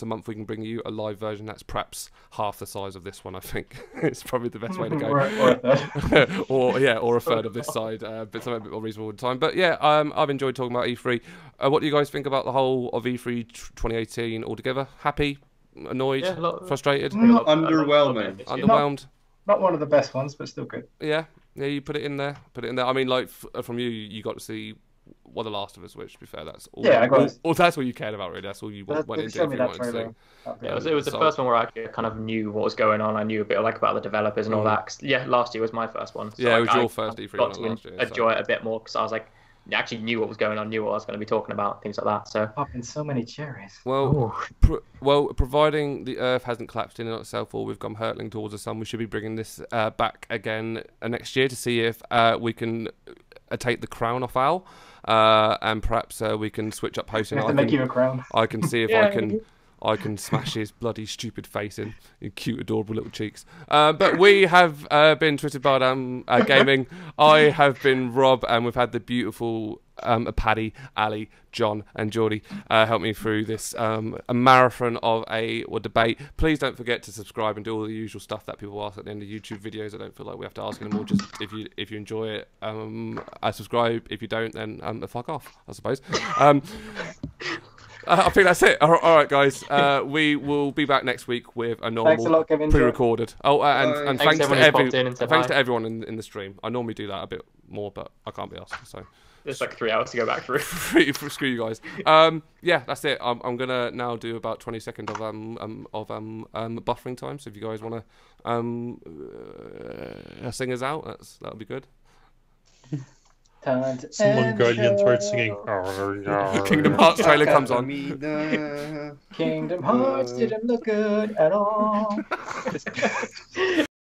[SPEAKER 1] a month we can bring you a live version that's perhaps half the size of this one. I think it's probably the best way to go.
[SPEAKER 2] or a third.
[SPEAKER 1] or a third of this side, but something a bit more reasonable in time. But yeah, I've enjoyed talking about E3. What do you guys think about the whole of E3 2018 altogether? Happy, annoyed, frustrated,
[SPEAKER 5] underwhelming.
[SPEAKER 1] Underwhelmed.
[SPEAKER 2] Not one of the best ones, but still good.
[SPEAKER 1] Yeah, you put it in there. I mean, like from you got to see The Last of Us, which, to be fair, that's all.
[SPEAKER 2] Yeah,
[SPEAKER 1] that's all you cared about, really. That's all you went into.
[SPEAKER 2] Show me that trailer.
[SPEAKER 3] It was the first one where I kind of knew what was going on. I knew a bit about the developers and all that. 'Cause, last year was my first one. So
[SPEAKER 1] it was your first E3
[SPEAKER 3] one last year. Enjoy it a bit more because I was like, I actually knew what was going on, knew what I was going to be talking about, things like that. So
[SPEAKER 2] popping so many cherries.
[SPEAKER 1] Well, providing the Earth hasn't collapsed in on itself or we've gone hurtling towards the sun, we should be bringing this back again next year to see if we can take the crown off Al, and perhaps we can switch up hosting.
[SPEAKER 2] I can make you a crown.
[SPEAKER 1] I can see if I can smash his bloody stupid face in cute, adorable little cheeks. But we have been Twisted Bardam Gaming. I have been Rob, and we've had the beautiful Paddy, Ali, John, and Geordie help me through this a marathon of a debate. Please don't forget to subscribe and do all the usual stuff that people ask at the end of YouTube videos. I don't feel like we have to ask anymore. Just if you enjoy it, subscribe. If you don't, then fuck off, I suppose. I think that's it. All right, guys. We will be back next week with a normal pre-recorded. Oh, and thanks to everyone in the stream. I normally do that a bit more, but I can't be asked. So
[SPEAKER 3] it's like 3 hours to go back through.
[SPEAKER 1] Screw you guys. Yeah, that's it. I'm gonna now do about 20 seconds of buffering time. So if you guys want to sing us out, that'll be good.
[SPEAKER 4] Someone Guardian starts singing.
[SPEAKER 1] Kingdom Hearts trailer comes on.
[SPEAKER 2] Kingdom Hearts didn't look good at all.